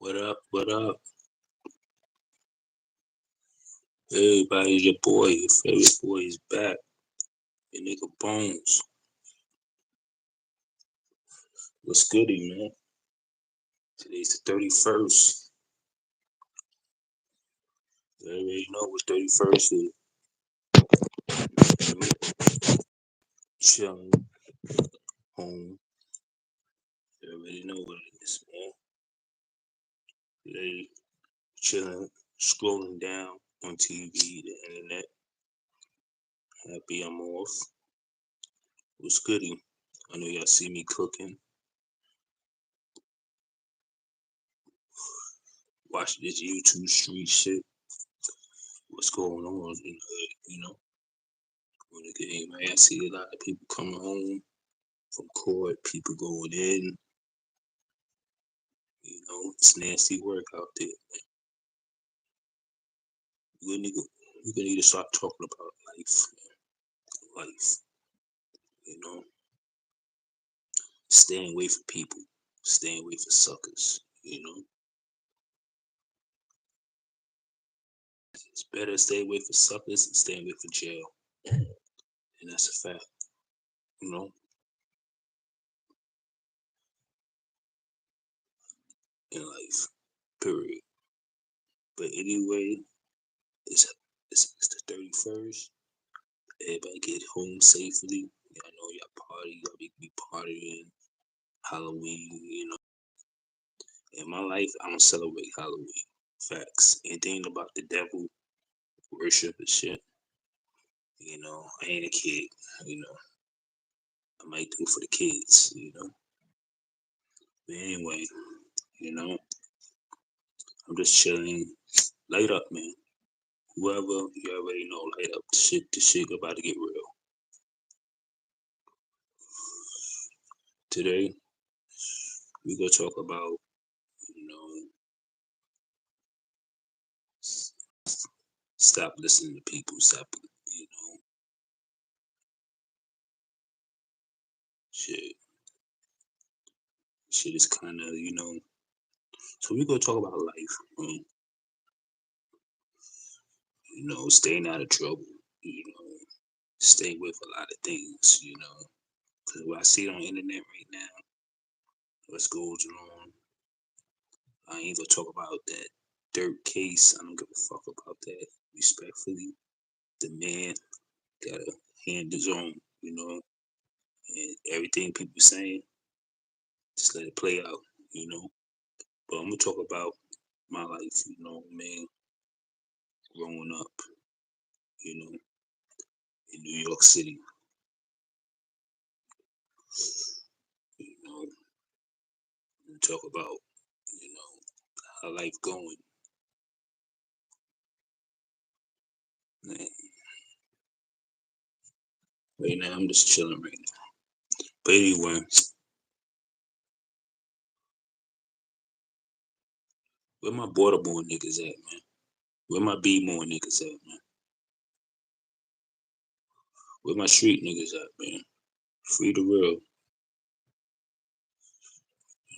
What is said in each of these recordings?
What up? What up? Hey, everybody, your boy, your favorite boy is back. Your nigga Bones. What's goody, man? Today's the 31st. You already know what 31st is. Chilling, home. You already know what it is, man. Today, chilling, scrolling down on TV, the internet. Happy I'm off. What's goody? I know y'all see me cooking. Watch this YouTube street shit. What's going on in the hood, When the game, man, I see a lot of people coming home from court, people going in. It's nasty work out there. We're gonna need to start talking about life, man. Life, you know, staying away from people, staying away from suckers. It's better to stay away from suckers than staying away from jail. And that's a fact, you know, in life. Period. But anyway, it's it's the 31st. Everybody get home safely. I know y'all party, y'all be partying, Halloween. In my life, I don't celebrate Halloween. Facts. Anything about the devil, worship and shit. I ain't a kid. You know, I might do it for the kids. But anyway, you know, I'm just chilling. Light up, man. Whoever, you already know, light up. The shit about to get real. Today, we gonna talk about, you know, stop listening to people. Stop, you know, shit. Shit is kind of. So we gonna talk about life. Staying out of trouble. You know, stay with a lot of things. Because what I see on the internet right now, what's goes on, I ain't gonna talk about that dirt case. I don't give a fuck about that. Respectfully, the man gotta hand his own. And everything people saying, just let it play out. But I'm gonna talk about my life, man, growing up, you know, in New York City. You know, and talk about, how life going. Man, right now I'm just chilling right now. But anyway, where my Baltimore niggas at, man? Where my B-more niggas at, man? Where my street niggas at, man? Free the real.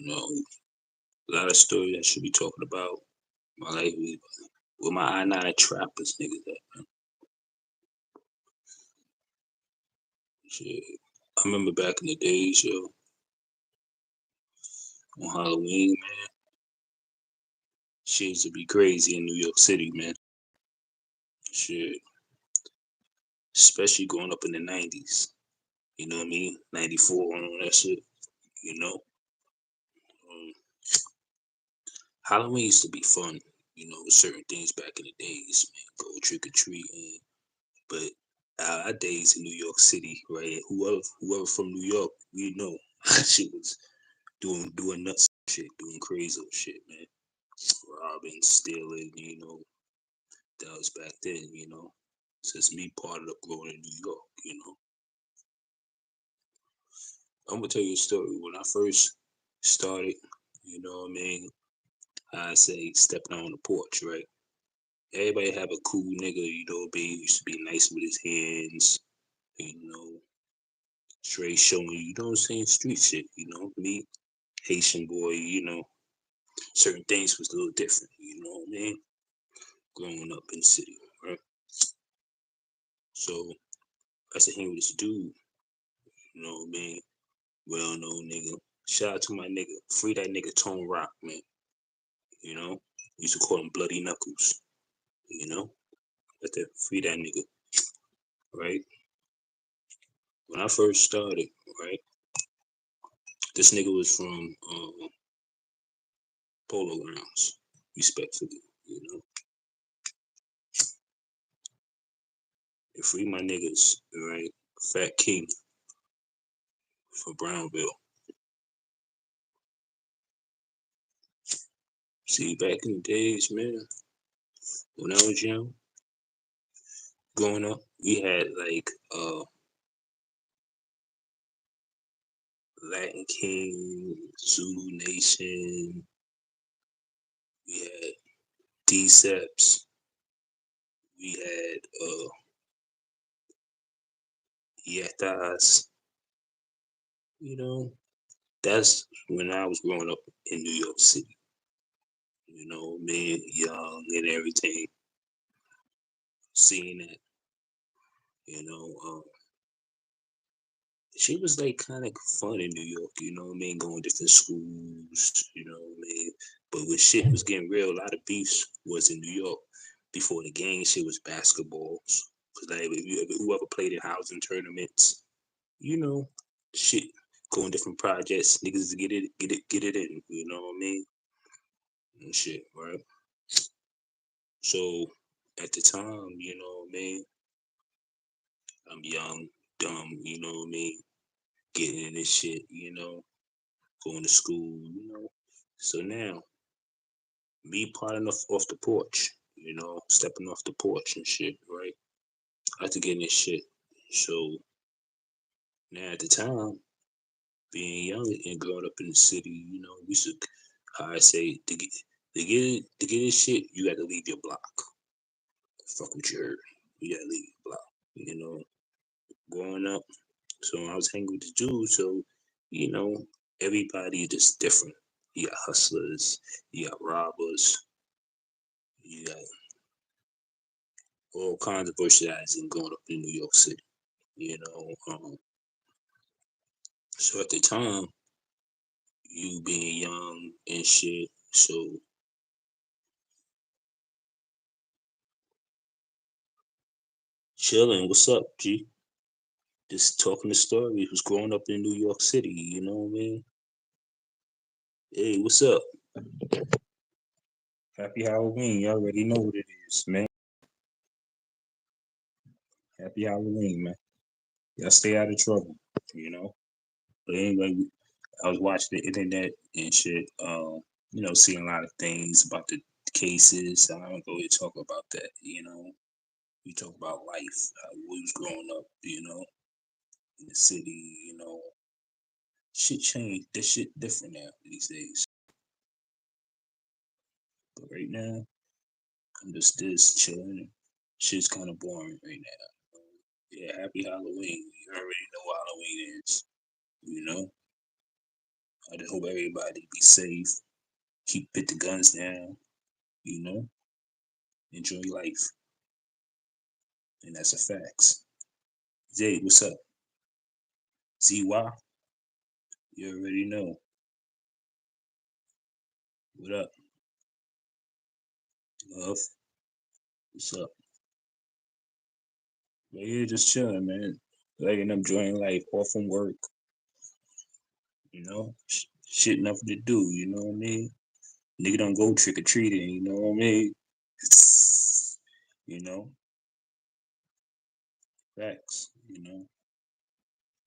A lot of stories I should be talking about. My life, where my I-9 trappers niggas at, man? Shit. I remember back in the days, on Halloween, man. Shit used to be crazy in New York City, man. Shit. Especially growing up in the 90s. You know what I mean? 94 and all that shit. You know? Um, Halloween used to be fun. Certain things back in the days, man. Go trick or treating. But our days in New York City, right? Whoever from New York, she was doing nuts shit, doing crazy shit, man. Robbing, stealing. That was back then. Since me part of the growing in New York. I'm gonna tell you a story. When I first started, you know what I mean? I say stepping on the porch, right? Everybody have a cool nigga, used to be nice with his hands, you know, straight showing, you know what I'm saying, street shit, me, Haitian boy, certain things was a little different, you know what I mean? Growing up in the city, right? So I said, hang with this dude, you know what I mean? Well known nigga. Shout out to my nigga. Free that nigga Tone Rock, man. You know? Used to call him Bloody Knuckles. You know? Let that free that nigga. Right? When I first started, right? This nigga was from Polo Grounds, respectfully, you know. And free my niggas, right? Fat King for Brownville. See, back in the days, man, when I was young, growing up, we had like Latin King, Zulu Nation, we had Deceps, we had Yetas, you know. That's when I was growing up in New York City. You know, me young and everything, seeing that, you know, she was like kind of fun in New York, you know what I mean? Going different schools, you know what I mean? But when shit was getting real, a lot of beefs was in New York. Before the gang shit was basketballs. Cause like whoever played in housing tournaments, you know, shit, going different projects, niggas get it in, you know what I mean? And shit, right? So at the time, you know what I mean? I'm young, dumb, you know what I mean? Getting in this shit, you know, going to school, you know. So now, me parting off the porch, you know, stepping off the porch and shit, right? I had to get in this shit. So now at the time, being young and growing up in the city, you know, we should, how I say, to get this shit, you got to leave your block. Fuck with your, you got to leave your block. You know, growing up, so I was hanging with the dudes, so you know, everybody just different. You got hustlers, you got robbers, you got all kinds of versatility growing up in New York City. You know, so at the time, you being young and shit, so chilling. What's up, G? Just talking the story. Who's growing up in New York City? You know what I mean? Hey, what's up? Happy Halloween. You already know what it is, man. Happy Halloween, man. Y'all stay out of trouble, you know. But anyway, I was watching the internet and shit. You know, seeing a lot of things about the cases. I don't go to talk about that. You know, we talk about life, how we was growing up. You know, in the city. You know, shit changed. This shit different now these days. But right now, I'm just this chilling. Shit's kind of boring right now. Yeah, happy Halloween. You already know what Halloween is. You know, I just hope everybody be safe. Put the guns down. You know, enjoy life, and that's a facts. Zay, what's up? ZY, you already know. What up? Love, what's up? But yeah, just chilling, man. Letting them enjoying life, off from work. You know, shit nothing to do. You know what I mean? Nigga don't go trick or treating. You know what I mean? You know, facts. You know,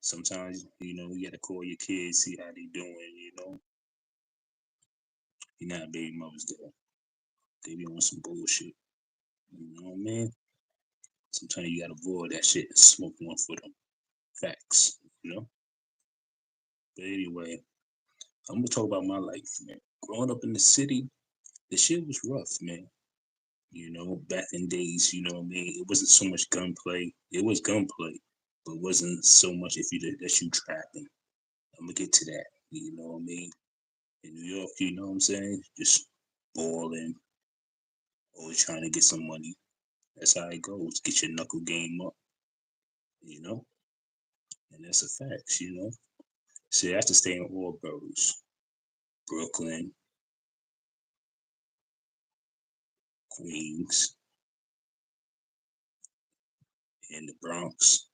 sometimes you know you gotta call your kids, see how they doing. You know, you're not baby mothers there. They be on some bullshit. You know what I mean? Sometimes you gotta avoid that shit and smoke one for them. Facts. You know. But anyway, I'm gonna talk about my life, man. Growing up in the city, the shit was rough, man. You know, back in days, you know what I mean? It wasn't so much gunplay. It was gunplay, but it wasn't so much if you did that you trapping. I'm gonna get to that. You know what I mean? In New York, you know what I'm saying? Just balling, always trying to get some money. That's how it goes. Get your knuckle game up, you know? And that's a fact, you know? So you have to stay in all boroughs. Brooklyn, Queens, and the Bronx.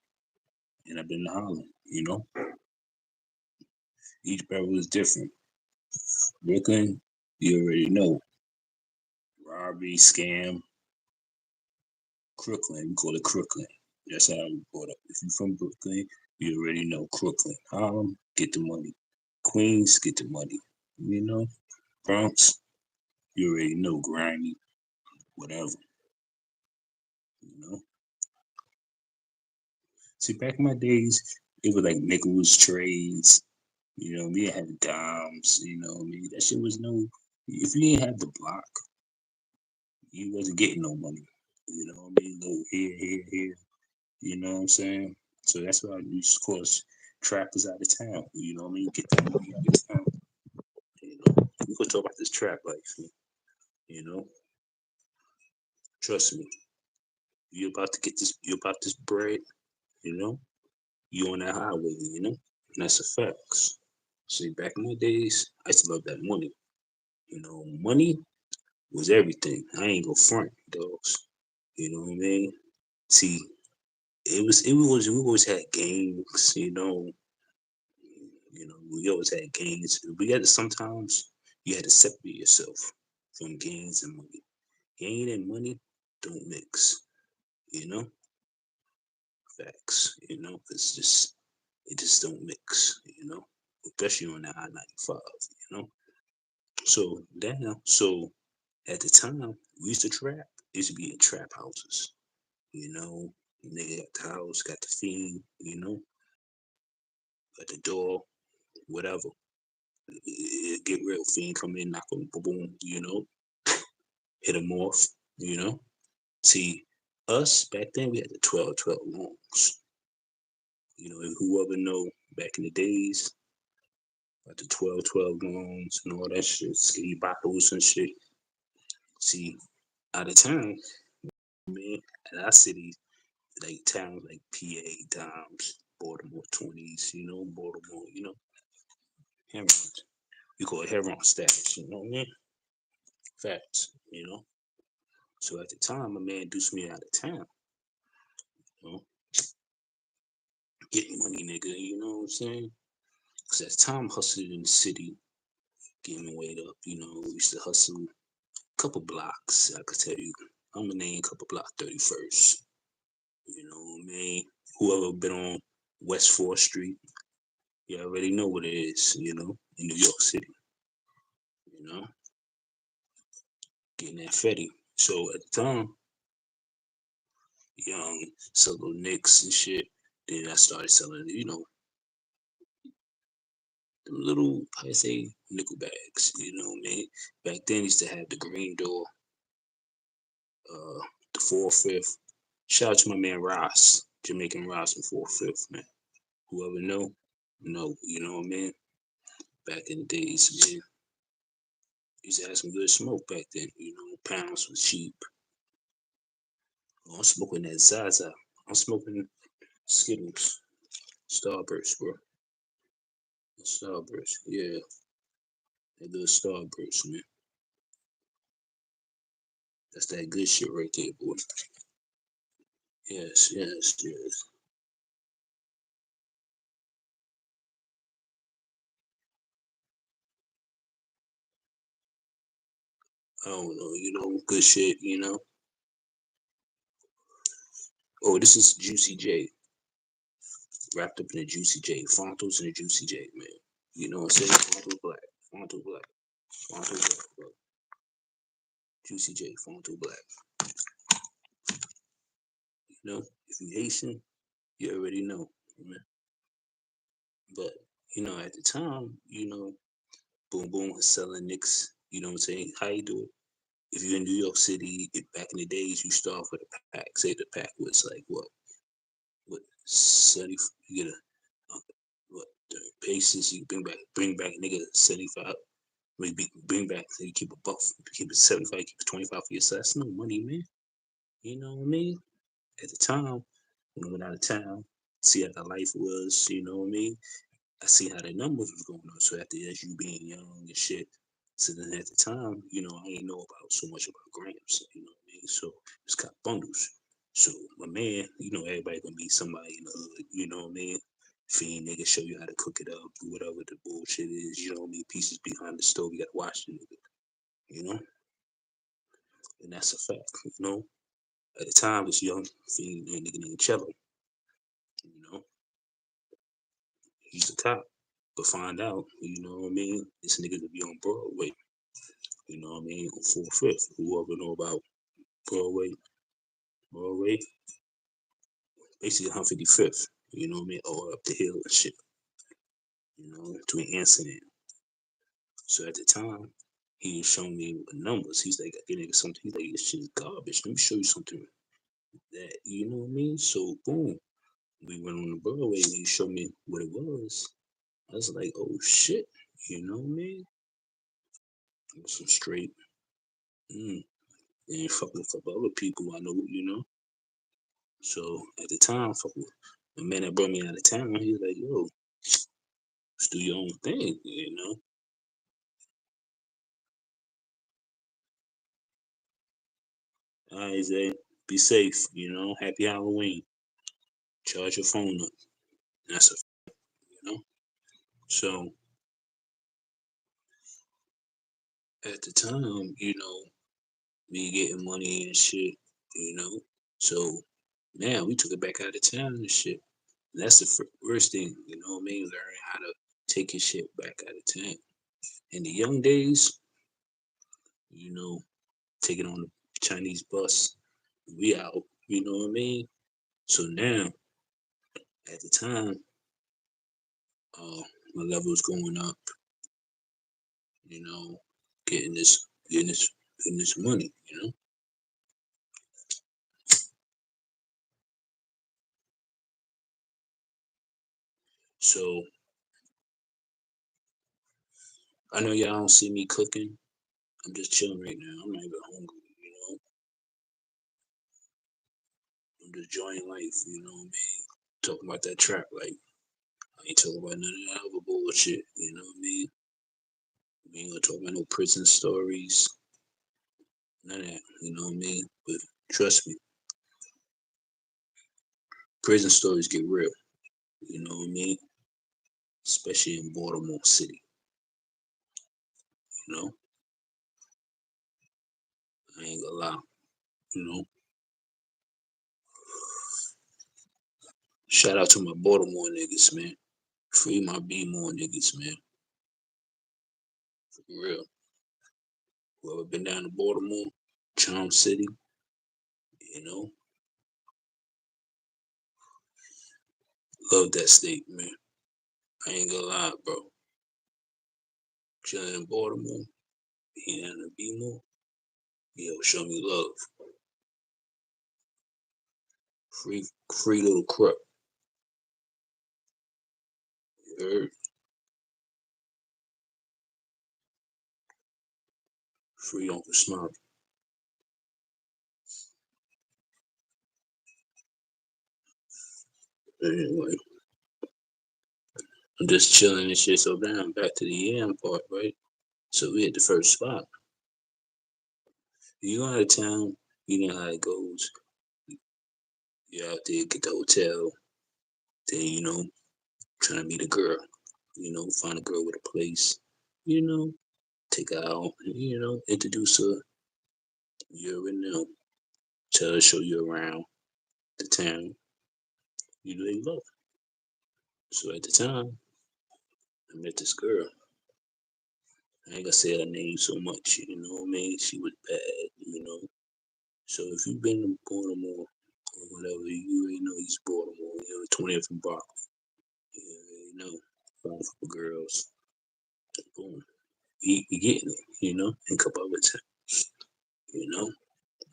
And I've been to Harlem, you know? Each borough is different. Brooklyn, you already know. Robbery, scam, Crooklyn. We call it Crooklyn. That's how we brought up. If you're from Brooklyn, you already know Crooklyn. Harlem, get the money. Queens, get the money. You know? Bronx, you already know grimy, whatever. You know? See, back in my days, it was like nickels, trades. You know, we didn't have dimes. You know, what I mean, that shit was no. If you didn't have the block, you wasn't getting no money. You know what I mean? Little here, here, here. You know what I'm saying? So that's why we used to call us trappers out of town. You know what I mean? Get that money out of town. You know, we could talk about this trap life. You know, trust me. You about to get this. You about this bread. You know, you on that highway. You know, and that's a facts. See, back in the days, I used to love that money. You know, money was everything. I ain't gonna front, dogs. You know what I mean? See, we always had games. We always had gains. We had to sometimes you had to separate yourself from gains and money. Gain and money don't mix. You know, facts. You know, it just don't mix. You know, especially on the I-95. You know, so at the time we used to trap. It used to be in trap houses. You know, nigga got the house, got the fiend. You know, got the door, whatever. Get real fiend come in, knock on, boom, boom. You know, hit him off. You know, see us back then we had the 12-12 longs. You know, whoever know back in the days about the 12-12 longs and all that shit, skinny bottles and shit. See, out of town, man, at our city, like towns like PA, Dimes, Baltimore 20s, you know, Baltimore, you know, Heron. We call it Heron status, you know what I mean? Facts, you know. So at the time, a man deuced me out of town, you know, getting money, nigga, you know what I'm saying? Because at the time, hustling in the city, getting weight up, you know, we used to hustle a couple blocks, I could tell you. I'm gonna name a couple blocks, 31st, you know what I mean? Whoever been on West 4th Street, you already know what it is, you know, in New York City, you know, getting that Fetty. So at the time, young, sell little nicks and shit. Then I started selling, you know, them little, how you say, nickel bags, you know what I mean? Back then, used to have the Green Door, the 4/5. Shout out to my man Ross, Jamaican Ross from 4/5, man. Whoever know, you know what I mean? Back in the days, man, used to have some good smoke back then, you know, pounds was cheap. Oh, I'm smoking that Zaza. I'm smoking Skittles, Starburst, bro. Starburst, yeah, that little Starburst, man. That's that good shit right there, boy. Yes, yes, yes. I don't know, you know, good shit, you know. Oh, this is Juicy J, wrapped up in a Juicy J. Fontos and a Juicy J, man. You know what I'm saying? Fonto Black, Fonto Black, Fonto Black, bro. Juicy J, Fonto Black. You know, if you Haitian, you already know, man. But, you know, at the time, you know, Boom Boom was selling nicks, you know what I'm saying? How you do it? If you're in New York City, back in the days, you start with a pack. Say the pack was like what 70? You get a what paces? You bring back a nigga 75. bring back, so you keep a buck, keep it 75, keep it 25 for yourself. That's no money, man. You know what I mean? At the time, when I went out of town, see how the life was, you know what I mean? I see how the numbers was going on. So after as you being young and shit, so then at the time, I ain't know about so much about grams, you know what I mean? So it's got bundles. So my man, everybody gonna be somebody in the hood, you know what I mean? Fiend nigga show you how to cook it up, do whatever the bullshit is, you know what I mean? Pieces behind the stove, you gotta watch the nigga, you know? And that's a fact, you know? At the time, this young fiend nigga named Cello, you know? He's the top. But find out, you know what I mean? This nigga to be on Broadway, you know what I mean? On 4/5. Whoever know about Broadway, Broadway, basically 155th, you know what I mean? Or up the hill and shit, between Anson and. So at the time, he was showing me numbers. He's like, nigga, something. He's like, this shit is garbage. Let me show you something that, you know what I mean? So boom, we went on the Broadway and he showed me what it was. I was like, oh shit, you know what I mean? Some straight, and fuck with other people I know, So at the time, fuck with the man that brought me out of town, he was like, yo, just do your own thing. All right, Zay, be safe, happy Halloween. Charge your phone up. That's a, you know. So at the time, me getting money and shit, you know. So now we took it back out of town and shit. And that's the first thing, you know what I mean? Learning how to take your shit back out of town. In the young days, you know, taking on the Chinese bus, we out, you know what I mean? So now, at the time, uh, my level is going up, you know, getting this, getting this, getting this money. So I know y'all don't see me cooking. I'm just chilling right now. I'm not even hungry. I'm just enjoying life, you know what I mean? Talking about that trap life. I ain't talking about none of that other bullshit, you know what I mean? We ain't gonna talk about no prison stories, none of that, you know what I mean? But trust me, prison stories get real, you know what I mean? Especially in Baltimore City, you know? I ain't gonna lie, you know? Shout out to my Baltimore niggas, man. Free my B-more niggas, man. For real. Whoever been down to Baltimore, Charm City, you know? Love that state, man. I ain't gonna lie, bro. Chilling in Baltimore, being down to B-more, show me love. Free little crook. You heard? Free Uncle Snobby. Anyway, I'm just chilling and shit. So now back to the yam part, right? So we at the first spot. You go out of town, you know how it goes. You're out there, get the hotel, then trying to meet a girl. Find a girl with a place. You know, take her out. Introduce her. You already know. Tell her, show you around the town. You know they love. So at the time, I met this girl. I ain't gonna say her name so much, you know what I mean? She was bad. So if you've been to Baltimore or whatever, you already know East Baltimore, 20th and Broccoli. You already know. Fine for girls. Boom. You getting it, in a couple other times, you know,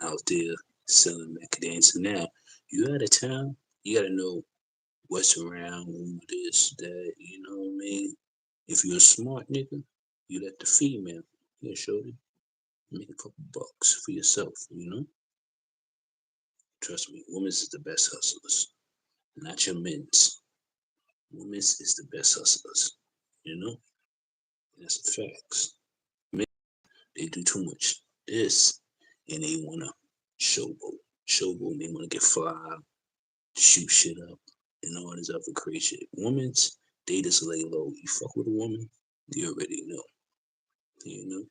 out there selling macadamia. So now you out of town, you gotta know what's around, who this, that, you know what I mean? If you're a smart nigga, You let the female, yeah, shorty, make a couple bucks for yourself, you know? Trust me, women's is the best hustlers, not your men's. Women's is the best hustlers, you know? That's the facts. Men, they do too much this, and they wanna showboat. Showboat, and they wanna get fly, shoot shit up, and all this other crazy shit. Women's, they just lay low. You fuck with a woman, you already know, you know?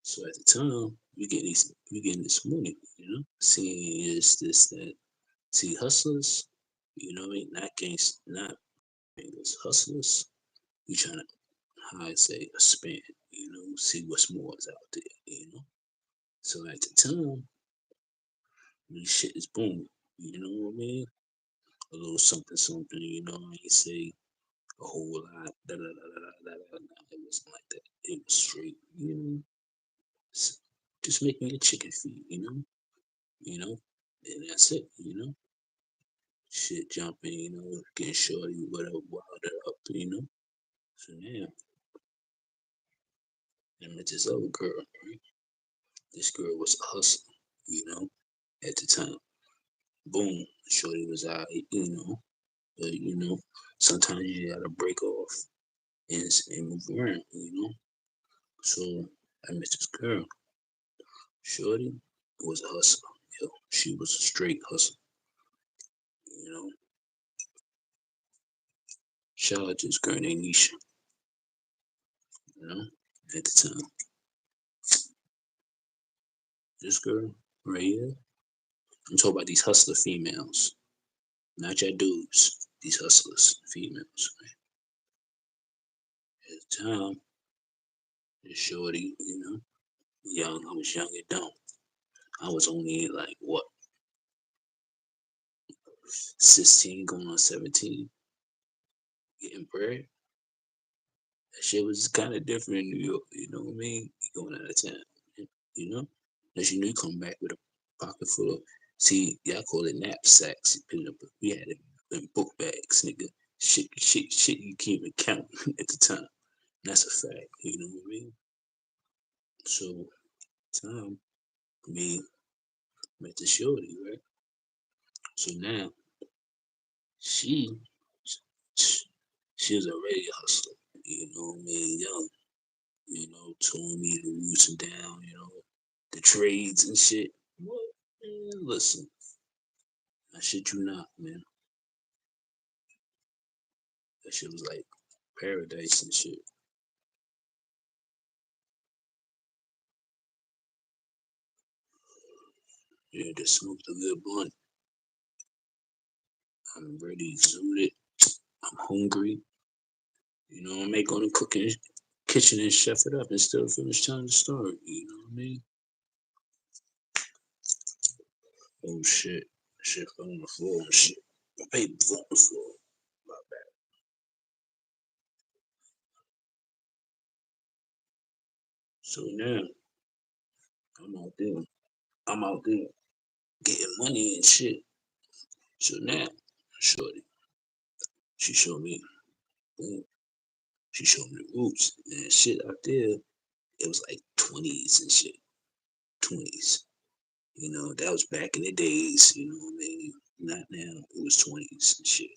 So at the time, we getting this money, you know? Seeing this, that. See, hustlers, you know what I mean? Not gangsters, not gangsters. Hustlers, we trying to, how I say, expand, you know, see what's more is out there, you know? So at the time, this shit is booming, you know what I mean? A little something, something, you know, I ain't say a whole lot, da da da da da da da. It wasn't like that. It was straight, you know, just make me a chicken feed, you know, and that's it, you know. Shit jumping, you know, getting shorty, whatever, wilder up, you know. So now, I met this other girl, right? This girl was a hustler, you know, at the time. Boom, shorty was out, you know, but you know, sometimes you gotta break off and move around, you know. So I met this girl. Shorty was a hustler, yo. She was a straight hustler, you know. Shout out to this girl named Nisha, you know, at the time. This girl right here, I'm talking about these hustler females, not your dudes, these hustlers, females. Right? At the time, this shorty, you know, young, I was young and dumb. I was only like, what, 16 going on 17, getting bread. That shit was kind of different in New York, you know what I mean? You going out of town, you know? Unless you knew you come back with a pocket full of, see, y'all call it knapsacks. We had it in book bags, nigga. Shit you can't even count at the time. That's a fact, you know what I mean? So, time, me met the shorty, right? So now, she, she was already a hustler, you know what I mean? Young, you know, told me the roots and down, you know, the trades and shit. What? Man, listen, I shit you not, man. That shit was like paradise and shit. Yeah, just smoked a good blunt. I'm ready, zooted. I'm hungry. You know, I make on the cooking kitchen and chef it up and still finish telling the story. You know what I mean? Oh shit. Shit fell on the floor and shit. My paper fell on the floor. My bad. So now I'm out there. I'm out there getting money and shit. So now, shorty, she showed me, boom, she showed me the roots and shit out there. It was like 20s and shit. 20s. You know, that was back in the days, you know what I mean? Not now. It was 20s and shit.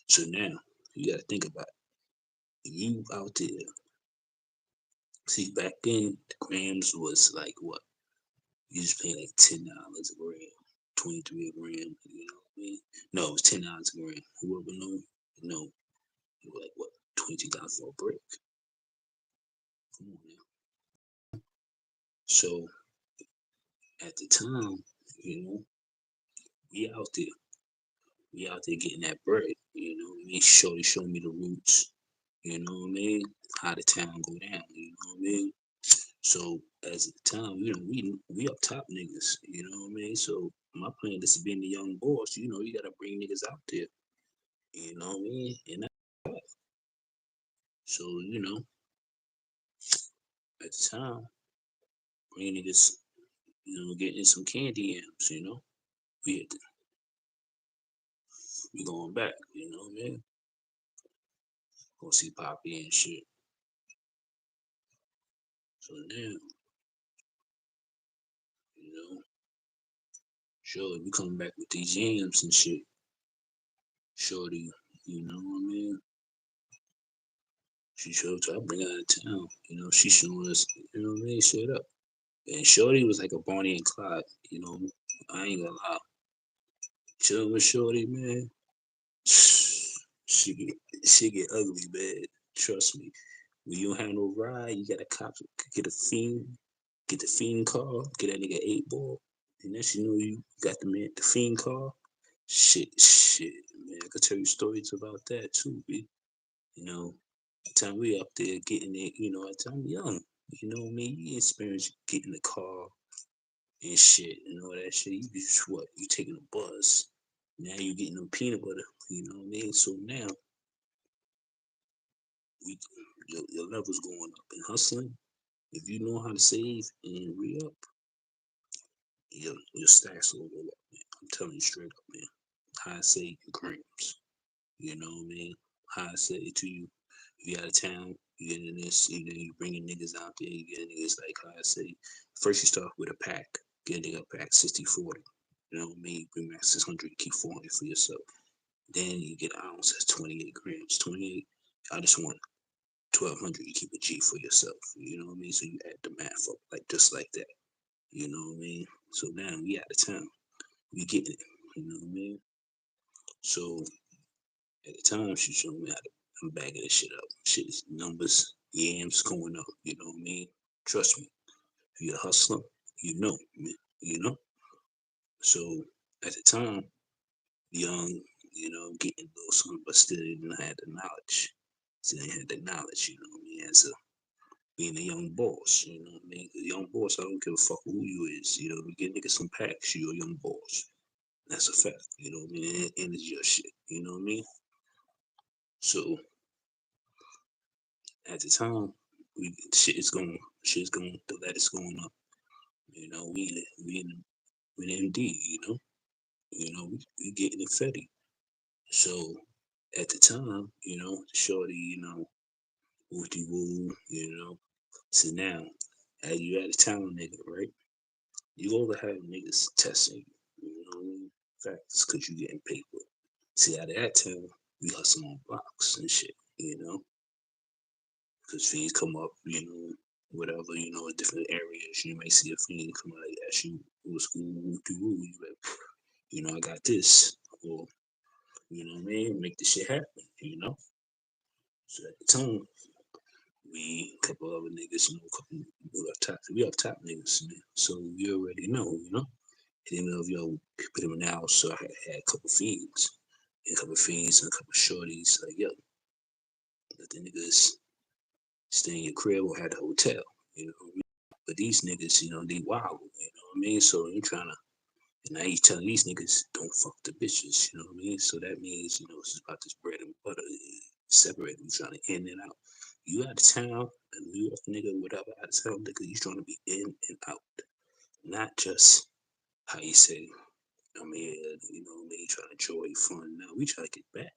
So now, you gotta think about it. You out there. See, back then, the grams was like what? You just pay like $10 a gram, 23 a gram, you know what I mean? No, it was $10 a gram. Whoever know, you know, it was like what, $22 for a brick. Come on now. So at the time, you know, we out there. We out there getting that bread, you know what I mean? Show me the roots, you know what I mean? How the town go down, you know what I mean? So as at the time, you know, we up top niggas, you know what I mean? So my plan is to being the young boss, you know, you gotta bring niggas out there, you know what I mean? And so, you know, at the time, bring niggas, you know, getting some candy yams, you know? We had to, we going back, you know what I mean? Go see Poppy and shit. So now, you know, sure, we come back with these yams and shit. Shorty, you know what I mean? She showed to I bring her out of town. You know, she showing us, you know what I mean? Straight up. And Shorty was like a Bonnie and Clyde, you know. I ain't gonna lie. Chilling with Shorty, man. She get she get ugly, man. Trust me. When you don't have no ride, you got a cop get a fiend, get the fiend car, get that nigga 8 ball. And then you know you got the fiend car. Shit, man. I could tell you stories about that too, B. You know, the time we up there getting it, you know, at the time young. You know what I mean? You experience getting the car and shit and all that shit. You just what? You taking a bus. Now you getting them peanut butter. You know what I mean? So now we your levels going up and hustling. If you know how to save and re up, your stacks will go up, man. I'm telling you straight up, man. High save grams. You know what I mean? High say to you, you out of town, you getting this, you bringing niggas out there, you getting niggas like how I say. First you start with a pack, get a nigga a pack 60/40. You know what I mean? You bring back 600, keep 400 for yourself. Then you get an ounce, that's 28 grams. 28, I just want 1200, you keep a G for yourself. You know what I mean? So you add the math up, like just like that. You know what I mean? So now we out of town. We getting it. You know what I mean? So at the time, she showed me how to, I'm bagging this shit up. Shit's numbers, yams going up. You know what I mean? Trust me. If you're a hustler, you know, man. You know? So at the time, young, you know, getting a little something, but still didn't have the knowledge. Still didn't have the knowledge, you know what I mean? As a being a young boss, you know what I mean? The young boss, I don't give a fuck who you is. You know, we get niggas some packs, you're a young boss. That's a fact, you know what I mean? And it's your shit, you know what I mean? So at the time, we shit's going, the lettuce going up. You know, we in MD. We getting it fetty. So at the time, shorty, woofy woo, So now, as you out of town, nigga, right? You over have niggas testing you. You know what I mean? Facts, cause you getting paper. See, out of that town, we hustle on blocks and shit. You know, because fees come up, whatever, in different areas. You may see a fiend come out, ask you, what school do you like, I got this, or, what I mean, make the shit happen, So at the time, we, a couple other niggas, we up top niggas, man. So you already know. And even though, put him in the house, so I had a couple fiends, and a couple fiends and a couple shorties, like, yo, let the niggas stay in your crib or at the hotel, you know. But these niggas, they wild, you know what I mean? So you trying to, and now you telling these niggas don't fuck the bitches, you know what I mean? So that means, it's about this bread and butter, separate them, trying to in and out. You out of town, a New York nigga, whatever, out of town nigga, you trying to be in and out, not just how you say, I'm here, me trying to enjoy fun. Now we try to get back,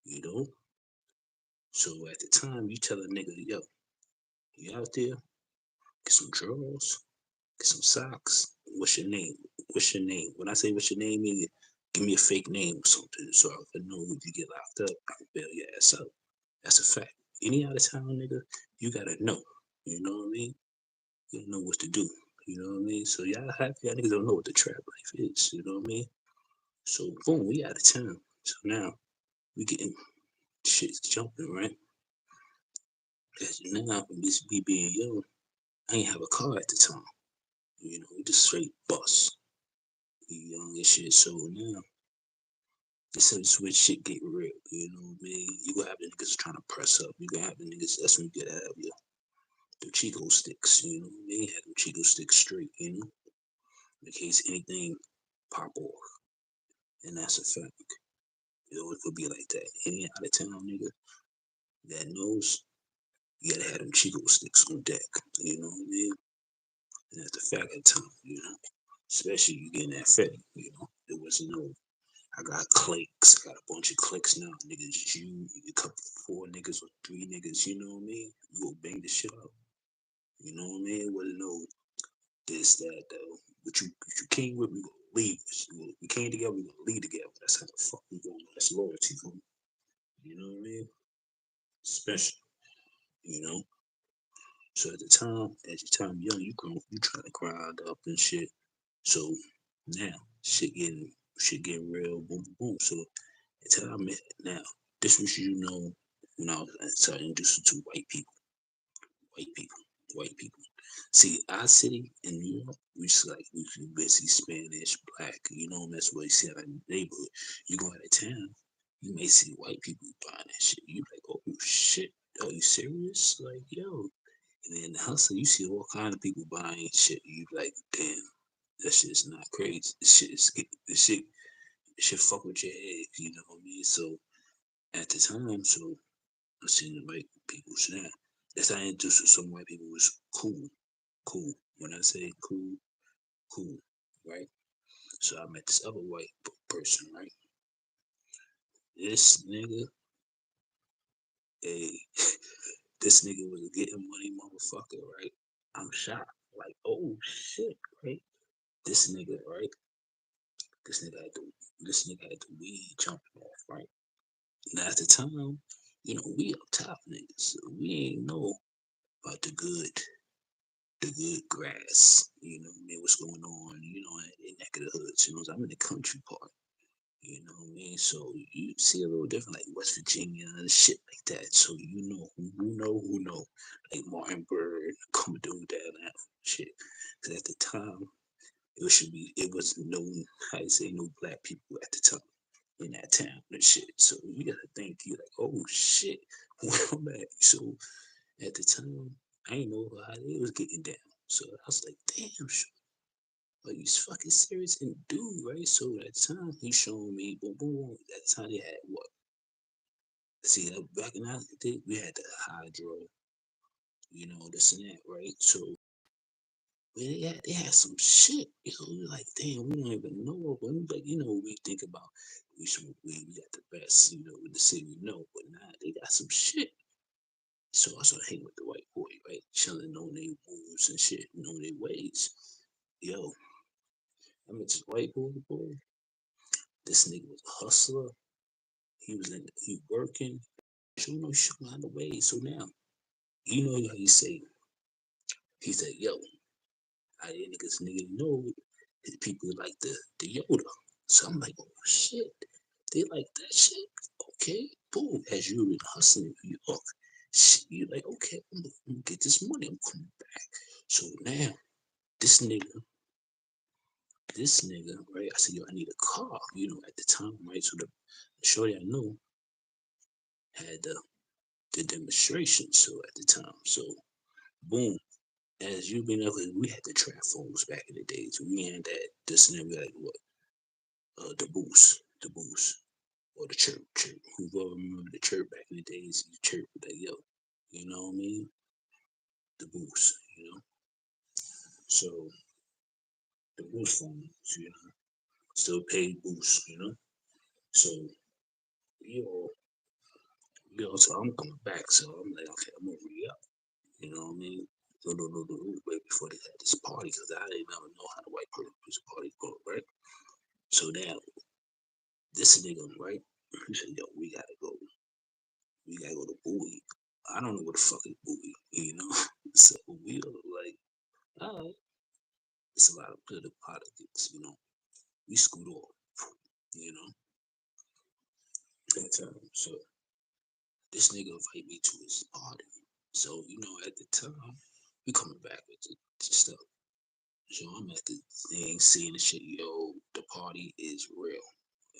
you know? So at the time, you tell a nigga, yo, you out there, get some drawers, get some socks. What's your name? What's your name? When I say what's your name, mean give me a fake name or something so I can know if you get locked up, I can bail your ass out. That's a fact. Any out of town nigga, you gotta know. You know what I mean? You gotta know what to do. You know what I mean? So y'all niggas don't know what the trap life is. You know what I mean? So boom, we out of town. So now we getting shit's jumping, right? Cause now this me being young, I ain't have a car at the time. We just straight bus. You young and shit. So now this is when shit get real. You know what I mean? You gonna have the niggas trying to press up. You gonna have the niggas. That's when you gotta have your the Chico sticks. You know what I mean? Have them Chico sticks straight. In case anything pop off, and that's a fact. It could be like that. Any out of town nigga that knows, you gotta have them Chico sticks on deck. You know what I mean? And that's the fact of the time. Especially you getting that fetty. There was no I got cliques. I got a bunch of cliques now. Niggas, you couple 4 niggas or 3 niggas, you know what I mean? You go bang the shit out. You know what I mean? Wasn't no this, that, though. But you came with, we gonna leave. We came together, we gonna leave together. That's how the fuck we going. That's loyalty for me. You know what I mean? Special. You know. So at the time, as your time young, you trying to grind up and shit. So now shit getting real. Boom, boom, boom. So at the time now, this was when I was started introduced to white people, white people. See, our city in New York, we basically Spanish, black. You know, and that's what you see in our neighborhood. You go out of town, you may see white people buying that shit. You like, oh shit, are you serious? Like, yo. And then the hustle, you see all kind of people buying shit. You like, damn, that shit's not crazy. This shit fuck with your head. You know what I mean? So at the time, so I seen the white people. So now, that's how I introduced to some white people was cool, cool. When I say cool, cool, right? So I met this other white person, right? This nigga, hey, this nigga was a getting money motherfucker, right? I'm shocked. Like, oh shit, right? This nigga, right? This nigga had the weed jumping off, right? Now at the time, we up top niggas, so we ain't know about the good grass. You know what I mean? What's going on? In neck of the hoods. I'm in the country part. You know what I mean? So you see a little different, like West Virginia and shit like that. So who know, like Martin Bird, Commodore down that shit. Because at the time, it was no, how you say, no black people at the time in that town and shit. So you gotta think, you're like, oh shit, where I'm at. So at the time, I didn't know how they was getting down. So I was like, damn, are you fucking serious? And dude, right? So at the time, he showing me, boom, boom, boom. At the time, they had what? See, back in the day, we had the hydro, this and that, right? So man, they had some shit. We like, damn, we don't even know. But we like, we think about we smoke weed, we got the best, in the city, we know. But nah, they got some shit. So I started hanging with the white boy, right? Chilling on their moves and shit, knowing their ways. Yo, I met this white boy. This nigga was a hustler. He working. Showing out the way. So now, you know how you say, he said, yo, I didn't niggas know that people like the Yoda. So I'm like, oh shit, they like that shit. Okay, boom. As you been hustling in New York, shit, you like, okay, I'm gonna get this money. I'm coming back. So now, this nigga, right? I said, yo, I need a car. At the time, right? So the shorty I knew had the demonstration. So at the time, so boom. As you been up, we had the trap phones back in the days. We had that this and then we like what? The boost, or the chirp. Who remember the chirp back in the days? You chirp with that yo, you know what I mean? The boost. So the boost phones, still paid boost. So yo, so I'm coming back. So I'm like, okay, I'm gonna re up. You know what I mean? No, way before they had this party, because I didn't ever know how the white person party go, right? So now this nigga, right? He said, yo, we gotta go to Bowie. I don't know what the fuck is Bowie. So we were like, all right, it's a lot of political politics. We scoot off, you know, that time. So this nigga invite me to his party. So, at the time, we coming back with the stuff. So I'm at the thing, seeing the shit, yo, the party is real.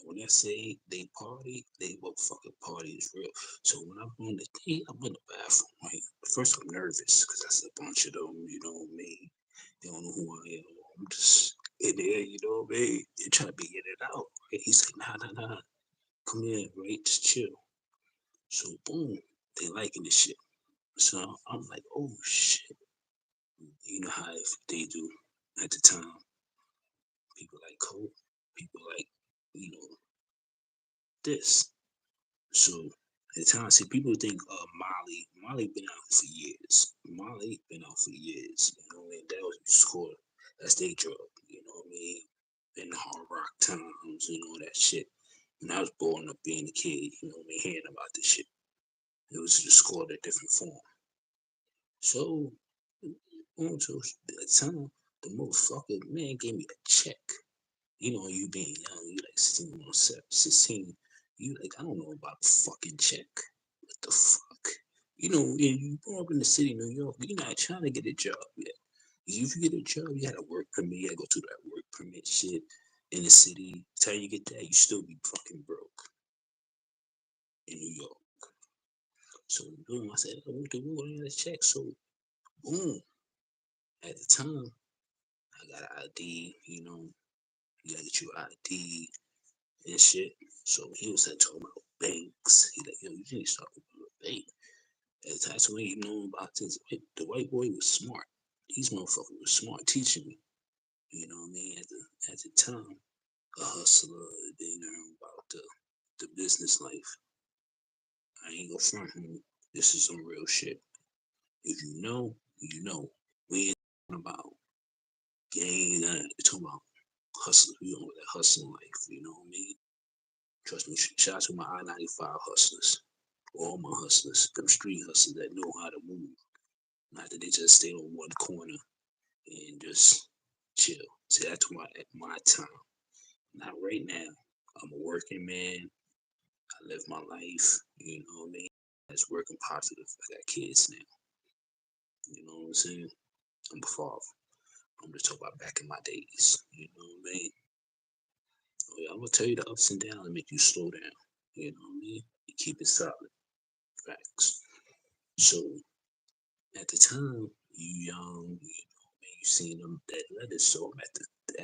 When I say they party, they motherfucking party is real. So when I'm on the thing, I'm in the bathroom, right? First I'm nervous because that's a bunch of them, me. They don't know who I am. I'm just in there, what I mean? They trying to be in and out, right? He's like, nah, come here, right? Just chill. So boom, they liking this shit. So I'm like, oh shit. You know how they do at the time. People like coke, people like, you know, this. So At the time, see, people think Molly been out for years. Molly been out for years. You know what I mean? That was score. That's their drug. You know what I mean? In the hard rock times, you know that shit. When I was born up being a kid, you know what I mean, hearing about this shit. It was just scored a different form. So, on to the time, the motherfucker man gave me a check. You know, you being young, you like 16, 16, you like, I don't know about the fucking check. What the fuck? You know, you grow up in the city of New York, you're not trying to get a job yet. If you get a job, you had a work permit, you gotta go through that work permit shit in the city. Till you get that, you still be fucking broke in New York. So boom, I said, I went to war, I got a check. So boom, at the time, I got an ID, you know, you gotta get your ID and shit. So he was like talking about banks. He like, yo, you need to start opening a bank. At the time, so when he knew about this, the white boy was smart. These motherfuckers was smart teaching me. You know what I mean? At the time, a hustler, they learn about the business life. I ain't gonna front him. This is some real shit. If you know, you know. We ain't talking about gang, we're talking about hustling. We on that hustling life, you know what I mean? Trust me, shout out to my I-95 hustlers. All my hustlers, them street hustlers that know how to move. Not that they just stay on one corner and just chill. See, that's why at my time. Not right now. I'm a working man. I live my life. You know what I mean? That's working positive. I got kids now. You know what I'm saying? I'm a father. I'm just talking about back in my days. You know what I mean? Oh, yeah, I'm gonna tell you the ups and downs and make you slow down. You know what I mean? You keep it solid. Facts. So at the time, you young, you know, man, you seen them that letters, so I'm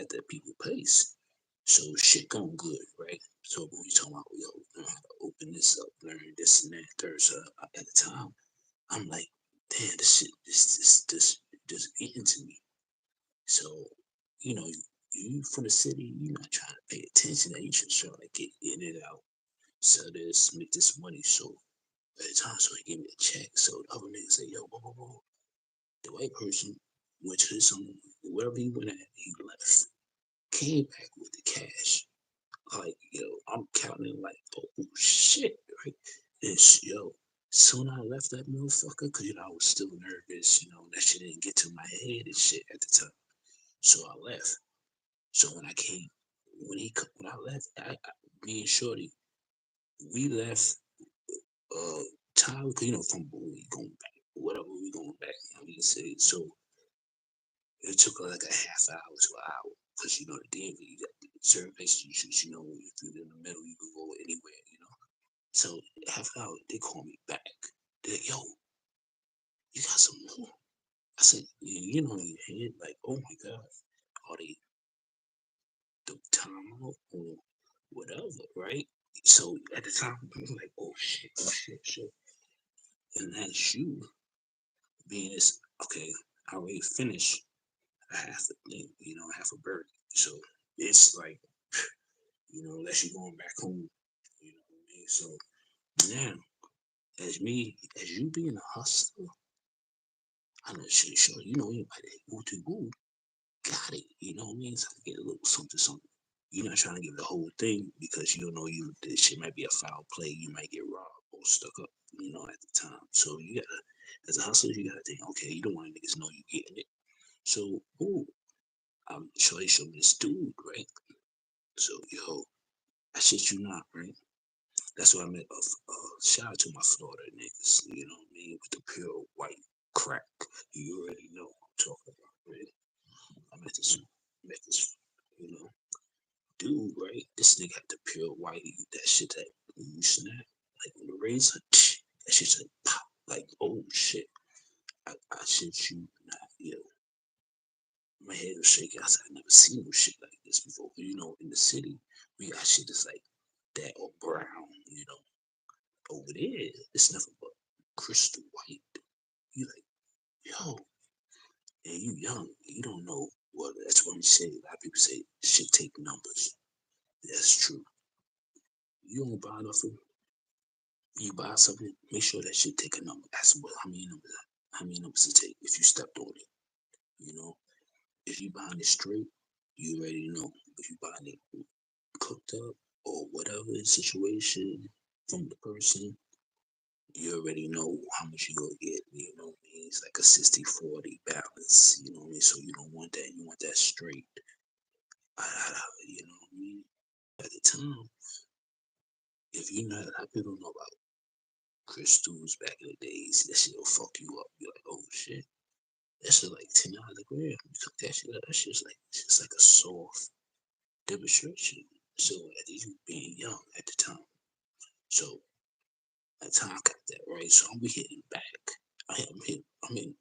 at the people place. So shit going good, right? So when we talking about, yo, learn how to open this up, learn this and that, third. So at the time, I'm like, damn, this shit, this getting to me. So, you know, you from the city, you're not trying to pay attention. You just trying to get in and out, sell this, make this money. So at the time, so he gave me a check. So the other nigga said, yo, whoa, whoa, whoa. The white person went to his home, wherever he went at, he left. Came back with the cash. Like, yo, I'm counting like, oh shit, right? And yo, soon I left that motherfucker, cause you know I was still nervous, you know, that shit didn't get to my head and shit at the time. So I left. So when I came, when I left, me and Shorty, we left Tyler, cause you know from we going back, whatever we going back. I mean, say so it took like a half hour to an hour, cause you know the DMV, you got certain places you choose. You know, if you're in the middle, you can go anywhere. You know. So half an hour, they call me back. They're like, yo, you got some more? I said, you know, in your head, like, oh my God, are they the time out or whatever, right? So at the time, I was like, oh shit, oh shit, shit. And that's you being this, okay, I already finished a half a thing, you know, half a bird. So it's like, you know, unless you're going back home, you know what I mean? So now, as you being a hustler, I'm not sure, you know, anybody that go to Google got it, you know what I mean? So I get a little something, something. You're not trying to give the whole thing because you don't know you this shit might be a foul play. You might get robbed or stuck up, you know, at the time. So you gotta, as a hustler, you gotta think, okay, you don't want niggas know you getting it. So, ooh, I'm sure they showed this dude, right? So, yo, I shit you not, right? That's what I meant. Shout out to my Florida niggas, you know what I mean? With the pure white crack. You already know what I'm talking about, right? I met this, you know, dude, right? This nigga had the pure white, that shit that you snap, like on the razor, that shit like pop, like, oh shit. I shit you not, yo. My head was shaking. I said, I never seen no shit like this before. You know, in the city, we got shit that's like that or brown, you know. Over there, it's nothing but crystal white. You like, yo, and you young, you don't know. Well, that's what we say. A lot of people say shit take numbers. That's true. You don't buy nothing. You buy something, make sure that shit take a number. That's what how many numbers it take if you stepped on it. You know, if you buying it straight, you already know. If you buying it cooked up or whatever the situation from the person, you already know how much you gonna get. You know what I mean? It's like a 60-40 balance. You know what I mean? So you don't want that. You want that straight. You know what I mean? At the time, if you know, a lot of people know about crystals back in the days, that shit'll fuck you up. You're like, oh shit, that shit like $10 a gram. You cook that shit up, that shit's like a soft demonstration. So at you being young at the time, so at the time I got that right. So I'm hitting back. I'm in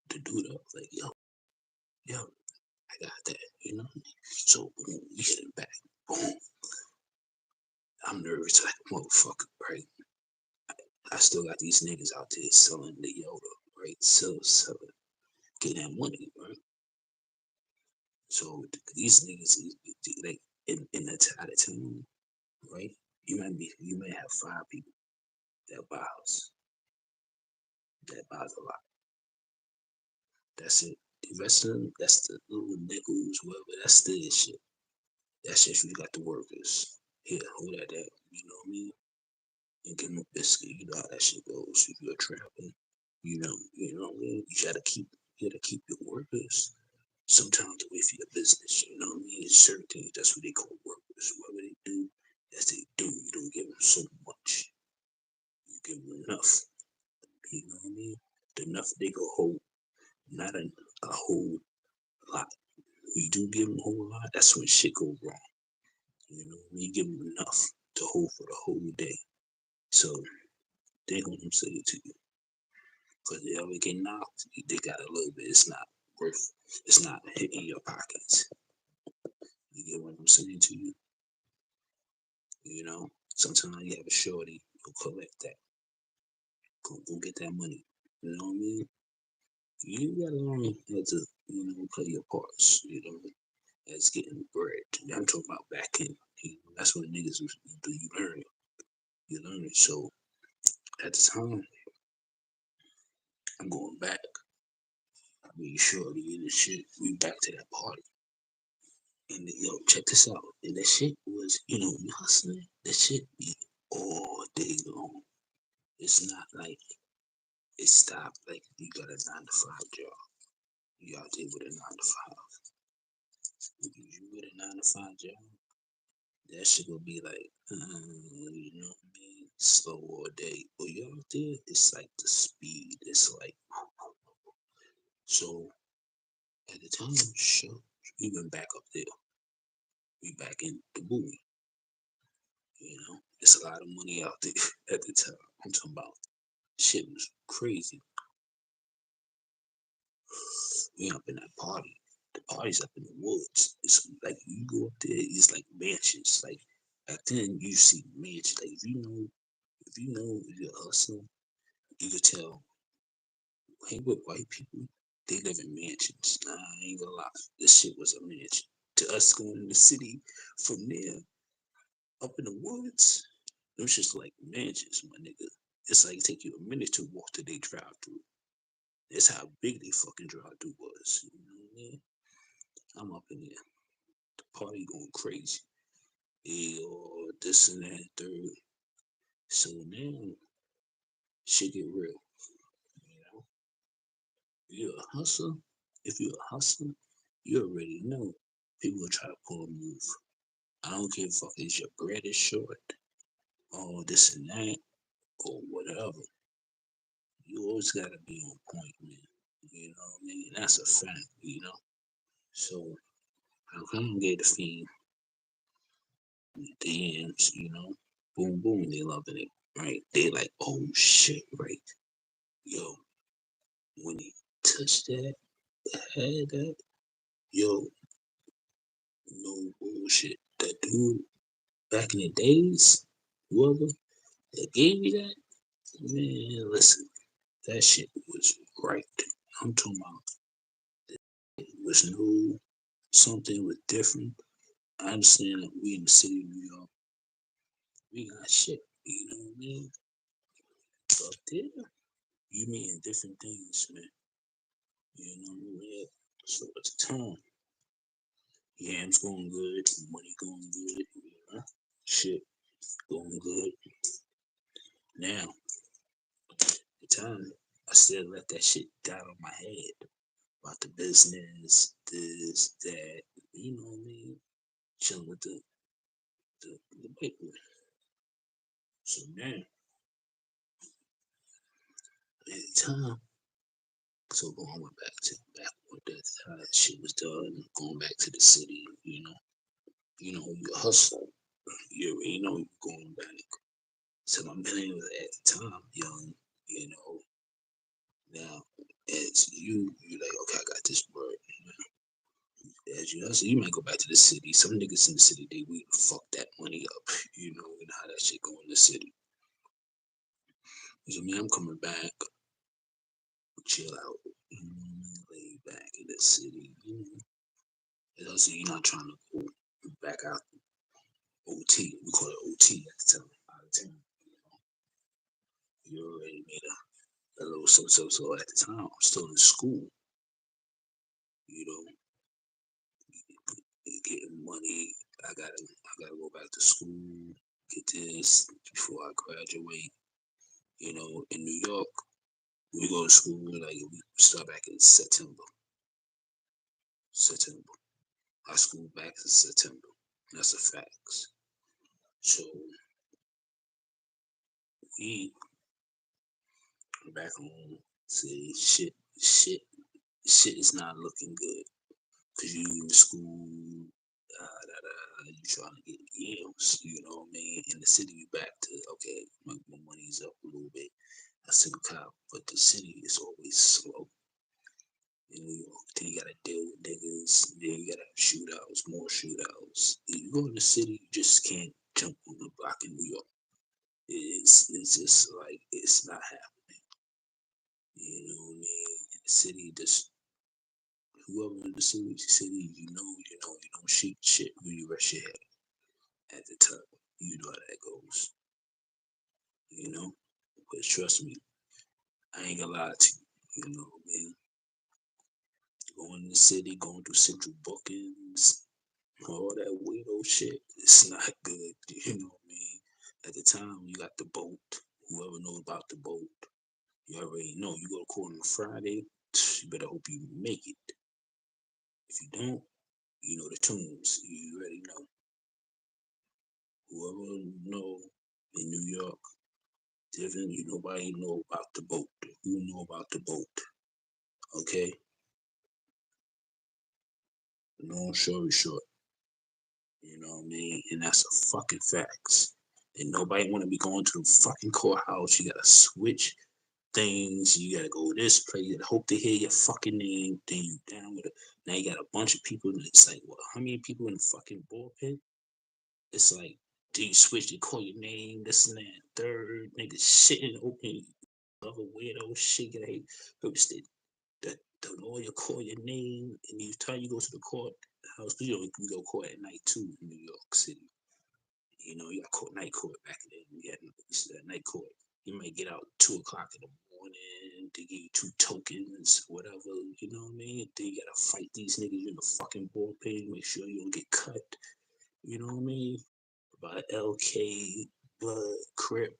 the dude up like yo, I got that. You know what I mean? So boom, we hitting back. Boom. I'm nervous like a motherfucker, right? I still got these niggas out there selling the Yoda, right? Still selling, getting that money, right? So these niggas, like in the out of town, right? You may have 5 people that buys a lot. That's it. The rest of them, that's the little nickels, whatever. That's the shit. That's if you got the workers. Here, hold that down. You know what I mean? And give them a biscuit. You know how that shit goes. If you're trapping, you know what I mean. You gotta keep your workers sometimes away from your business. You know what I mean? Certain things, that's what they call workers. Whatever they do, that's they do. You don't give them so much. You give them enough. You know what I mean? Enough they go hold, not a whole lot. You do give them a whole lot, that's when shit go wrong. You know, when you give them enough to hold for the whole day. So they gonna say it to you. Cause they ever get knocked, they got a little bit. It's not hitting your pockets. You get what I'm saying to you? You know, sometimes you have a shorty, go collect that. Go get that money. You know what I mean? You gotta learn how to, play your parts, as getting bread. I'm talking about back in, that's what niggas do. You learn it. You learn it. So at the time, I'm going back. We sure to get this shit. We back to that party. And check this out. And that shit was, you hustling. That shit be all day long. It's not like it stopped. Like you got a 9 to 5 job. You out there with a 9 to 5. If you with a 9 to 5 job, that shit will be like, you know what I mean? Slow all day. But you out there, it's like the speed. It's like, so at the time, sure, we went back up there. We back in the movie. It's a lot of money out there at the time. I'm talking about shit was crazy. We up in that party. The party's up in the woods. It's like you go up there, it's like mansions. Like back then you see mansions. Like if you know you're hustling, you could tell hang with white people, they live in mansions. Nah, I ain't gonna lie. This shit was a mansion. To us going in the city from there, up in the woods, them shit's like mansions, my nigga. It's like take you a minute to walk to they drive through. That's how big they fucking drive through was. You know what I mean? I'm up in there. The party going crazy. Or this and that, third. So now shit get real. You know? You're a hustler. If you're a hustler, you already know people will try to pull a move. I don't give a fuck is your bread is short or this and that or whatever. You always gotta be on point, man. You know what I mean? That's a fact. So I kind of gave the fiend the yams, boom boom, they loving it, right? They like, oh shit, right? Yo, when he touched that, had that, yo, no bullshit. That dude back in the days, whoever that gave me that, man, listen, that shit was right. I'm talking about it was new, something was different. I understand that we in the city of New York, we got shit, you know what I mean? up there, you mean different things, man. You know, yeah. So at the time, yams going good, money going good, you know, shit going good. Now, the time, I still let that shit down on my head about the business, this, that, you know what I mean? Chilling with the white boy. So now, at the time, so going went back when that shit was done, going back to the city, you a hustler. You already know you're going back. So my million was at the time, young, you know. Now, as you like, okay, I got this word. As you hustle, you might go back to the city. Some niggas in the city, they will fuck that money up. You know how that shit go in the city. So, man, I'm coming back, chill out, lay back in the city. And also, you're not trying to go back out OT. We call it OT at the time, out of town. You already made a little so at the time. I'm still in school, you know, getting money. I gotta go back to school, get this before I graduate. In New York, we go to school like we start back in September. September. Our school back in September. That's a facts. So we back home. Say shit is not looking good. Cause you in school, you trying to get yams, you know what I mean? In the city, you back to, okay, my money's up a little bit. I single cop, but the city is always slow. In New York, then you gotta deal with niggas, then you gotta have shootouts, more shootouts. If you go in the city, you just can't jump on the block in New York. It's just like, it's not happening. You know what I mean? In the city, just whoever in the city, you don't shoot shit when you rush your head at the time. You know how that goes. You know? But trust me, I ain't gonna lie to you. You know, man. Going in the city, going through central bookings, all that weirdo shit, it's not good. You know what I mean? At the time, you got the boat. Whoever knows about the boat, you already know. You go to court on Friday, you better hope you make it. If you don't, you know the tunes. You already know. Whoever know in New York, different. Nobody know about the boat. Who know about the boat? Okay. Long story short, you know what I mean? And that's a fucking facts. And nobody want to be going to the fucking courthouse. You gotta switch things. You gotta go this place. You gotta hope to hear your fucking name. Then you down with it. Now you got a bunch of people. And it's like, what? How many people in the fucking bullpen? It's like, do you switch? They call your name, this and that, third. Niggas sitting open. Other weirdo shit. Like, the lawyer call your name, and you tell you go to the court house. We go court at night too in New York City. You got night court back then. We had night court. You might get out 2 o'clock in the morning to give you 2 tokens, whatever. You know what I mean? Then you gotta fight these niggas in the fucking bullpen. Make sure you don't get cut. You know what I mean? By LK, Blood, Crip.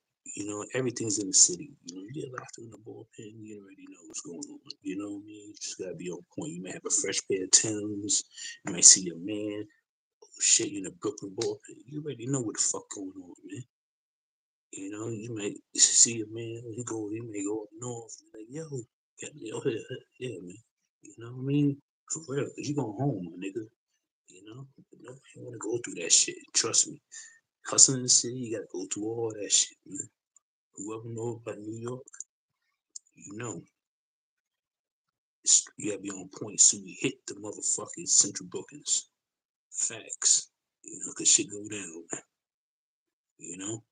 Everything's in the city. You get locked in the bullpen, you already know what's going on. You know what I mean? You just gotta be on point. You may have a fresh pair of Timbs. You might see your man. Oh shit, you in the Brooklyn bullpen. You already know what the fuck going on, man. You might see a man. He may go up north. Like, yeah, man. You know what I mean? For real, cause you going home, my nigga. Nobody wanna go through that shit. Trust me. Hustling in the city, you gotta go through all that shit, man. Whoever knows about New York, you know, you gotta be on point so we hit the motherfucking central bookings. Facts. Cause shit go down, man. You know?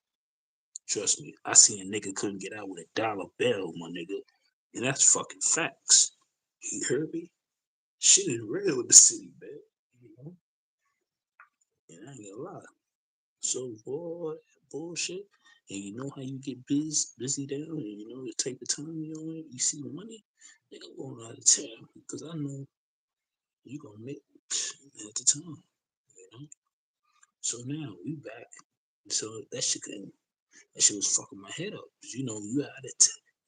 Trust me. I seen a nigga couldn't get out with $1 bill, my nigga. And that's fucking facts. You heard me? Shit is real in the city, man. You know? And I ain't gonna lie. So, boy, bullshit. And you know how you get busy down, and you know the type of time you see money, nigga, I'm going out of town because I know you gonna make at the time, you know. So now we back. So that shit was fucking my head up. 'Cause you know you out of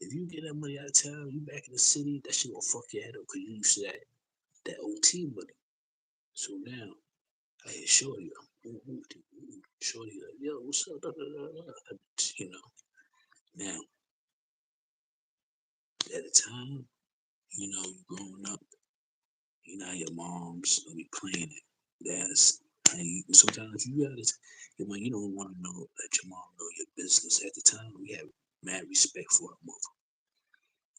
if you get that money out of town, you back in the city, that shit gonna fuck your head up because you used to that OT money. So now I hear Shorty, Shorty like, yo, what's up? Da, da, da, da. You know, now at the time, you growing up, you know, your mom's gonna be playing it. That's how sometimes you gotta, when you don't want to know that your mom know your business. At the time, we have mad respect for her mother.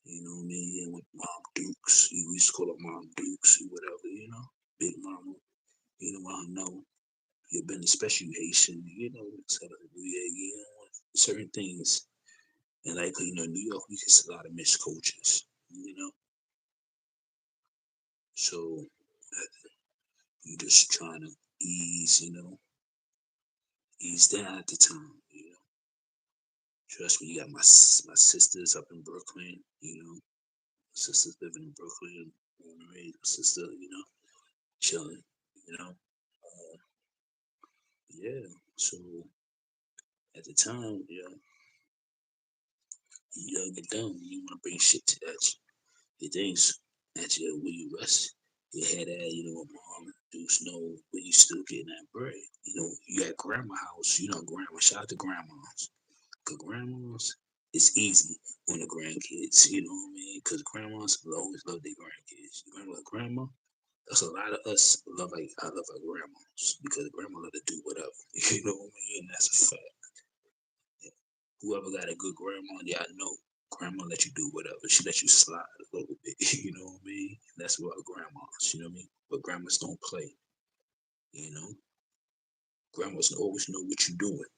You know what I mean? And with Mom Dukes, we used to call her Mom Dukes or whatever, Big Mama. You know, I know you've been, especially Haitian, so certain things. And like, New York, we get a lot of mixed cultures, you know? So you just trying to ease down at the time. Trust me, you got my sisters up in Brooklyn, sisters living in Brooklyn, born and raised, my sister, chilling, you know. Yeah. So at the time, you gotta get down. You wanna bring shit to that your things at your where you rest. You had that, mom do snow where you still getting that bread. You at grandma house, grandma, shout out to grandmas. Cause grandmas, it's easy on the grandkids, you know what I mean? Cause grandmas will always love their grandkids. Grandma, that's a lot of us love like I love our grandmas because grandma love to do whatever. You know what I mean? That's a fact. Whoever got a good grandma, yeah, I know. Grandma let you do whatever. She let you slide a little bit. You know what I mean? And that's what grandmas, you know what I mean? But grandmas don't play, you know? Grandmas always know what you're doing.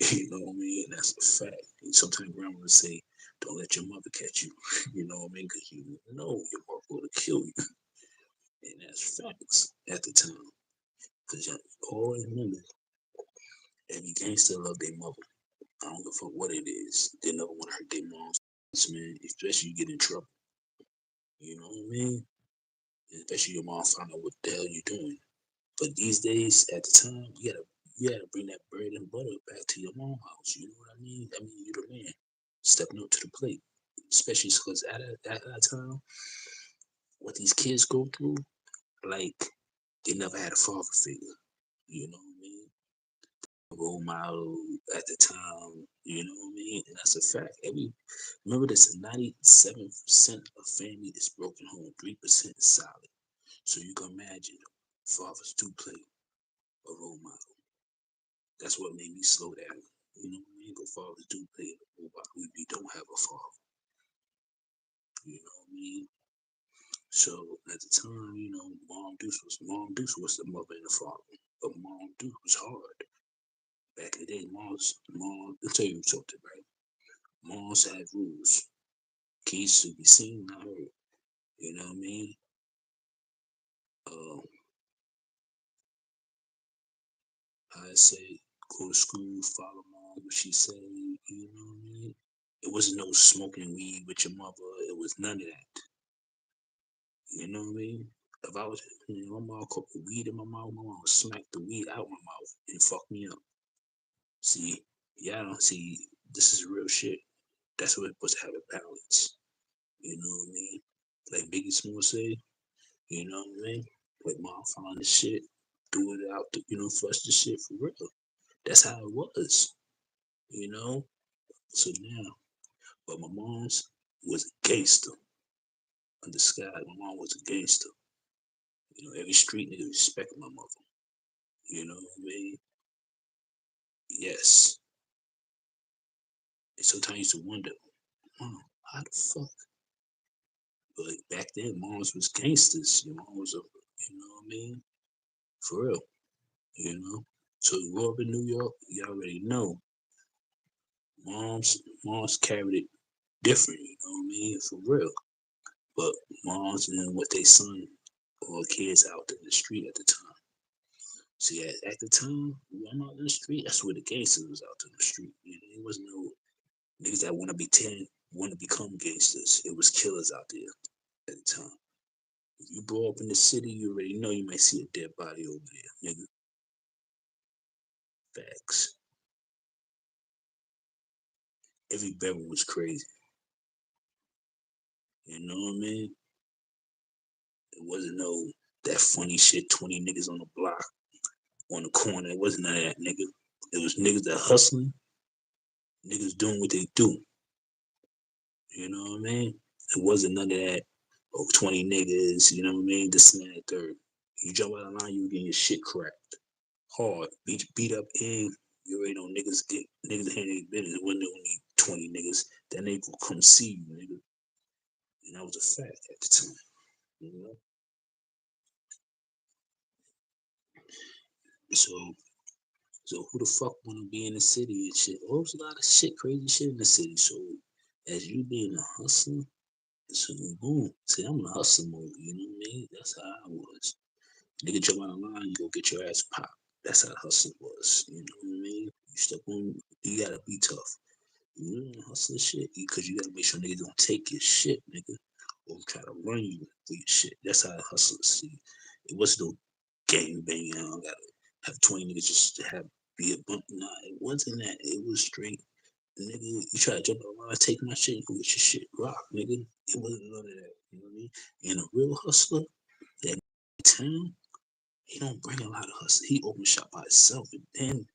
You know what I mean? And that's a fact. And sometimes grandmas say, don't let your mother catch you. You know what I mean? Because you know your mother will kill you. And that's facts at the time. Because you always remember, every gangster love their mother. I don't give a fuck what it is. They never want to hurt their moms, man. Especially you get in trouble. You know what I mean? Especially your mom find out what the hell you're doing. But these days, at the time, you gotta bring that bread and butter back to your mom's house. You know what I mean? I mean, you the man stepping up to the plate. Especially because at that time, what these kids go through, like they never had a father figure. You know what I mean? Role model at the time. You know what I mean? And that's a fact. Remember this: 97% of family is broken home, 3% is solid. So you can imagine fathers do play a role model. That's what made me slow down. You know what I mean? Because fathers do play a role model. We don't have a father. You know what I mean? So at the time, Mom Deuce was the mother and the father. But Mom Deuce was hard. Back in the day, I'll tell you something, right? Moms had rules. Kids to be seen, not heard. You know what I mean? Uh, I say go to school, follow mom, what she say, you know what I mean? It wasn't no smoking weed with your mother. It was none of that. You know what I mean? If I was, my mom put weed in my mouth, my mom would smack the weed out my mouth and fuck me up. See, don't see, this is real shit. That's what it's supposed to have a balance. You know what I mean? Like Biggie Small say, you know what I mean? Like mom found the shit, threw it out, flush the shit for real. That's how it was, you know? So now, but my mom's was a gangster. On the sky, my mom was a gangster. Every street nigga respected my mother. You know what I mean? Yes. And sometimes I used to wonder, Mom, how the fuck? But back then, moms was gangsters. Your mom was you know what I mean? For real, you know? So you grow up in New York, you already know. Moms carried it different, you know what I mean? For real. But moms and what they son or kids out in the street at the time. See, at the time, I'm out in the street. That's where the gangsters was out in the street. You know, it wasn't no niggas that want to become gangsters. It was killers out there at the time. If you grow up in the city, you already know you might see a dead body over there, nigga. Facts. Every barrel was crazy. You know what I mean? It wasn't no that funny shit, 20 niggas on the block, on the corner. It wasn't none of that, nigga. It was niggas that hustling, niggas doing what they do. You know what I mean? It wasn't none of that, 20 niggas, you know what I mean? This and that, third. You jump out of line, you getting your shit cracked. Hard. Beat up in. You already know niggas handling business when they only 20 niggas. That nigga will come see you, nigga. And that was a fact at the time. You know? So So who the fuck wanna be in the city and shit? Oh, there's a lot of shit, crazy shit in the city. So as you being a hustler, so boom. See, I'm in a hustler mode, you know what I mean? That's how I was. Nigga jump out of line, you go get your ass popped. That's how hustling was. You know what I mean? You step on, you gotta be tough. You know hustler shit, because you gotta make sure niggas don't take your shit, nigga, or try to run you for your shit. That's how hustlers see. It wasn't no gang banging. I don't gotta have 20 niggas just to have be a bump. Nah, it wasn't that. It was straight. Nigga, you try to jump around, take my shit, you go get your shit rock, nigga. It wasn't none of that. You know what I mean? And a real hustler, that town, he don't bring a lot of hustle. He open shop by himself, and then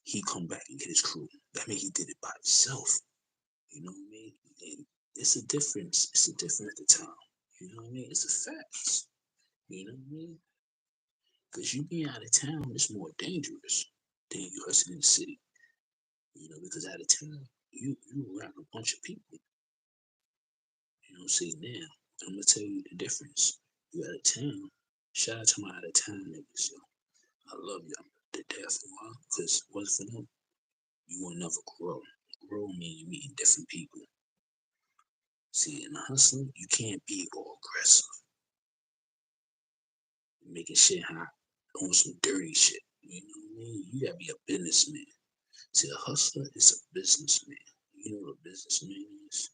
he come back and get his crew. That mean he did it by himself. You know what I mean? And it's a difference. It's a difference at the time. You know what I mean? It's a fact. You know what I mean? Because you being out of town is more dangerous than you hustling in the city. You know, because out of town, you around a bunch of people. You know, see now, I'm gonna tell you the difference. You out of town. Shout out to my out of town niggas, yo. I love y'all to death. Why? Because what's for them, you will never grow. Grow mean you meeting different people. See, in the hustling, you can't be all aggressive, making shit hot, doing some dirty shit. You know what I mean? You gotta be a businessman. See, a hustler is a businessman. You know what a businessman is?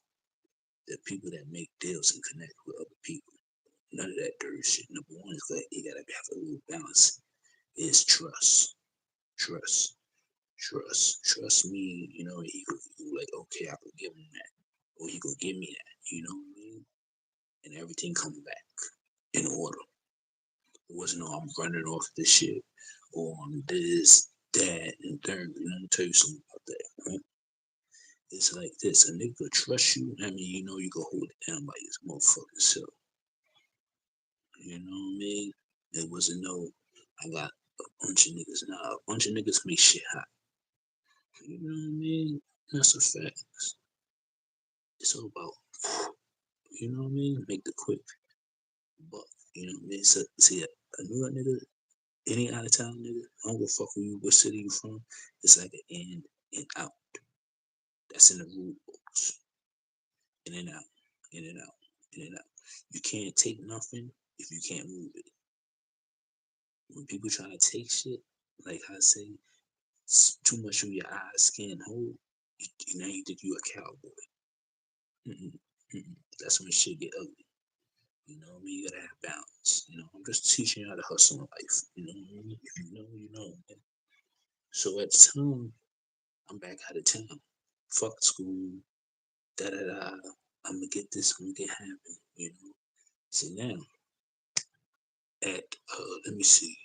The people that make deals and connect with other people. None of that dirty shit. Number one is that you gotta have a little balance. Is trust. Trust. Trust. Trust me, you know, he go like, okay, I could give him that. Or he could give me that. You know what I mean? And everything come back in order. It wasn't no I'm running off this shit or I'm this, that, and third. You know, let me tell you something about that. Right? It's like this. A nigga could trust you. I mean, you know you can hold it down by your motherfucking self. You know what I mean? There wasn't no I got a bunch of niggas. Nah, a bunch of niggas make shit hot. You know what I mean? That's a fact. It's all about you know what I mean? Make the quick buck. You know what I mean? So see a New York nigga, any out of town nigga, I don't give a fuck who you what city you from, it's like an in and out. That's in the rule books. In and out, in and out, in and out. You can't take nothing if you can't move it. When people try to take shit, like I say, it's too much of your eyes can't hold. Now you think you a cowboy. Mm-mm, mm-mm. That's when shit get ugly. You know what I mean? You gotta have balance. You know, I'm just teaching you how to hustle in life. You know what I mean? If you know, you know. Man. So at the time, I'm back out of town. Fuck school. Da da da. I'm gonna get this. I'm gonna get happy. You know. See now, at let me see.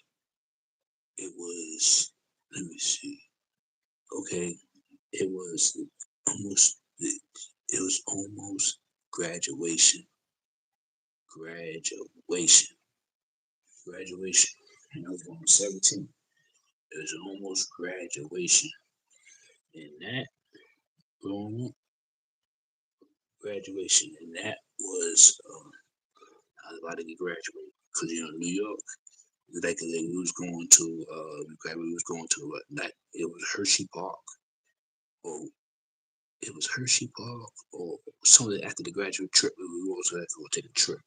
It was. Let me see. Okay, it was almost. It was almost graduation. Graduation. Graduation. And I was going 17. It was almost graduation. And that growing up, graduation. And that was I was about to get graduated. Cause you know, New York, like we was going to we was going to like it was Hershey Park or it was Hershey Park or something after the graduate trip. We also had to go take a trip,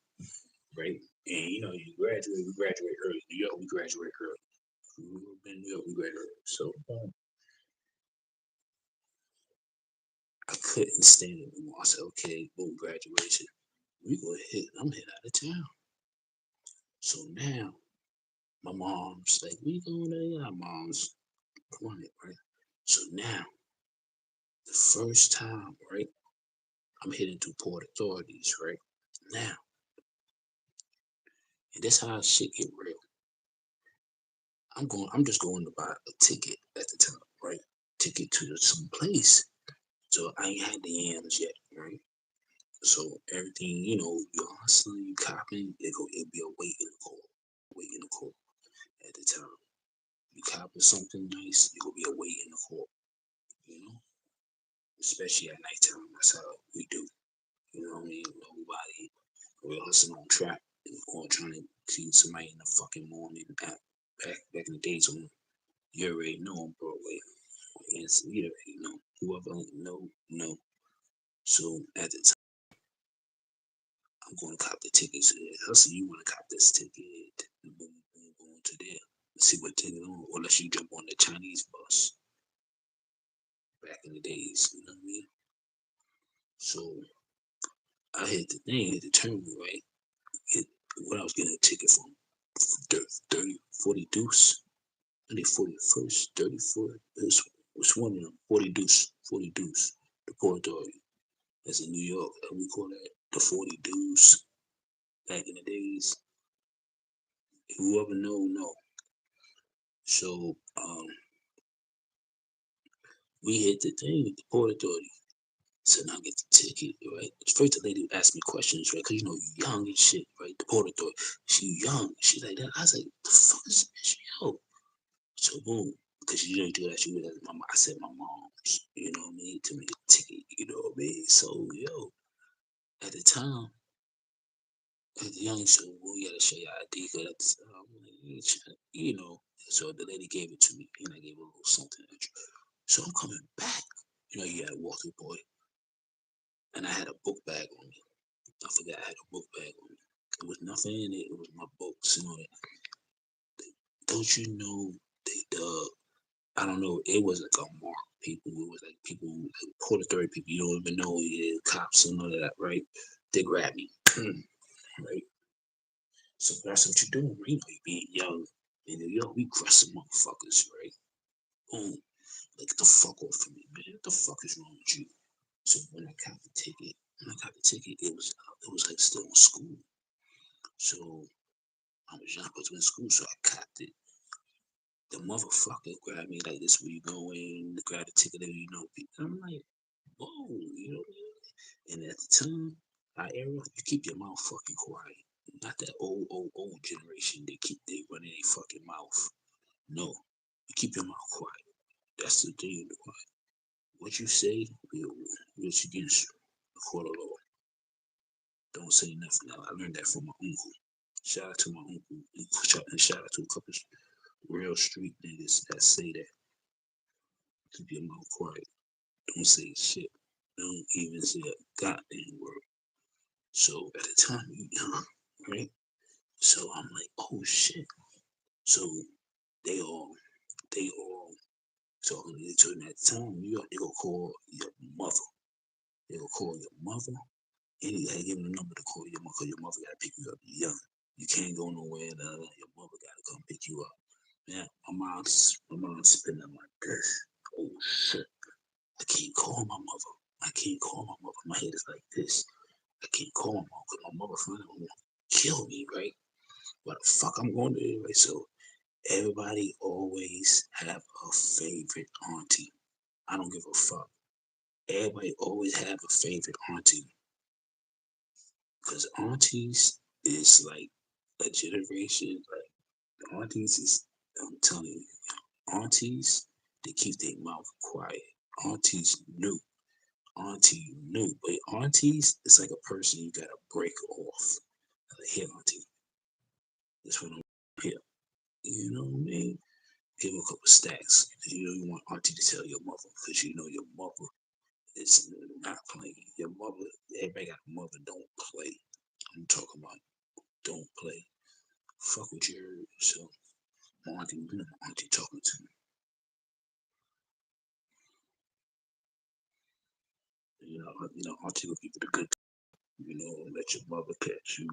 right? And you know, we graduate early. New York, we graduate early. We were in New York, we graduated. So I couldn't stand it anymore. I said, okay, boom, graduation. We go hit. I'm heading out of town. So now my mom's like, we going there? Yeah, mom's come on, right? So now the first time, right? I'm heading to Port Authorities, right? Now, and that's how shit get real. I'm just going to buy a ticket at the time, right? Ticket to some place. So I ain't had the yams yet, right? So everything, you're hustling, you copping, it'll be a wait in the court. Wait in the court at the time. You copping something nice, it'll be a wait in the court, you know? Especially at nighttime, that's how we do. You know what I mean? Nobody, we're hustling on track or trying to see somebody in the fucking morning back in the days when you already know on Broadway. And you already know. Whoever know. So at the time, I'm going to cop the tickets. Hustle, you want to cop this ticket? Boom, boom, going to there. See what ticket on, or unless you jump on the Chinese bus back in the days. You know what I mean? So I hit the thing, hit the terminal, right? What I was getting a ticket from 30, 40 deuce. I think 41st, 34. It's one of them. 40 deuce, 40 deuce. The Port Authority. That's in New York. We call that the 40 deuce back in the days. Whoever know. So we hit the thing with the Port Authority. So now I get the ticket, right? First the lady asked me questions, right? Cause you young and shit, right? The Port Authority. She young. She's like that. I was like, the fuck is this? Yo. So boom. Because she didn't do that. She was like, I said my mom's, you know what I mean, to make a ticket, you know what I mean? So yo, at the time, as the young, so we gotta show your ID, cause So the lady gave it to me, and I gave her a little something extra. So I'm coming back. You had a walking boy, and I had a book bag on me. I forgot I had a book bag on me. There was nothing in it. It was my books, Don't you know I don't know. It was like a mark. People, it was like people, like Port Authority people. You don't even know cops and all of that, right? They grab me, right? So that's what you're doing, right? You being young, and we aggressive motherfuckers, right? Boom, like get the fuck off of me, man. What the fuck is wrong with you? So when I got the ticket, it was like still in school. So I was young, I was in school, so I copped it. The motherfucker grabbed me like this, where you going? Grab the ticket, I'm like, whoa, And at the time, our era, you keep your mouth fucking quiet. Not that old generation. They running their fucking mouth. No, you keep your mouth quiet. That's the thing. What you say, it's against you. The court of law. Don't say nothing. Now, I learned that from my uncle. Shout out to my uncle. And shout out to a couple real street niggas that say that. Keep your mouth quiet. Don't say shit. Don't even say a goddamn word. So at the time, you young, right? So I'm like, oh shit. So they all talking to each other at the time. They go call your mother. They go call your mother, and you gotta give them the number to call your mother. Cause your mother gotta pick you up. You're young. You can't go nowhere. Your mother gotta come pick you up. Man, my mom's spinning like this. Oh shit. I can't call my mother. I can't call my mother. My head is like this. I can't call my mom because my mother finally gonna kill me, right? What the fuck I'm going to do, right? So everybody always have a favorite auntie. I don't give a fuck. Everybody always have a favorite auntie. Because aunties is like a generation, like aunties is, I'm telling you, aunties, they keep their mouth quiet. Aunties knew. Auntie knew. But aunties, it's like a person you gotta break off. Like, here, auntie, this one here. You know what I mean? Give him a couple stacks. You want auntie to tell your mother because your mother is not playing. Your mother, everybody got a mother, don't play. I'm talking about don't play. Fuck with your so. my auntie talking to me. Auntie will give you the good, let your mother catch you.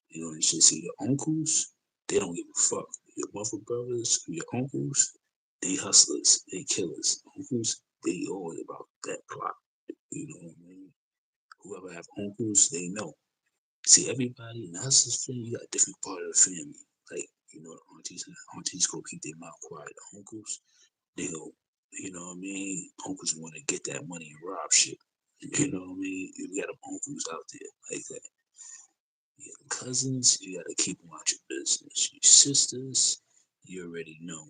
You should see your uncles. They don't give a fuck. Your mother brothers, your uncles, they hustlers, they killers. Uncles, they all about that plot. You know what I mean? Whoever have uncles, they know. See, everybody in the hustlers family, you got a different part of the family. Like, aunties go keep their mouth quiet. The uncles, they go, you know what I mean? Uncles want to get that money and rob shit. You know what I mean? You got them uncles out there like that. Your cousins, you gotta keep them out your business. Your sisters, you already know.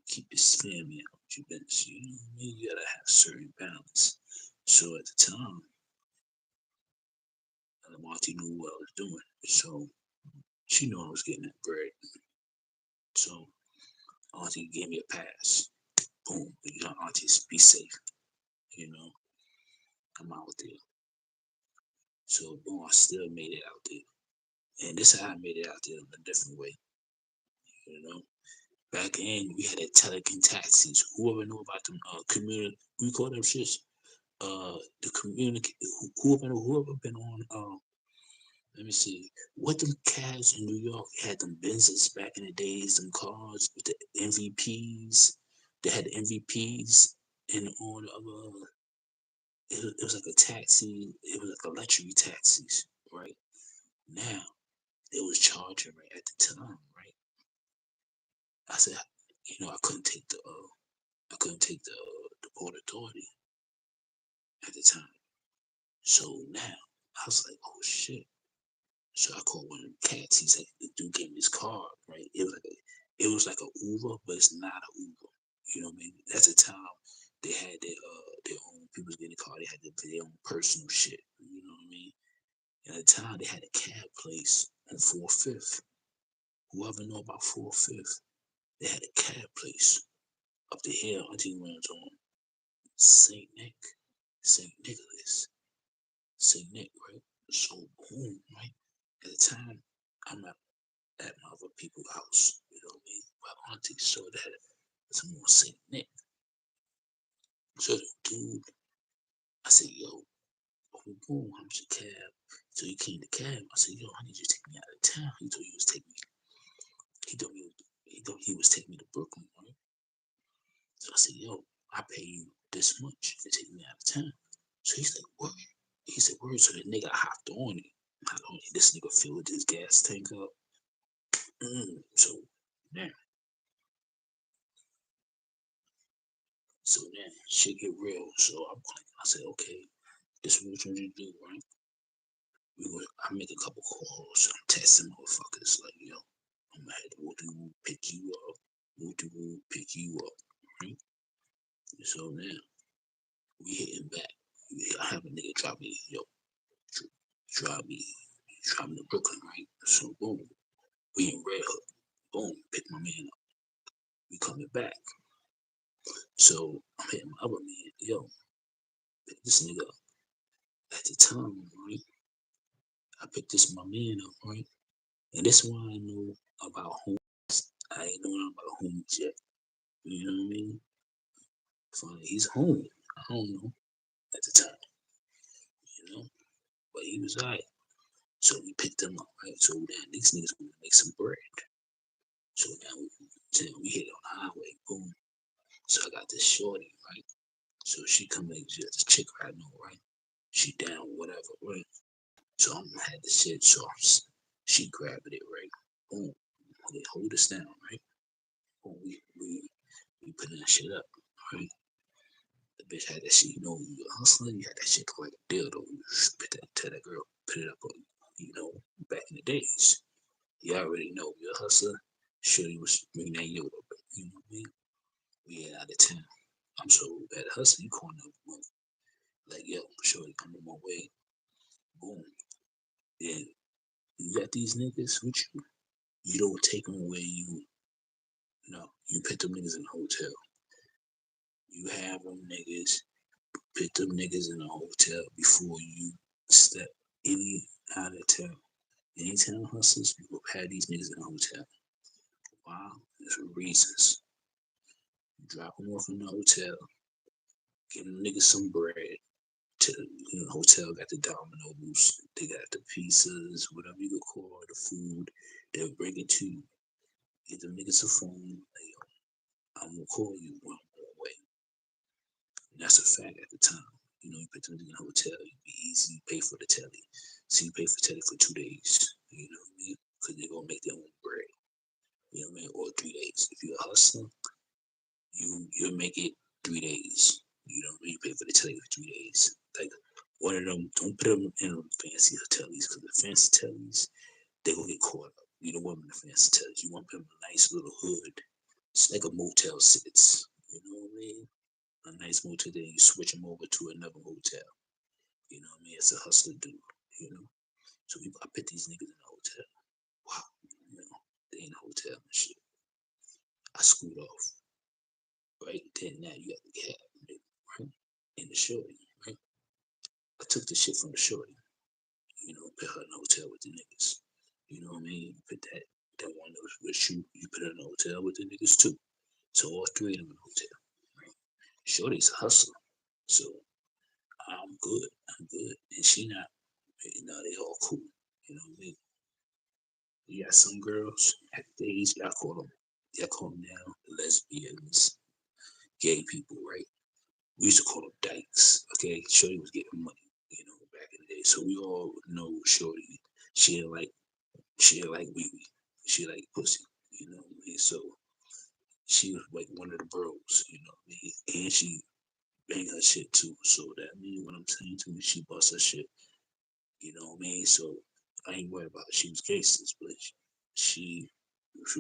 Keep your family out your business. You know what I mean? You gotta have certain balance. So at the time, Monty knew what I was doing. So she knew I was getting that bread. So Auntie gave me a pass. Boom. Aunties, be safe. You know, I'm out there. So boom, I still made it out there. And this is how I made it out there in a different way. You know, back then we had a Telekin taxis. Whoever knew about them community, we call them shits. The community. Whoever been on. Let me see. What them cats in New York had them Benzes back in the days. Them cars with the MVPs. They had the MVPs and on it was like a taxi. It was like a luxury taxis, right? Now it was charging right at the time, right? I said, I couldn't take the Port Authority at the time. So now I was like, oh shit. So I called one of the cats. He said the dude gave me his card, right? It was like a Uber, but it's not a Uber. You know what I mean? At the time, they had their own people's getting a car. They had their own personal shit. You know what I mean? And at the time, they had a cab place on 4th. Whoever know about 4th, they had a cab place up the hill. Auntie runs on Saint Nick, Saint Nicholas, Saint Nick, right? So boom, right? At the time, I'm at my other people's house. You know what I mean? My auntie saw that some more Saint Nick. So the dude, I said, yo, boom, boom, how much a cab? So he came to cab. I said, yo, I need you to take me out of town. He told he was taking me. He thought he was taking me to Brooklyn, right? So I said, yo, I pay you this much to take me out of town. So he's like, what? He said, word. So the nigga hopped on it. Not only this nigga filled his gas tank up. So now, shit get real. So I said, okay, this is what we're trying to do, right? I make a couple calls. I'm testing motherfuckers like, yo, I'm gonna have to pick you up. Woo pick you up, right? So now we hitting back. I have a nigga drop me, yo, drop me, drop me to Brooklyn, right? So boom, we in Red Hook. Boom, pick my man up. We coming back. So I'm hitting my other man, yo, pick this nigga up. At the time, right? I picked this my man up, right? And this is why I know about home. I ain't knowing about homies yet. You know what I mean? Funny, he's home. I don't know at the time, you know, but he was alright. So we picked him up, right? So now these niggas gonna make some bread. So now we hit on the highway, boom. So I got this shorty, right? So she come in, she this chick I know, right? She down, whatever, right? So I'm had the shit, so she grabbed it, right? Boom. They hold us down, right? Boom. We putting that shit up, right? The bitch had that shit, you a hustler, you had that shit like a dildo. You put that, tell that girl, put it up on, back in the days. You already know you're a hustler. Sure, you was bringing that yoke up, you know what I mean? We ain't out of town. I'm so bad at hustling, you calling up, like, yo, sure, I'm on my way. Boom. Then you got these niggas with you. You don't take them where you put them niggas in the hotel. You have them niggas, put them niggas in the hotel before you step any out of town. Any town hustlers, we will have these niggas in the hotel. Wow, there's reasons. Drop them off in the hotel, give them niggas some bread. To the hotel got the Domino's, they got the pizzas, whatever you could call it, the food. They'll bring it to you. Give them niggas a phone. Like, yo, I'm gonna call you when I'm on the way. And that's a fact at the time. You put them in a hotel, you be easy, you pay for the telly. So you pay for telly for 2 days. You know what I mean? Because they're gonna make their own bread. You know what I mean? Or 3 days. If you're a hustler, you'll make it 3 days. You know what I mean? You pay for the telly for 3 days. Like one of them, don't put them in fancy hotels because the fancy hotels they gonna get caught up. You don't want them in the fancy hotels. You want them in a nice little hood. It's like a Motel 6. You know what I mean? A nice motel, then you switch them over to another hotel. You know what I mean? It's a hustler dude. You know, so I put these niggas in the hotel. Wow, they in the hotel and shit. I scoot off. Right then, now you got the cab, right? And the shorty, right? I took the shit from the shorty. Put her in the hotel with the niggas. You know what I mean? Put that one that was with you put her in the hotel with the niggas too. So all three of them in the hotel. Right? Shorty's a hustler. So I'm good. I'm good. And she not, they all cool. You know what I mean? You got some girls at days, y'all call them now lesbians, gay people, right? We used to call them dykes. Okay, Shorty was getting money, back in the day. So we all know Shorty. She didn't like wee wee. She like pussy. You know what I mean? So she was like one of the bros. You know what I mean? And she bang her shit too. So that means what I'm saying to me, she bust her shit. You know what I mean? So I ain't worried about it. She was gangsters, but she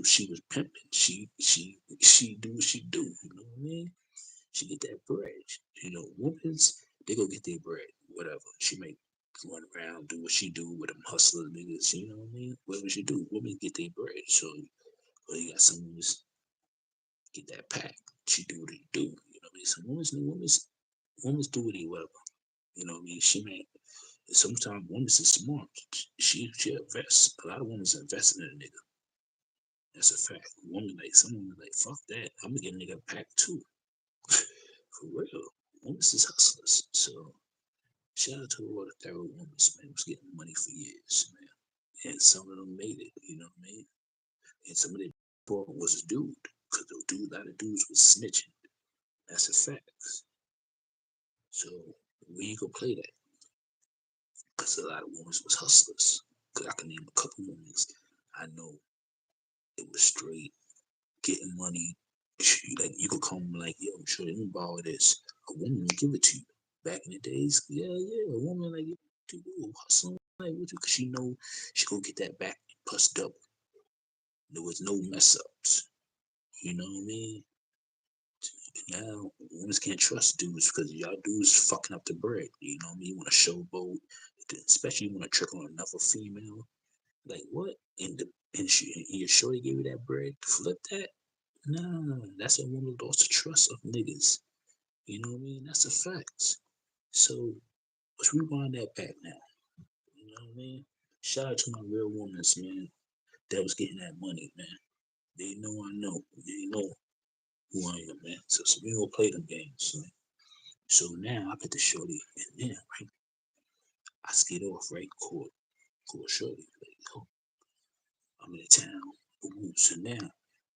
she was pimping. She do what she do. You know what I mean? She get that bread. Women's they go get their bread. Whatever. She may run around, do what she do with them hustler niggas. You know what I mean? Whatever she do, women get their bread. So well, you got some women get that pack. She do what she do. You know what I mean? Some women's do what they whatever. You know what I mean? She may sometimes women's is smart. She invests. A lot of women's investing in a nigga. That's a fact. Some women like, fuck that. I'm gonna get a nigga a pack too. For real. Women's is hustlers. So shout out to all the thorough women, man, was getting money for years, man. And some of them made it, you know what I mean? And some of them was a dude, because a lot of dudes was snitching. That's a fact. So where you go play that? Because a lot of women was hustlers. Because I can name a couple women I know it was straight getting money. Like you could come like, yo, sure, let me borrow this. A woman would give it to you. Back in the days, yeah, a woman like you hustling like what you, cause she know she gonna get that back plus double. There was no mess ups. You know what I mean? Now women can't trust dudes because y'all dudes fucking up the bread. You know what I mean? You want to showboat, especially you want to trick on another female. Like what? And your shorty gave you that bread. Flip that. Nah, that's a woman lost the trust of niggas. You know what I mean? That's a fact. So let's rewind that back now. You know what I mean? Shout out to my real women, man, that was getting that money, man. They know I know. They know who I am, man. So we don't play them games, man. So now I put the shorty in there, right? I skate off, right? Call shorty. Like, yo, I'm in the town. Ooh, so now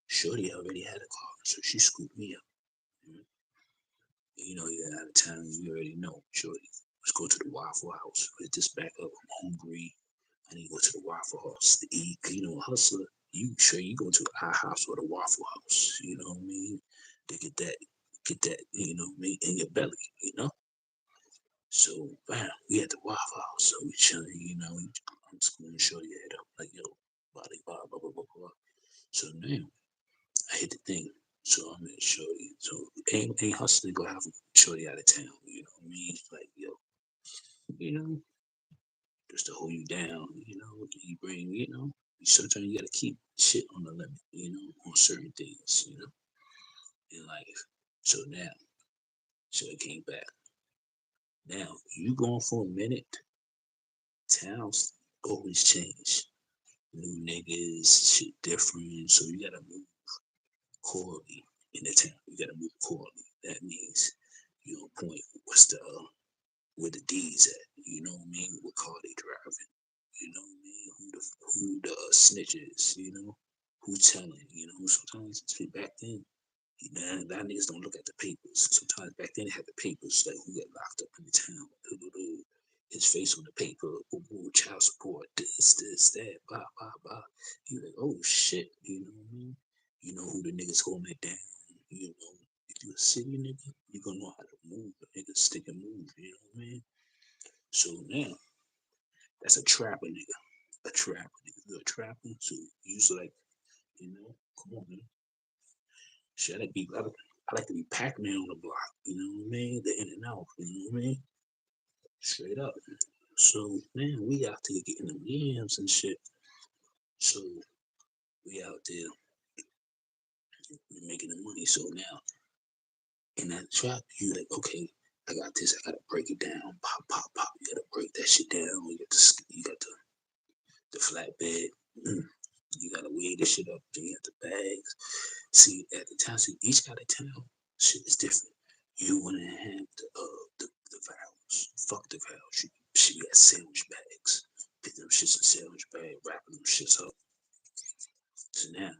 shorty already had a car, so she scooped me up. Mhm. You're out of town, you already know, shorty. Let's go to the Waffle House. Hit this back up. I'm hungry. I need to go to the Waffle House to eat. A hustler, you go to our house or the Waffle House. You know what I mean? To get that, in your belly. So, bam, we at the Waffle House. So we chilling. I'm schooling shorty head up like, yo, body, blah, blah, blah, blah, blah. So now I hit the thing. So I'm in shorty. So ain't hustling gonna have shorty out of town. You know what I mean? Like, yo, you know, just to hold you down, you bring, sometimes you gotta keep shit on the limit, on certain things, in life. So now, so it came back. Now, you going for a minute, towns always change. new niggas, shit different. So you gotta move accordingly in the town. You gotta move accordingly. That means you know point what's the where the D's at. You know what I mean? What car they driving? You know what I mean? Who the snitches? You know who telling? You know sometimes back then. Now niggas don't look at the papers. Sometimes back then they had the papers like who got locked up in the town. His face on the paper, child support, this, that, blah, blah, blah. You like, oh shit, you know what I mean? You know who the niggas holding it down. You know, if you a city nigga, you gonna know how to move. A nigga stick and move, you know what I mean? So now, that's a trapper nigga. A trapper nigga. You're a trapper, so you like, you know, come on, man. Shit, I like to be Pac-Man on the block, you know what I mean? The in and out, you know what I mean? Straight up. So, man, we out there getting them yams and shit. So, we out there making the money. So now, in that trap, you like, okay, I got this. I gotta break it down. Pop, pop, pop. You gotta break that shit down. You got the flatbed. You gotta weigh the shit up. Then you got the bags. See, at the time, see, each out of town, shit is different. You wanna have the valves. Fuck the valves. She got sandwich bags. Pick them shits in sandwich bag, wrapping them shits up. So now,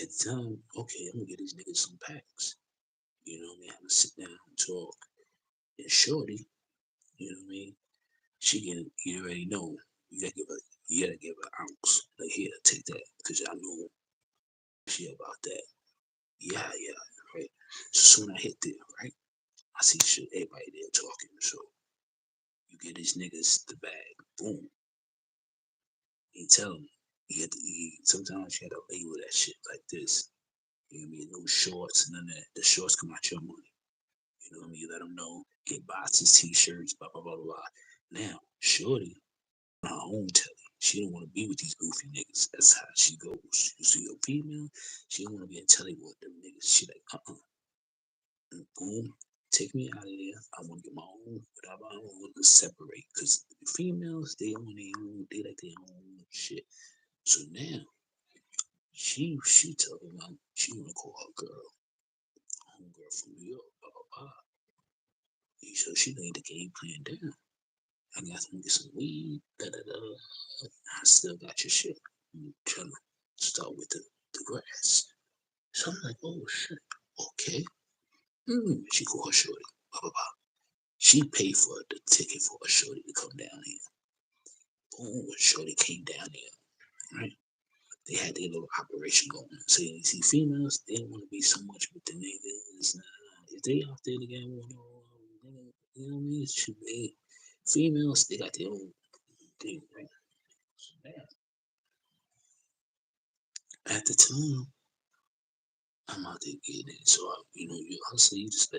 at the time, okay, I'm gonna get these niggas some packs. You know what I mean? Have to sit down and talk. And Shorty, you know what I mean? She can, you already know, you gotta give her an ounce. Like, here, take that, because I know she about that. Yeah, yeah, right? So soon I hit there, right? I see shit, everybody there talking. So you get these niggas the bag, boom. You tell them, sometimes you gotta label that shit like this. You know what I mean? No shorts, none of that. The shorts come out your money. You know what I mean? You let them know, get boxes, t-shirts, blah, blah, blah, blah. Now, Shorty, her own telly. She don't want to be with these goofy niggas. That's how she goes. You see a female, she don't want to be in telly with them niggas. She like, boom, take me out of there. I want to get my own, whatever I want to separate. Because the females, they own their own, they like their own shit. So now, she tell me, she want to call her girl, homegirl from New York, blah, blah, blah. So she laid the game plan down. I got to get some weed, da da da. I still got your shit. I'm trying to start with the grass. So I'm like, oh shit, okay. She called her shorty, blah blah blah. She paid for the ticket for a shorty to come down here. Boom, shorty came down here, right? They had their little operation going. So you see, females, they don't want to be so much with the niggas. If they out there together, you know what I mean? It should be females. They got their own thing, right? So, at the time, I'm out there getting it. So, you know, you hustle, you just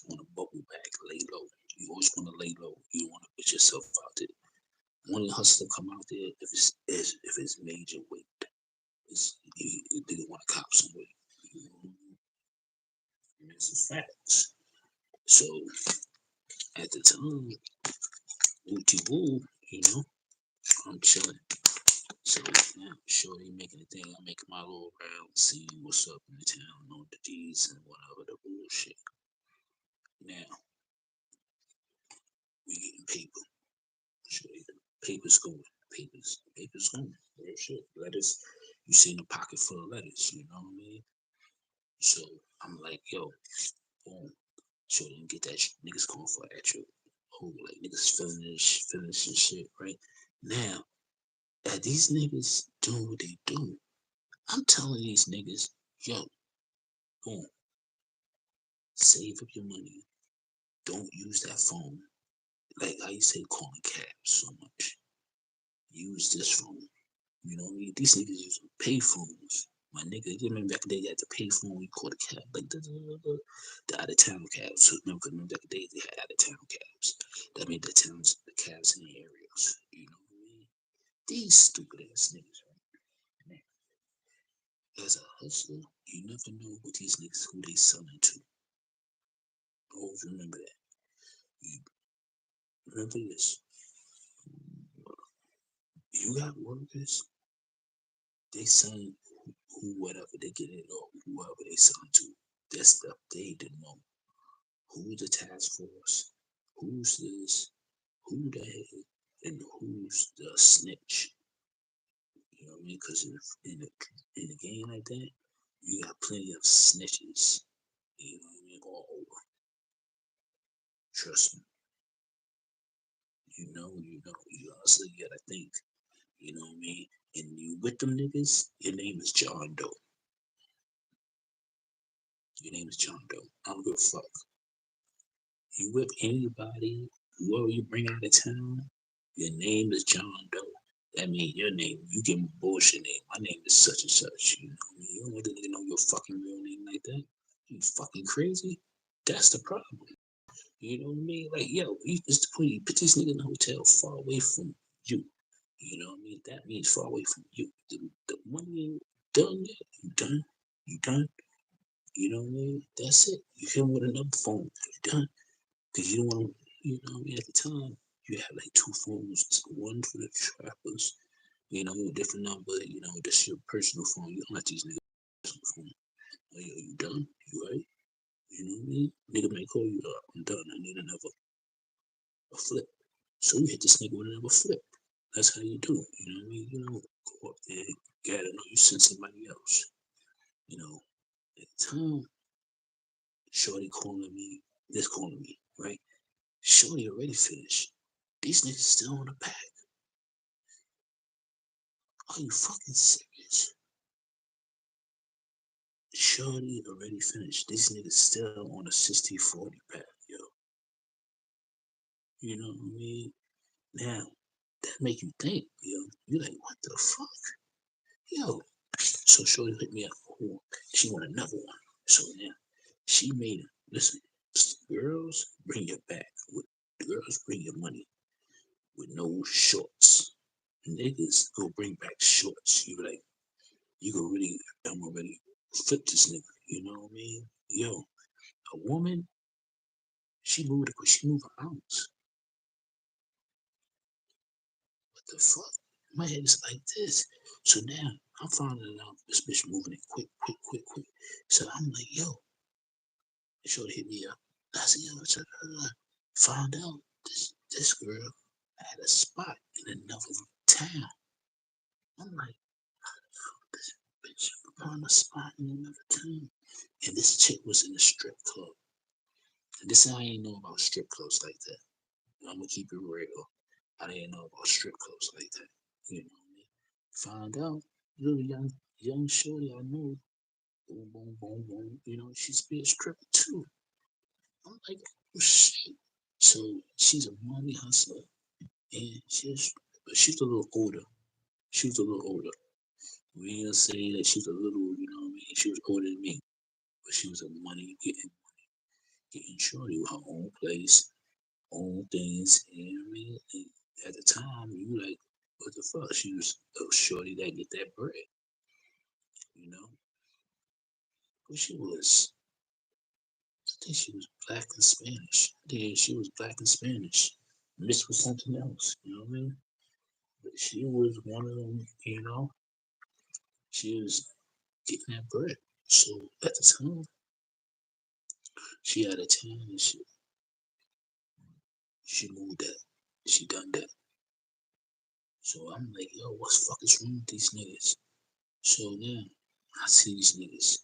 want to bubble back, lay low. You always want to lay low. You want to put yourself out there. When you hustle come out there, if it's major weight, they want to cop some weight. You know, and that's a facts. So at the time, wooty woo, you know, I'm chilling. So now, shorty making a thing. I'm making my little round, see what's up in the town, know the D's and whatever the bullshit. Now we getting paper. Shorty, papers going, papers going. Real shit. Letters. You see in a pocket full of letters. You know what I mean? So I'm like, yo, boom. Shorty didn't get that niggas going for at you. Oh, like niggas feeling this and shit, right? Now, as these niggas doing what they do, I'm telling these niggas, yo, boom, save up your money. Don't use that phone. Like I used to say calling cabs so much. Use this phone. You know what I mean? These niggas using pay phones. My nigga, you remember back in the day, you had to pay phone, you called a cab, like the out of town cabs. So remember back in the day, they had out of town cabs. That made the cabs in the areas. You know what I mean? These stupid ass niggas, right? Now, as a hustler, you never know what these niggas, who they selling to. Always remember that. You remember this. You got workers, they selling who whatever they get it or whoever they selling to. That stuff they didn't know. Who's the task force? Who's this? Who the head? And who's the snitch? You know what I mean? Because in a game like that, you got plenty of snitches. You know what I mean? All over. Trust me. You also gotta think. You know what I mean? And you with them niggas, your name is John Doe. Your name is John Doe. I don't give a fuck. You with anybody, whoever you bring out of town, your name is John Doe. That means your name, you give me bullshit name. My name is such and such. You know what I mean? You don't want to know your fucking real name like that. You fucking crazy? That's the problem. You know what I mean? Like, yo, it's the point you put this nigga in the hotel far away from you. You know what I mean? That means far away from you. The money done yet? You done? You done? You know what I mean? That's it. You hit him with another phone. You done? Because you don't want to, you know what I mean? At the time, you had like two phones. One for the trappers, you know, a different number, you know, that's your personal phone. You don't let these niggas personal phone. Like, yo, you done? You right? You know what I mean? Nigga may call you up. I'm done. I need another a flip. So you hit this nigga with another flip. That's how you do it. You know what I mean? You know, go up there, gotta know you send somebody else. You know, at the time, Shorty calling me, this calling me, right? Shorty already finished. These niggas still on the pack. Are you fucking serious? Shorty already finished. These niggas still on a 60-40 pack, yo. You know what I mean? Now, that make you think, yo. You like, what the fuck? Yo. So Shorty hit me up for one. She want another one. So now, she made it. Listen, girls, bring your back. Girls, bring your money with no shorts. Niggas go bring back shorts. You like, you go really, I'm already flip this nigga. You know what I mean? Yo, a woman, she move out. What the fuck? My head is like this. So now I'm finding out this bitch moving it quick, quick, quick, quick. So I'm like, yo, sure hit me up. I said, yo, found out this girl had a spot in another town. I'm like, this bitch found a spot in another town. And this chick was in a strip club. And this I ain't know about strip clubs like that. I'm gonna keep it real. I didn't know about strip clubs like that. You know what I mean? Found out, little young shorty I know, boom, boom, boom, boom. You know, she's be a stripper too. I'm like, oh shit. So she's a money hustler, and she's a little older. She was a little older. We gonna say that she's a little, you know what I mean? She was older than me, but she was a getting shorty with her own place, own things. You know what I mean? And at the time, you like, what the fuck? She was a shorty that get that bread, you know? But she was, I think she was black and Spanish. Yeah, she was black and Spanish. Mixed with something else, you know what I mean? But she was one of them, you know? She was getting that bread. So at the time, she had a tan and she moved that. She done that. So I'm like, yo, what the fuck is wrong with these niggas? So now I see these niggas.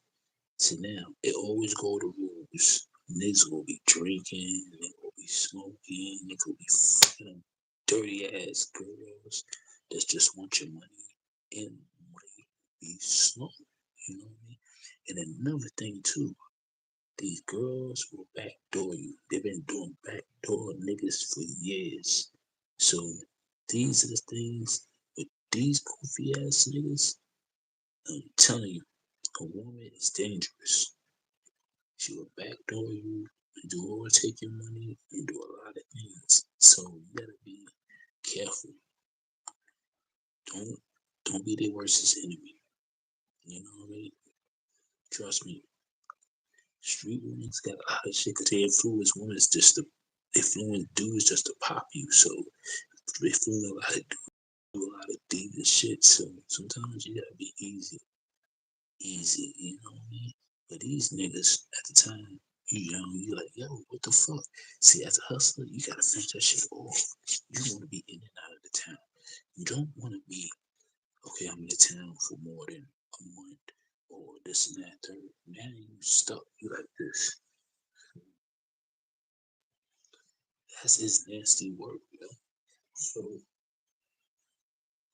So now it always go to rules. Niggas will be drinking, they will be smoking, they could be fucking dirty ass girls that just want your money and money be slow. You know what I mean? And another thing too, these girls will backdoor you. They've been doing backdoor niggas for years. So these are the things with these goofy ass niggas. I'm telling you, a woman is dangerous. She will backdoor you and do all take your money and do a lot of things. So you gotta be careful. Don't don't be their worst enemy. You know what I mean? Trust me. Street women's got a lot of shit because they influence women just to influence dudes just to pop you. So they influence a lot of dudes do a lot of devious shit, so sometimes you gotta be easy, you know what I mean? But these niggas at the time, you know, you like, yo, what the fuck? See, as a hustler, you gotta finish that shit off. You wanna be in and out of the town. You don't wanna be, okay, I'm in the town for more than a month or this and that, third. Now you stuck, you like this. That's nasty work, yo.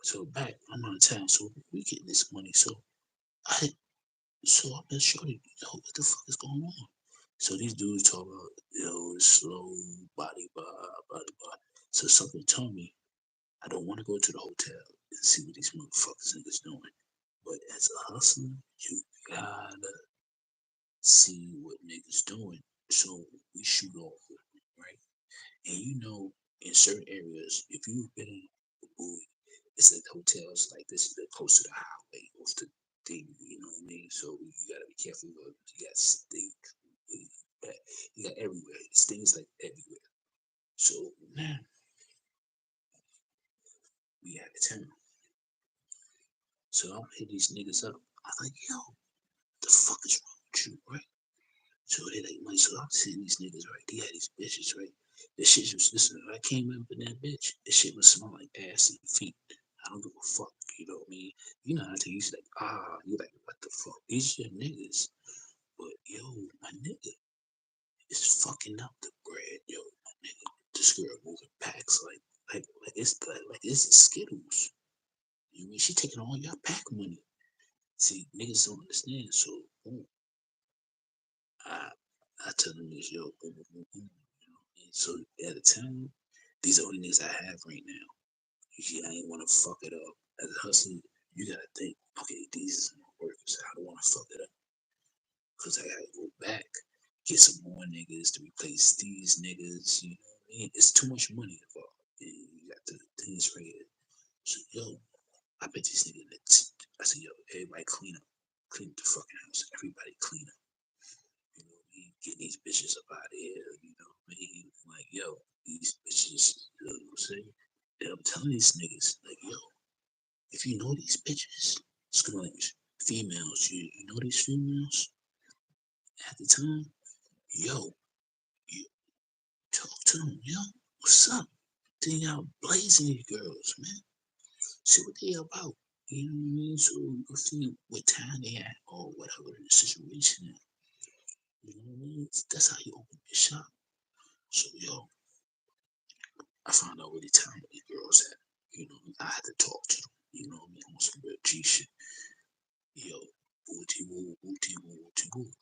So back, I'm out of town, so we getting this money. I I been shorty, yo, what the fuck is going on? So these dudes talk about, yo, slow body. So something told me I don't want to go to the hotel and see what these motherfuckers niggas doing. But as a hustler, you gotta see what niggas doing. So we shoot off, right? And you know, in certain areas, if you've been in a movie, it's like hotels like this is close to the highway, off the thing, you know what I mean? So you gotta be careful. You got stage, you got everywhere. It's things like everywhere. So now we out of town. So I'm hit these niggas up. I'm like, yo, the fuck is wrong with you, right? So they like, man, so I'm seeing these niggas, right? They had these bitches, right? The shit was, listen, I came in with that bitch, the shit was smell like ass and feet. I don't give a fuck, you know what I mean? You know how to use like, you're like, what the fuck? These your niggas. But yo, my nigga is fucking up the bread, yo, my nigga. This girl moving packs like it's Skittles. You mean she taking all your pack money? See, niggas don't understand. So boom, I I tell them this, yo, boom, boom, boom, boom. You know, and so at the time, these are the only niggas I have right now. You see, I ain't want to fuck it up. As a hustler, you gotta think, okay, these is my workers. I don't want to fuck it up because I gotta go back, get some more niggas to replace these niggas. You know what I mean? It's too much money involved. And you got the things right here. So yo, I bet these niggas. I said, yo, everybody clean up the fucking house. Everybody clean up. You know what I mean? Get these bitches up out of here. You know what I mean? Like yo, these bitches. You know what I'm saying? And I'm telling these niggas, like yo, if you know these bitches, scrunch, females, you know these females at the time, yo, you talk to them, yo, what's up? Then y'all blazing these girls, man. See what they about. You know what I mean? So you can see what time they at or whatever the situation is. You know what I mean? That's how you open your shop. So yo, I found out where the time these girls at. You know, I had to talk to them. You know what I mean? On some real G shit. Yo, woo,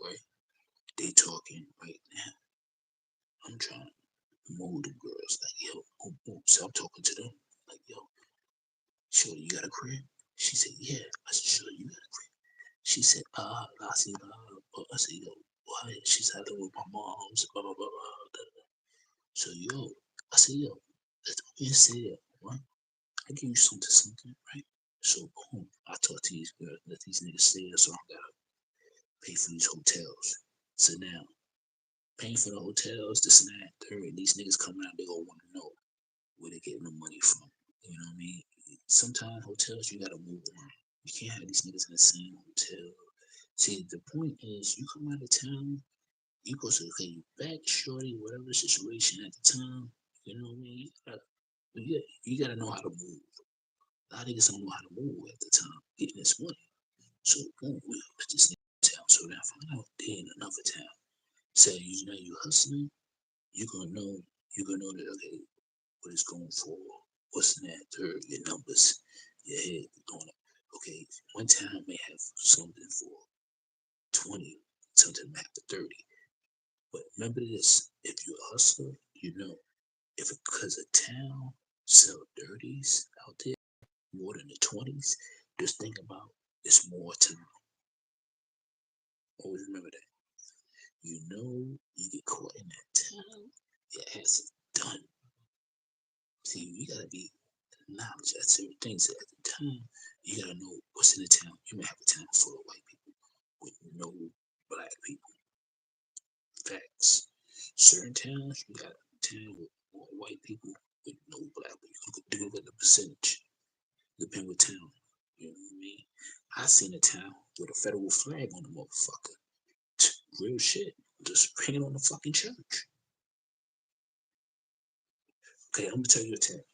right? They talking right now. I'm trying to mold the girls like, yo, boom, boom. So I'm talking to them like, yo, sure you got a crib? She said, yeah. I said, sure you got a crib. She said, I said, I said, yo, why? She said, I live with my mom's, blah, blah, blah, blah. So, yo, I said, yo, let's go and say that, right? I give you something, right? So, boom, I talk to these girls, let these niggas stay there, so I don't gotta pay for these hotels. So now, paying for the hotels, this and that, third, these niggas coming out, they gonna wanna know where they getting the money from. You know what I mean? Sometimes hotels you gotta move around. You can't have these niggas in the same hotel. See, the point is, you come out of town, you go to pay you back, shorty, whatever the situation at the time. You know what I mean? You gotta know how to move. A lot of niggas don't know how to move at the time, getting this money. So boom, we put this nigga in town. So then I find out they in another town. So you know you hustling, you're gonna know that okay, what it's going for, what's in that third, your numbers, your head going up. Okay, one town may have something for 20, something may have for 30. But remember this, if you're a hustler, you know, if because a town sell dirties out there more than the 20s, just think about it's more time. Always remember that. You know you get caught in that town, your ass is done. See, you gotta be knowledge at certain things at the time. You gotta know what's in the town. You may have a town full of white people with no black people. Facts. Certain towns, you got a town with more white people with no black people. You could do it at a percentage. Depend what town. You know what I mean? I seen a town with a federal flag on the motherfucker. Real shit. Just hanging on the fucking church. Okay, I'm gonna tell you a tale.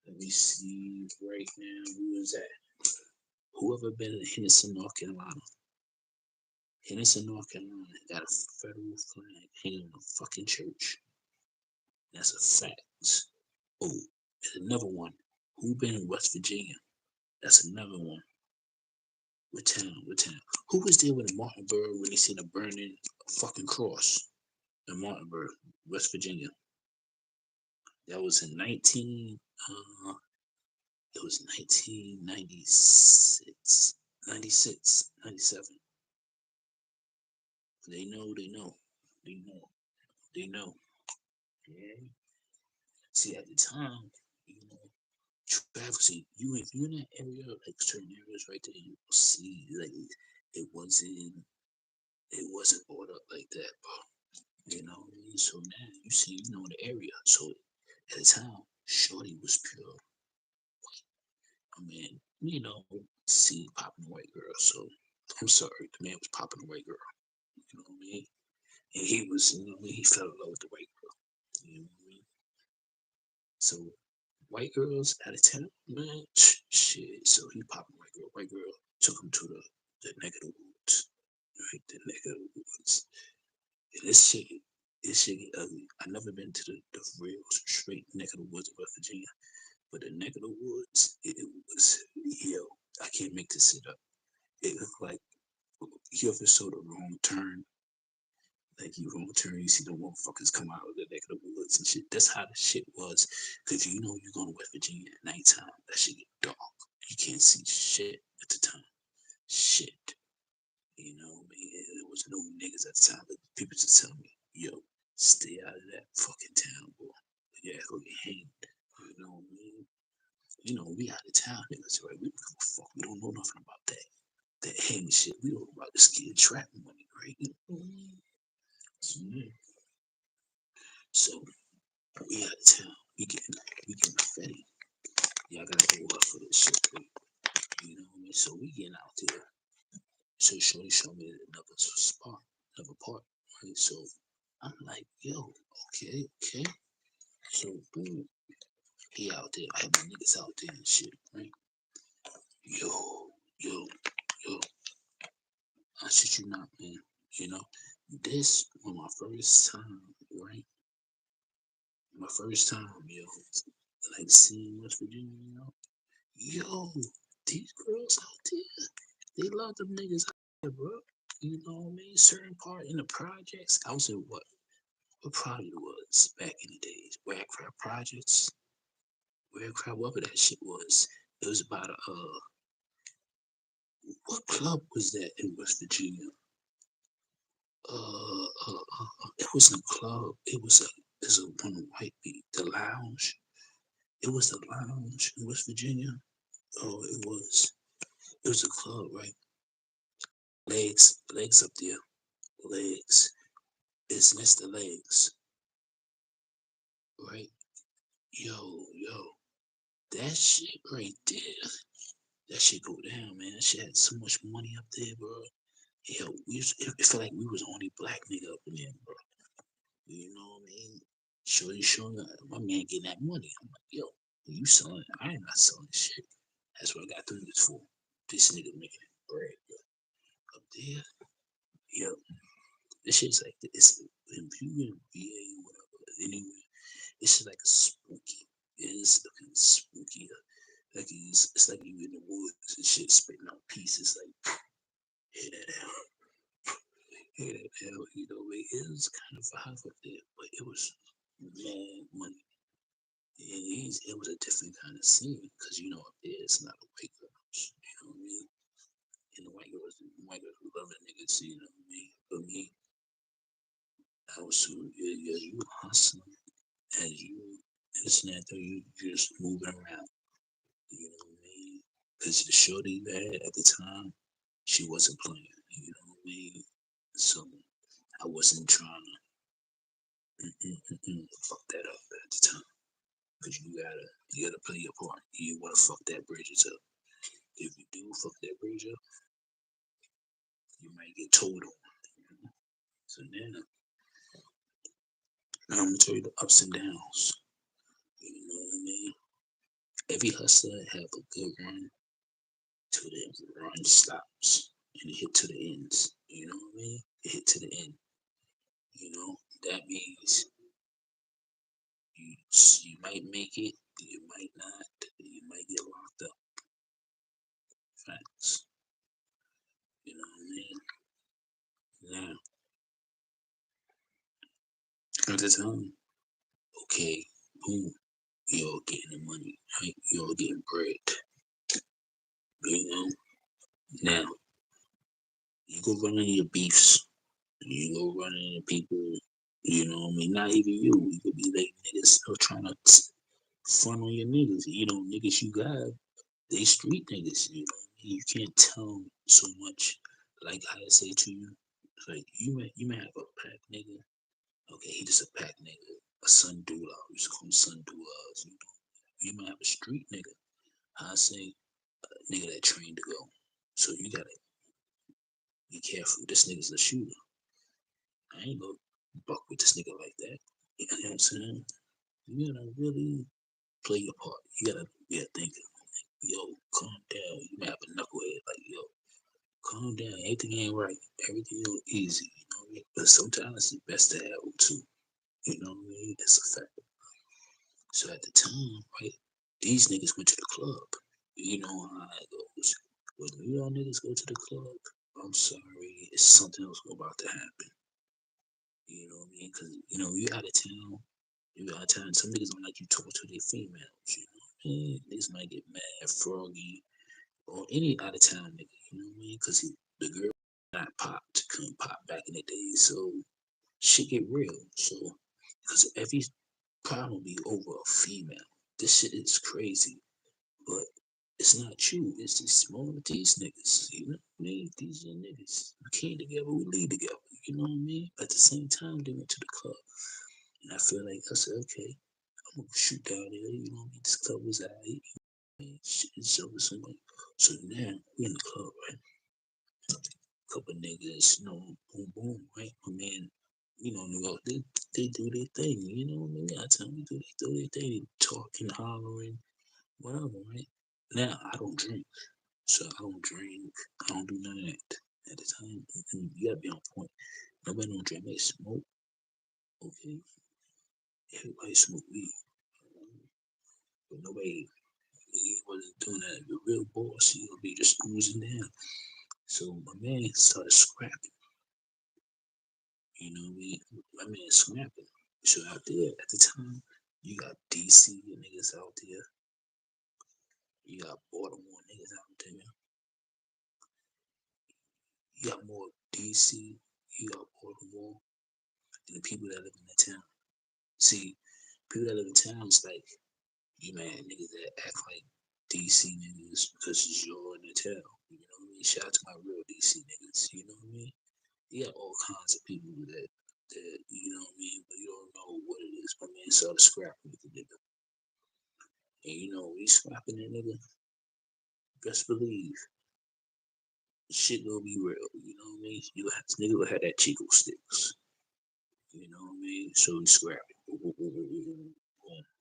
Let me see right now. Who is that? Whoever been in Henderson, North Carolina. Henderson, North Carolina got a federal flag hanging on a fucking church. That's a fact. Oh, and another one. Who been in West Virginia? That's another one. What town? What town? Who was there with Martinburg when they seen a burning fucking cross in Martinburg, West Virginia? That was in 1996, 96, 97. They know, they know, they know, they know. Yeah. See, at the time, you know, Travis, if you in that area, like certain areas right there, you will see like it wasn't brought up like that, bro. You know what I mean? So now you see, the area. So at the time, Shorty was pure. I mean, see popping a white girl. So I'm sorry, the man was popping a white girl. You know what I mean? And he was, he fell in love with the white girl. You know what I mean? So white girls out of town, man, shit. So he popped a white girl. White girl took him to the neck of the woods, right? The neck of the woods. And this shit get ugly. I never been to the real straight neck of the woods of West Virginia, but the neck of the woods, it was, yo, I can't make this shit up. It looked like you ever saw the wrong turn. Like you wrong turn, you see the motherfuckers come out of the neck of the woods and shit. That's how the shit was. Cause you're going to West Virginia at nighttime. That shit get dark. You can't see shit at the time. Shit. I mean, there was no niggas at the time, but people just tell me, yo, stay out of that fucking town, boy. Yeah, go get hanged. You know what I mean? We out of town niggas, right? We don't give a fuck. We don't know nothing about that. That hang shit. We don't know about this kid trap money, right? So, yeah. So we out of town. We getting a fetty. Y'all gotta go up for this shit, right? You know what I mean? So we getting out there. So Shorty showed me another spot, another part, right? So I'm like, yo, okay. So boom, he out there. I have my niggas out there and shit, right? Yo, yo, yo. I shit you not, man. You know, this was my first time, right? My first time, yo, like seeing West Virginia, Yo, these girls out there, they love them niggas out there, bro. You know what I mean? Certain part in the projects, I was in what project it was back in the days? Wagcraft Projects, Wagcraft, whatever that shit was. It was about what club was that in West Virginia? It was a club. It was a one white beat. The Lounge. It was the Lounge in West Virginia. Oh, it was a club, right? Legs up there. Legs. It's next to legs, right? Yo, that shit right there. That shit go down, man. That shit had so much money up there, bro. Yo, it felt like we was the only black nigga up in there, bro. You know what I mean? Showing my man getting that money. I'm like, yo, you selling it? I ain't not selling shit. That's what I got through this for. This nigga making it bread, bro. Up there, yo, this shit's like it's in you in VA or whatever. Anyway, it's just like a spooky. It's looking spooky. Like it's like you in the woods and shit spitting out pieces like hear that hell. Hear that hell, it was kind of vibe up there, but it was mad money. It was a different kind of scene because up there it's not a white girls, you know what I mean? And the white girls love that niggas, you know what I mean? But me, I was so you hustling as you this and that, though you just moving around, you know what I mean? Because the shorty you had at the time, she wasn't playing, you know what I mean? So I wasn't trying to fuck that up at the time. Cause you gotta play your part. You wanna fuck that bridges up. If you do fuck that bridge up, you might get told on. So now I'm gonna tell you the ups and downs. You know what I mean? Every hustler have a good run till the run stops and it hit to the ends. You know what I mean? It hit to the end. You know that means you you might make it, you might not, you might get locked up. Facts. You know what I mean? Now at the time, okay, boom, you're getting the money, right? You're getting bread. You know. Now you go running your beefs. You go running into people. You know what I mean? Not even you. You could be like niggas still trying to front on your niggas. You know, niggas you got, they street niggas. You know what I mean? You can't tell so much. Like I say to you, like you may have a pack nigga. Okay, he just a pack nigga, a son doula. We used to call him son doulas. You might have a street nigga. I say a nigga that trained to go. So you gotta be careful. This nigga's a shooter. I ain't gonna buck with this nigga like that. You know what I'm saying? You gotta really play your part. You gotta be a thinker. Yo, calm down. You might have a knucklehead like, yo, calm down. Everything ain't right. Everything ain't easy. You know what I mean? But sometimes it's best to have too. You know what I mean? That's a fact. So at the time, right, these niggas went to the club. You know how it goes. When you all niggas go to the club, I'm sorry, it's something else about to happen. You know what I mean? Because, you know, you out of town. You out of town. Some niggas don't like you talk to their females. You know what I mean? Niggas might get mad, froggy, or any out of town nigga. You know what I mean? Because the girl not popped, couldn't pop back in the day. So shit get real. So, because every problem be over a female. This shit is crazy. But it's not you. It's just small with these niggas. You know what I mean? These are niggas. We came together, we lead together. You know what I mean? At the same time, they went to the club. And I feel like I said, okay, I'm gonna shoot down there. You know what I mean? This club was out. You know what I mean? Shit is over something. So now we in the club, right? Couple niggas, you know, boom, boom, right? My man, you know, New York, they do their thing. You know what I mean? I tell them they do their thing. They talking, hollering, whatever, right? Now I don't drink. So I don't drink. I don't do none of that. At the time, you gotta be on point. Nobody don't drink. They smoke. Okay, everybody smoke weed, but nobody he wasn't doing that. The real boss, he'll be just oozing down. So my man started scrapping. You know what I mean? My man scrapping. So out there at the time, you got DC niggas out there. You got Baltimore niggas out there. You got more DC. You got Baltimore than the people that live in the town. See, people that live in towns like you man niggas that act like DC niggas because you're in the town. You know what I mean? Shout out to my real DC niggas. You know what I mean? You got all kinds of people that you know what I mean, but you don't know what it is. My man started scrapping with the nigga. And you know, we scrapping that nigga. Best believe shit gonna be real. You know what I mean? You have nigga will have that Chico sticks. You know what I mean? So we scrapping.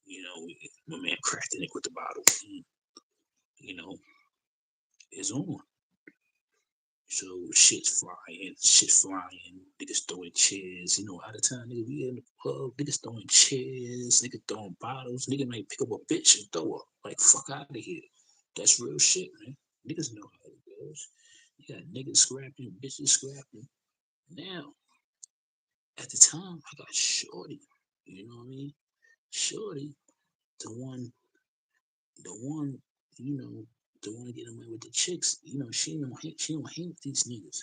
You know, my man cracked the nigga with the bottle. You know, it's on. So shit flying, niggas throwing chairs, you know, out of time, nigga, we in the pub, niggas throwing chairs, niggas throwing bottles, nigga might pick up a bitch and throw her, like, fuck out of here. That's real shit, man. Niggas know how it goes. You got niggas scrapping, bitches scrapping. Now, at the time, I got Shorty, you know what I mean? Shorty, the one, the one, you know, the one getting away with the chicks, you know, she don't hang with these niggas.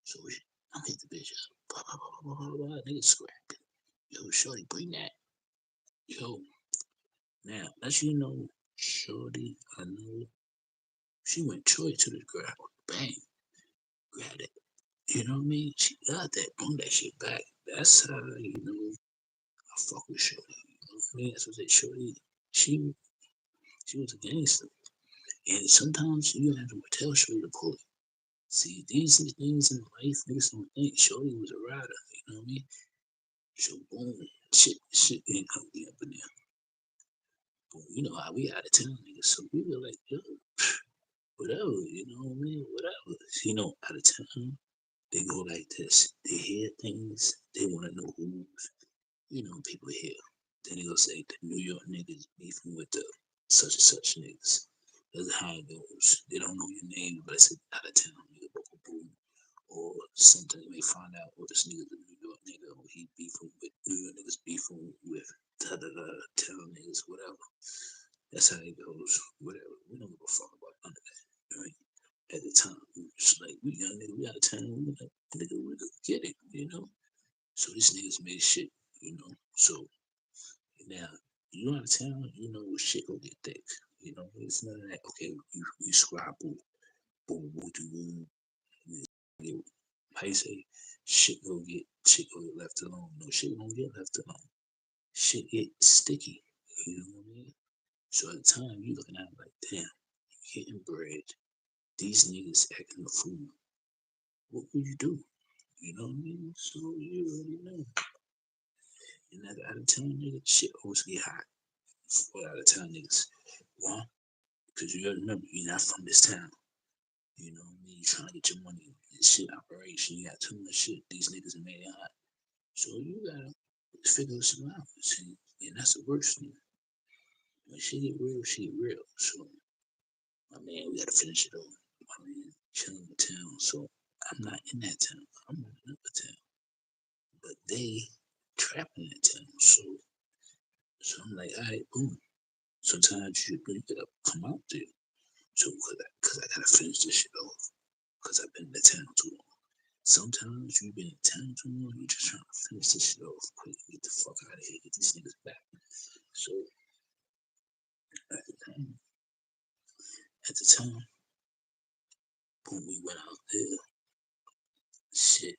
So I'm hit the bitch up. Blah, blah, blah, blah, blah, blah. Nigga scrapping. Yo, Shorty, bring that. Yo, now, as you know, Shorty, I know, she went straight to the ground. Bang, grabbed it. You know what I mean? She got that, bring that shit back. That's how, you know, I fuck with Shorty. I mean, that's what they shorty. She she was a gangster, and sometimes you have to tell shorty to pull it. See, these are the things in life niggas don't think. Shorty was a rider, you know what I mean? So boom, shit ain't ugly up in there. Boom, you know how we out of town niggas, so we were like, yo, whatever, you know what I mean? Whatever. You know, out of town, they go like this. They hear things, they wanna know who's, you know, people here. Then they go say the New York niggas beefing with the such and such niggas. That's how it goes. They don't know your name, but it's out of town nigga, boom, boom. Or something they may find out, oh, this nigga's a New York nigga, or he beefing with New York niggas beefing with da da da town niggas, whatever. That's how it goes. Whatever. We don't give a fuck about none of that. Right? At the time, we was like, we young nigga, we out of town, we like, nigga, we could get it, you know? So these niggas made shit, you know? So now, you out of town, you know shit go get thick. You know, it's none of that, okay, you scrabble, boom, boom, boom, boom. How you say, shit go get left alone. No, shit don't get left alone. Shit get sticky, you know what I mean? So at the time, you looking at it like, damn, getting bread, these niggas acting a fool. What would you do? You know what I mean? So you already know. And that out of town niggas, shit always get hot. For out of town niggas. Why? Because you gotta remember, you're not from this town. You know what I mean? You trying to get your money. This shit operation. You got too much shit. These niggas are made it hot. So you gotta figure some out. See? And that's the worst thing. When shit get real, shit get real. So, my man, we gotta finish it off. My man, chilling in town. So, I'm not in that town. I'm in another town. But they trapped in that town. So I'm like, all right, boom. Sometimes you gotta come out there. So, cause I gotta finish this shit off. Cause I've been in the town too long. Sometimes you've been in town too long, you're just trying to finish this shit off quick, get the fuck out of here, get these niggas back. So at the time, at the time, boom, we went out there. Shit,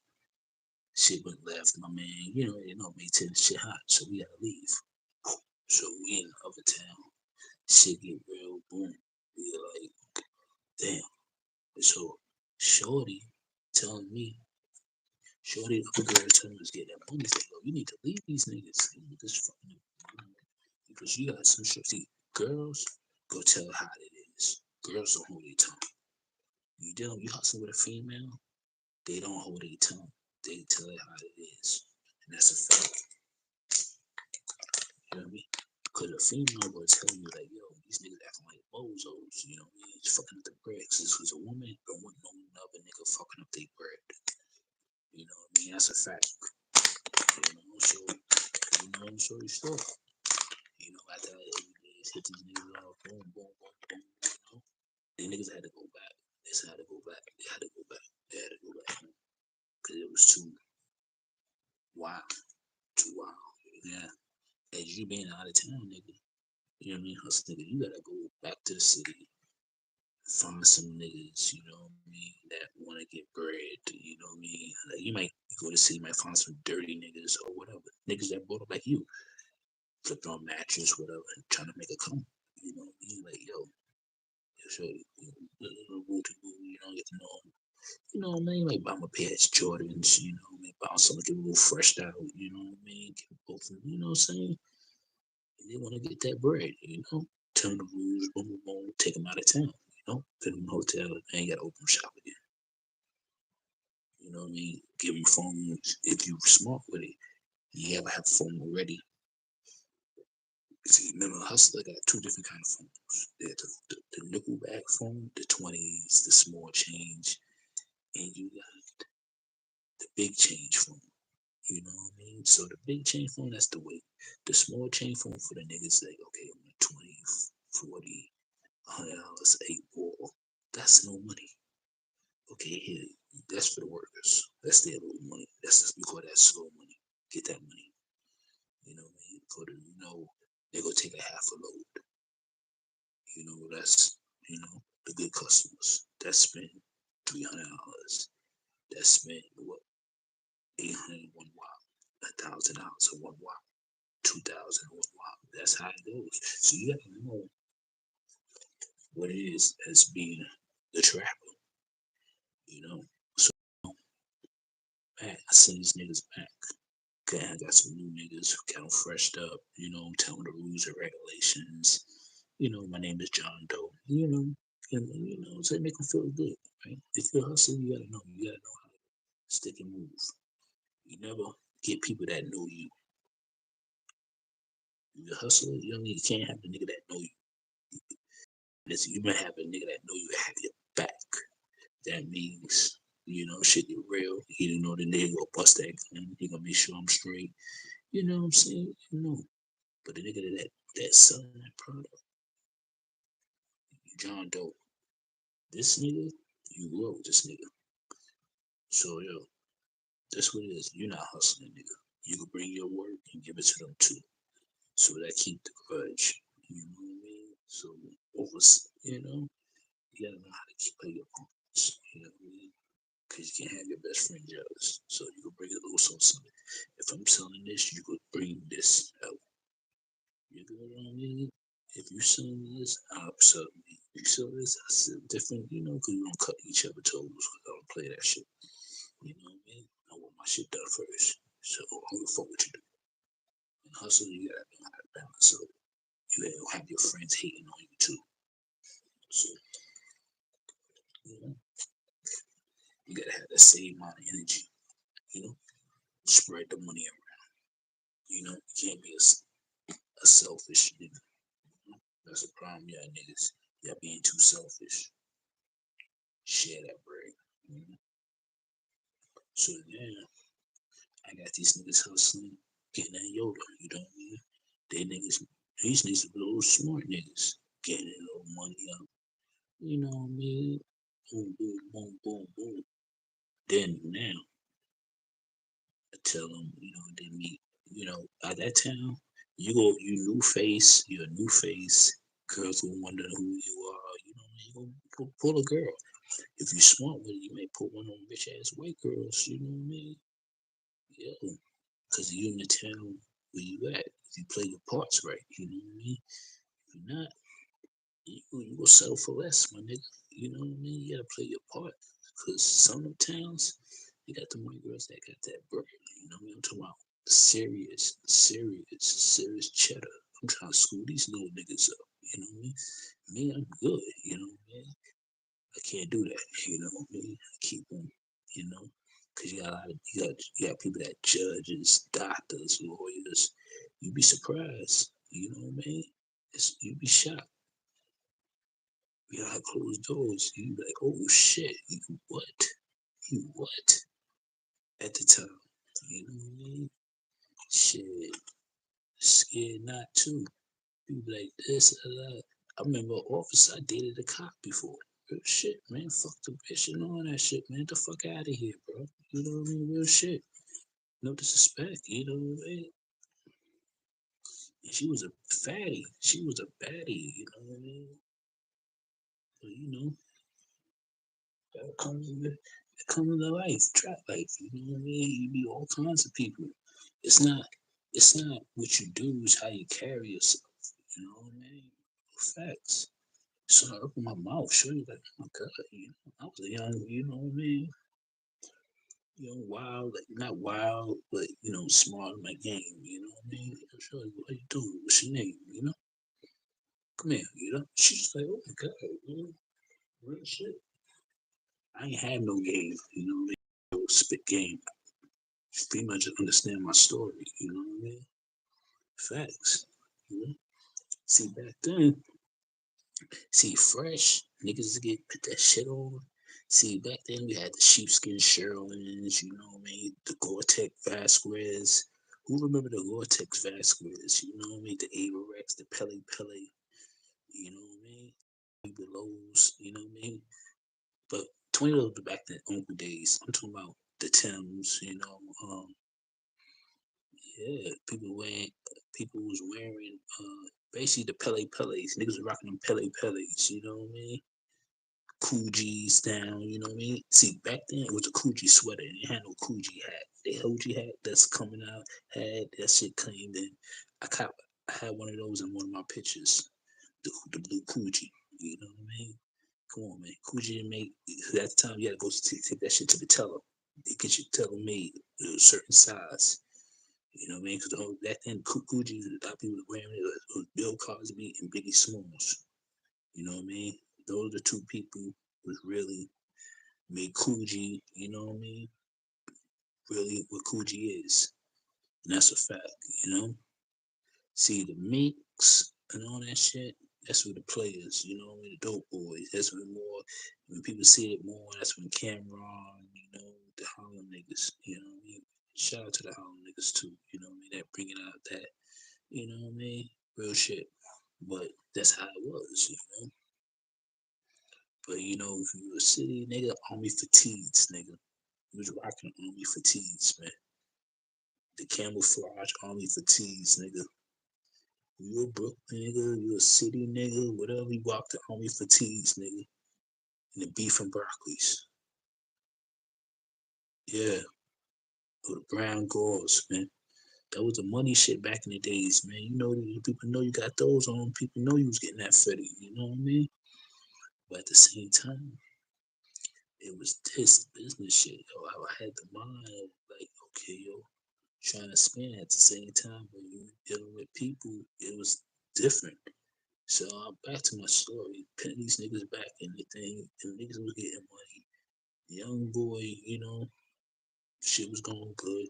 shit went left, my man. Maintain the shit hot, so we gotta leave. So we in the other town. Shit get real, boom. We like, damn. So Shorty telling me, Shorty, the other girl telling us get that money. Say, yo, you need to leave these niggas. These niggas fucking you. Because you got some shit. See, girls go tell how it is. Girls don't hold their tongue. You hustle with a female, they don't hold their tongue. They tell it how it is. And that's a fact. You know what I mean? Because a female will tell you, like, yo, these niggas acting like bozos. You know what I mean? It's fucking up the bread. Because a woman don't want no other nigga fucking up their bread. You know what I mean? That's a fact. So you stuff. After that, hit these niggas off, boom, boom, boom, boom. The niggas had to go back. They had to go back. They had to go back. They had to go back. Because it was too wild. Too wild. Yeah. As you being out of town, nigga, you know what I mean? Hustle, nigga, you gotta go back to the city, find some niggas, you know what I mean, that wanna get bread, you know what I mean? Like, you might go to the city, might find some dirty niggas or whatever. Niggas that bought up like you, flipped on mattress, whatever, trying to make a come. You know what I mean? Like, yo, so you know, get to know him. You know what I mean? Like buy my pants Jordans, you know what I mean? Buy something get a little fresh out, you know what I mean? Get both of them, you know what I'm saying? And they want to get that bread, you know? Turn the rules, boom, boom, boom, take them out of town, you know? Put them in a hotel, and ain't got to open shop again. You know what I mean? Give them phones if you smart with it. You ever have a phone already. See, remember, Hustler got two different kind of phones. There's the nickelback phone, the 20s, the small change, and you got the big change phone. You know what I mean? So the big chain phone, that's the weight. The small chain phone for the niggas like, okay, I'm at 20, 40, $100, 8 ball. That's no money. Okay, here, that's for the workers. That's their little money. We call that slow money. Get that money. You know what I mean? They go take a half a load. That's the good customers. That spend $300. That spend what? 800 one while. $1,000 on one while. 2000. Wow, that's how it goes. So you gotta know what it is as being the trapper, you know. So back, I send these niggas back. Okay, I got some new niggas, got them freshed up, tell them the rules and regulations. My name is John Doe, so make them feel good, right? If you're hustling, you gotta know how to stick and move. You never get people that know you. You're a hustler, you can't have a nigga that know you. Listen, you might have a nigga that know you have your back. That means, shit get real. He don't know the nigga gonna bust that gun. He gonna make sure I'm straight. You know what I'm saying? But the nigga that selling that product, John Doe, this nigga, you grow with this nigga. So that's what it is. You're not hustling, nigga. You can bring your work and give it to them too. So that keep the grudge. You know what I mean? So over, you gotta know how to keep play your cards. You know what I mean? Because you can't have your best friend jealous. So you can bring a little something. If I'm selling this, you could bring this out. You know what I mean? If you selling this, I'll sell it. If you sell this, I sell different, because we don't cut each other toes. I don't play that shit. You know what I mean? I want my shit done first. So I'm gonna fuck what you do. And hustle, you gotta know how to balance. So you gotta have your friends hating on you too. So, you know, you gotta have the same amount of energy, you know, spread the money around. You can't be a selfish nigga. That's a problem, y'all niggas. Y'all being too selfish. Share that bread. So now I got these niggas hustling, getting that Yoda, you know what I mean? These niggas are little smart niggas, getting a little money up. You know what I mean? Boom, boom, boom, boom, boom. Then now I tell them, they meet, at that time, you you're a new face. Girls will wonder who you are, you gonna pull a girl. If you smart with it, you may put one on bitch ass white girls, you know what I mean? Yeah, because you in the town where you at. If you play your parts right, you know what I mean? If you're not, you will settle for less, my nigga. You know what I mean? You gotta play your part. Because some of the towns, they got the white girls that got that bread. You know what I mean? I'm talking about serious cheddar. I'm trying to school these little niggas up. You know what I mean? Me, I'm good. You know what I mean? I can't do that. You know what I mean? I keep them, you know, because you got people that judges, doctors, lawyers. You'd be surprised. You know what I mean? You'd be shocked. Behind closed doors, you'd be like, oh shit, you what? You what? At the time. You know what I mean? Shit. Scared not to. You be like this, that. I remember an officer, I dated a cop before. Real shit, man. Fuck the bitch and all that shit, man. Get the fuck out of here, bro. You know what I mean? Real shit. No disrespect, you know what I mean? And she was a fatty. She was a baddie, you know what I mean? But that comes to life, trap life, you know what I mean? You meet all kinds of people. It's not it's not what you do, it's how you carry yourself. You know what I mean? Facts. So I opened my mouth, sure, like, oh my God, I was a young, you know what I mean? Wild, like not wild, but smart in my game, you know what I mean? Sure, what you doing? What's your name? Come here, She's like, oh my God, real shit. I ain't had no game, spit game. Female just understand my story, you know what I mean? Facts. See back then, see fresh niggas get put that shit on. See back then we had the sheepskin Sherlins, you know what I mean? The Gore-Tex Vasquez. Who remember the Gore-Tex Vasquez? You know what I mean? The Averex, the Pele Pele. You know what I mean? Belows, you know what I mean? But 20 of the back then Uncle days. I'm talking about the Timbs, yeah, people was wearing basically the Pele Peles. Niggas was rocking them Pele Peles, you know what I mean? Coogis down, you know what I mean? See, back then it was a Coogi sweater and it had no Coogi hat. The Hoji hat that's coming out had that shit claimed in. I had one of those in one of my pictures, the blue Coogee. You know what I mean? Come on, man. Coogee didn't make at the time. You had to go take that shit to the teller. They get your teller made a certain size. You know what I mean? Because back then, Coogee, a lot of people were wearing it. It was Bill Cosby and Biggie Smalls. You know what I mean? Those are the two people was really made Coogee. You know what I mean? Really, what Coogee is, and that's a fact. You know. See the Minks and all that shit. That's where the players, you know, the dope boys. That's when people see it more. That's when Cameron, you know, the Harlem niggas, you know what I mean. Shout out to the Harlem niggas too, you know what I mean. That bringing out that, you know what I mean, real shit. But that's how it was, you know. But you know, if you a city nigga, army fatigues, nigga. You was rocking army fatigues, man. The camouflage army fatigues, nigga. You a Brooklyn nigga, you a city nigga, whatever, you walk the army fatigues, nigga. And the beef and broccolis. Yeah. Or the brown gauze, man. That was the money shit back in the days, man. You know, people know you got those on. People know you was getting that fetty, you know what I mean? But at the same time, it was this business shit. Yo, I had the mind of like, okay, yo, trying to spend at the same time when you dealing with people, it was different. So back to my story, putting these niggas back in the thing, and niggas was getting money. Young boy, you know, shit was going good,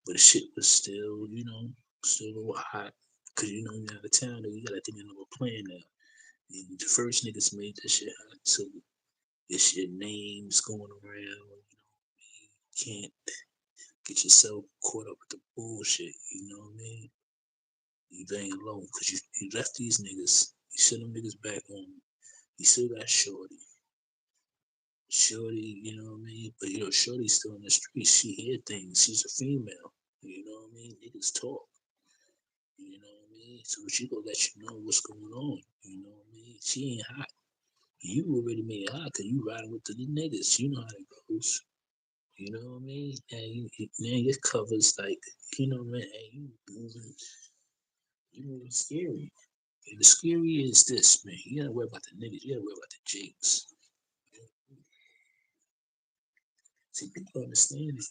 but the shit was still, you know, still a little hot. Cause you know you out of town, you gotta think another plan now. And the first niggas made that shit hot, so this shit names going around. You can't get yourself caught up with the bullshit. You know what I mean? You laying low, cause you left these niggas. You sent them niggas back home. You still got Shorty. Shorty, you know what I mean? But you know, Shorty's still in the streets. She hear things. She's a female. You know what I mean? Niggas talk. You know what I mean? So she gonna let you know what's going on. You know what I mean? She ain't hot. You already made it hot because you riding with the niggas. You know how it goes. You know what I mean? And man, your covers like, you know, man, and you moving scary. And the scary is this, man. You gotta worry about the niggas. You gotta worry about the jakes. See, people understand this.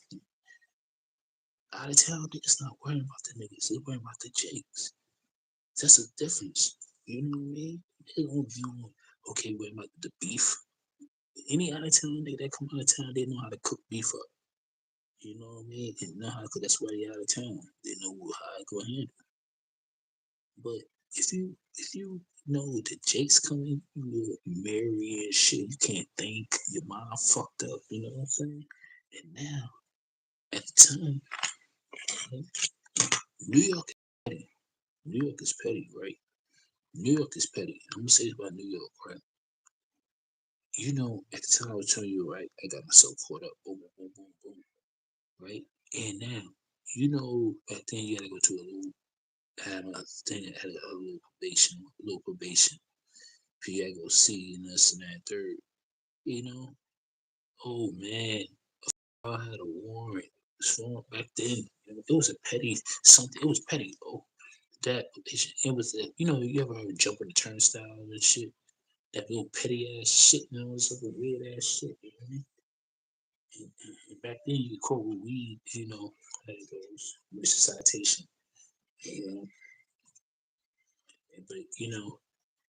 Out of town niggas not worrying about the niggas. They worrying about the jakes. That's a difference. You know what I mean? They don't view, okay, worrying about the beef. Any out of town nigga that come out of town, they know how to cook beef up. You know what I mean? And know how to cook. That's why they out of town. They know how to go handle. But if you know the Jake's coming, you marry and shit, you can't think, your mind fucked up, you know what I'm saying? And now, at the time, New York is petty. New York is petty, right? New York is petty. I'm gonna say this about New York, right? You know, at the time I was telling you, right, I got myself caught up, boom, boom, boom, boom, boom, right? And now, you know, back then you had to go to a little, had a thing that had a little probation. You gotta go see and this and that third. You know, oh man, I had a warrant. So back then, it was a petty something. It was petty, though. That it was, you know, you ever heard jump in the turnstile and shit? That little petty ass shit, you know, it's like a weird ass shit, you know what I mean? And back then, you could quote with weed, you know, how it goes, with citation, you know. But you know,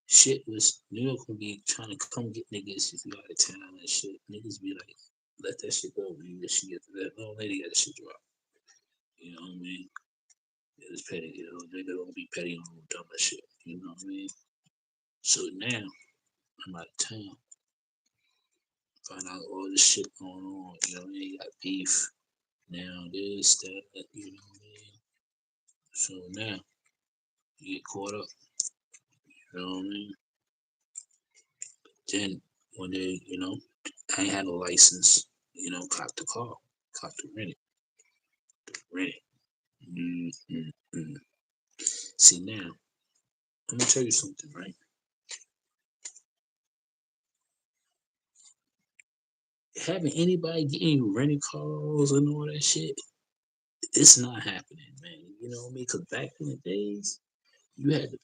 shit was New York would be trying to come get niggas if you out of town and shit. Niggas be like, let that shit go, man. That shit get that little lady got that shit drop. You know what I mean? It's petty, you know. Nigga don't be petty on dumb shit. You know what I mean? So now I'm out of town. Find out all this shit going on. You know what I mean? You got beef. Now this, that, you know what I mean? So now you get caught up. You know what I mean? Then one day, you know, I ain't had a license. You know, cop the car, cop the rent it. Mm-hmm. See now, I'm gonna tell you something, right? Having anybody getting you renting cars and all that shit, it's not happening, man. You know what I mean? Because back in the days, you had to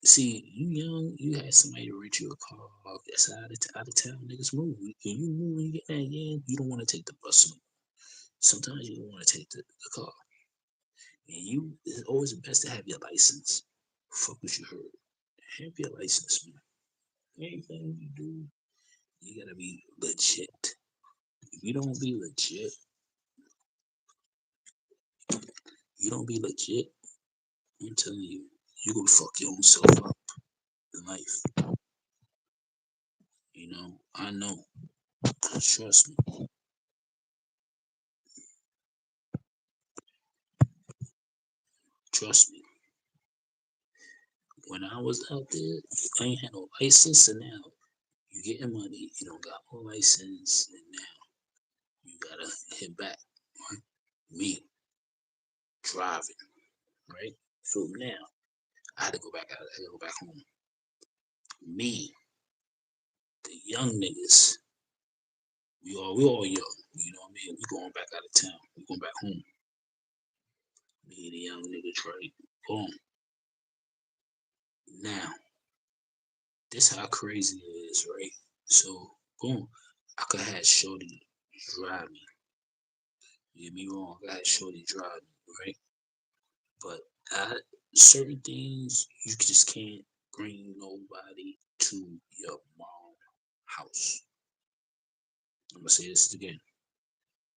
see you young, you had somebody to rent you a car that's out of town. Niggas move. When you move, when you get that again, you don't want to take the bus no more. Sometimes you don't want to take the car. And you, it's always best to have your license. Fuck what you heard. Have your license, man. Anything you do, you gotta be legit. If you don't be legit, you don't be legit, I'm telling you, you gonna fuck your own self up in life. You know, I know. Trust me. Trust me. When I was out there, I ain't had no license, and now you getting money, you don't got no license, and now you gotta hit back. Right? Me driving, right? So now I had to go back out. I had to go back home. Me, the young niggas, we all young. You know what I mean? We going back out of town. We going back home. Me and the young niggas, right? Boom. Now, this how crazy it is, right? So, boom. I could have Shorty drive me. You get me wrong. I had Shorty drive me, right? But I, certain things you just can't bring nobody to your mom house. I'm gonna say this again.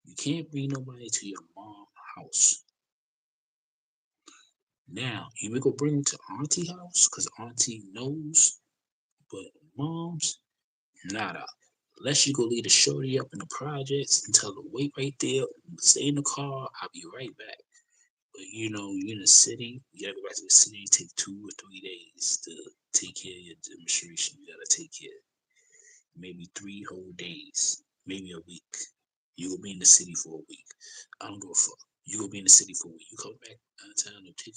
You can't bring nobody to your mom house. Now you may go bring them to auntie house because auntie knows, but moms, nada. Unless you go leave the shorty up in the projects and tell her wait right there, stay in the car, I'll be right back. But you know, you're in the city, you gotta go back to the city, take 2 or 3 days to take care of your demonstration. You gotta take care. Maybe 3 whole days, maybe a week. You will be in the city for a week. I don't give a fuck. You will be in the city for a week. You come back out of town and take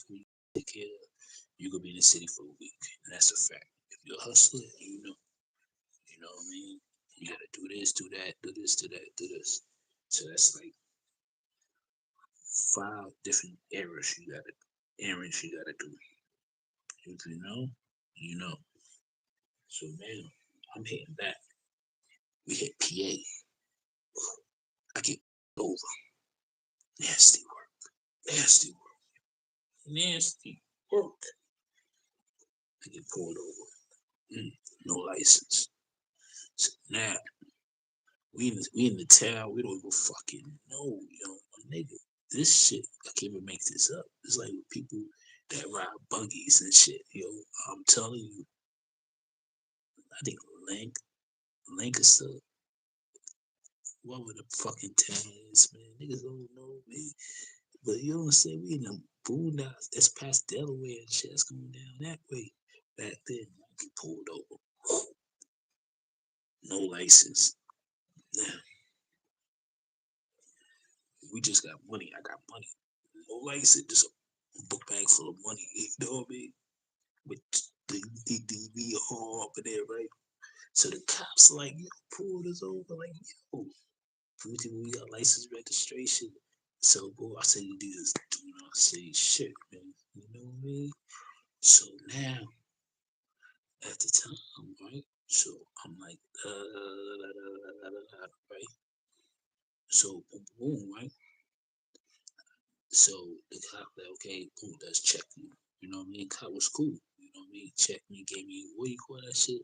care of, you gonna be in the city for a week. And that's a fact. If you're a hustler, you know what I mean? You gotta do this, do that, do this, do that, do this. So that's like 5 different errands you gotta do. If you know. So now I'm hitting back. We hit PA. I get over. Nasty work. Nasty work. Nasty work. I get pulled over. No license. So now we in the town. We don't even fucking know, nigga. This shit, I can't even make this up. It's like with people that ride buggies and shit. I'm telling you, I think Lancaster, whatever the fucking town is, man. Niggas don't know, man. But you know what I'm saying? We in the boondocks. That's past Delaware and shit. That's going down that way. Back then, I get pulled over. No license. Now, we just got money. I got money. No license. Just a book bag full of money. You know what I mean? With the we all up in there, right? So the cops like, yo, pulled us over. Like, yo, we got license registration. So, boy, I say you do this. I say, shit, man. You know what I mean? So now, at the time, right? So I'm like, right? So boom, boom, right? So the cop like, okay, boom, let's check you. You know what I mean? Cop was cool. You know what I mean? Check me, gave me what do you call that shit?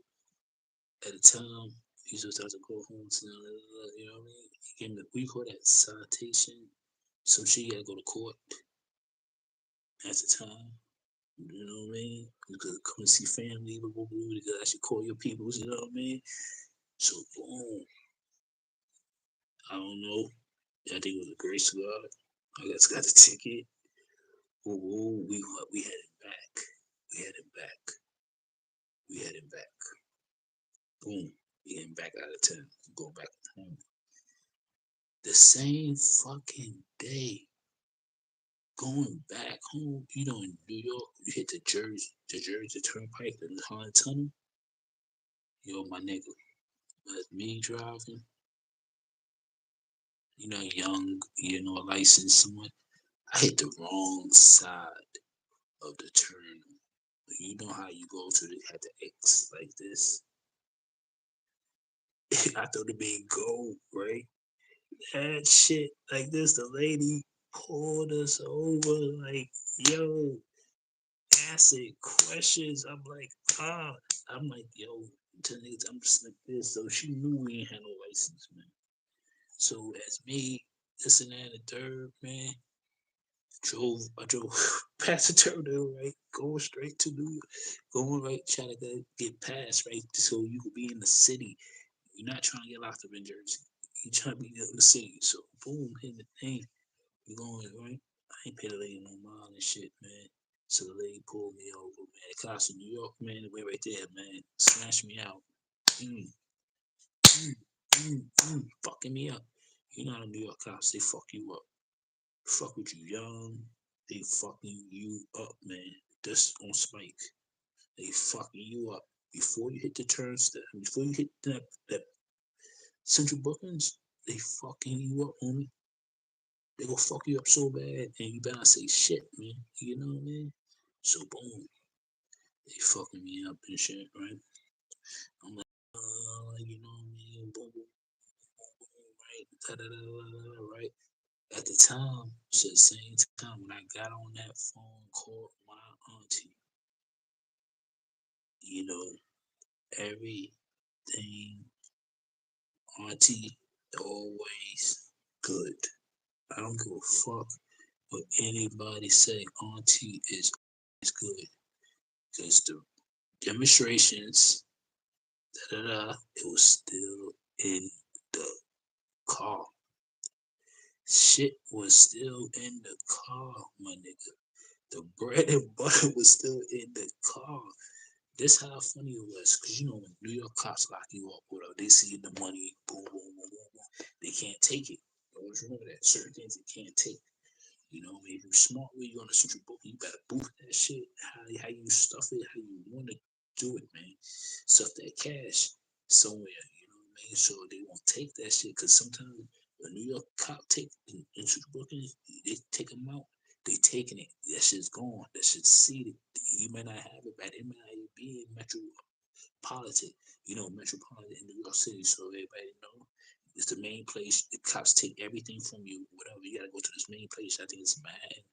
At the time, he was about to go home. You know what I mean? He gave me what do you call that? Citation. Some shit you gotta go to court at the time. You know what I mean? You could come and see family, blah, blah, blah. You could actually call your peoples, you know what I mean? So boom, I don't know. I think it was a grace of God. I just got the ticket. Ooh, we headed back. We headed back. We headed back. Boom. We heading back out of town. Going back home. The same fucking day. Going back home, in New York, you hit the Jersey Turnpike, the Holland Tunnel. My nigga, that's me driving. Young, licensed someone. I hit the wrong side of the turn. You know how you go to the had the X like this. I thought it made gold, right? That shit like this. The lady pulled us over, like, yo, asking questions. I'm like, I'm like, yo, to niggas, I'm just like this. So she knew we ain't had no license, man. So as me, this and that, and the third, man, I drove past the terminal, right, going straight to New York, going right, trying to get past, right, so you could be in the city. You're not trying to get locked up in Jersey. You're trying to be in the city. So boom, hit the thing. We going right. I ain't pay the lady no mind and shit, man. So the lady pulled me over, man. The cops in New York, man, the way right there, man, smashed me out. Mm, fucking me up. You know how the New York cops, they fuck you up. Fuck with you young. They fucking you up, man. Just on spike. They fucking you up. Before you hit the turnstile, before you hit that central bookings, they fucking you up, homie. They gonna fuck you up so bad, and you better not say shit, man. You know what I mean? So boom, they fucking me up and shit, right? I'm like, you know what I mean? Boom, boom, boom, right? Da, da, da, da, da, right? At the time, shit, same time when I got on that phone, called my auntie. You know, everything, auntie, always good. I don't give a fuck what anybody say. Auntie is always good because the demonstrations, da da da, it was still in the car. Shit was still in the car, my nigga. The bread and butter was still in the car. This how funny it was, cause you know when New York cops lock you up, whatever, they see the money, boom, boom, boom, boom, boom. They can't take it. Always remember that. Certain things they can't take. You know, if you're smart when you're on the central book, you better boost that shit. How you stuff it, how you want to do it, man. Stuff that cash somewhere, you know what I mean? So they won't take that shit because sometimes the New York cop take in central booking, they take them out. They taking it. That shit's gone. That shit's seated. You may not have it, but it may not be in metropolitan. You know, metropolitan in New York City. So everybody know it's the main place. The cops take everything from you, whatever. You gotta go to this main place. I think it's Manhattan.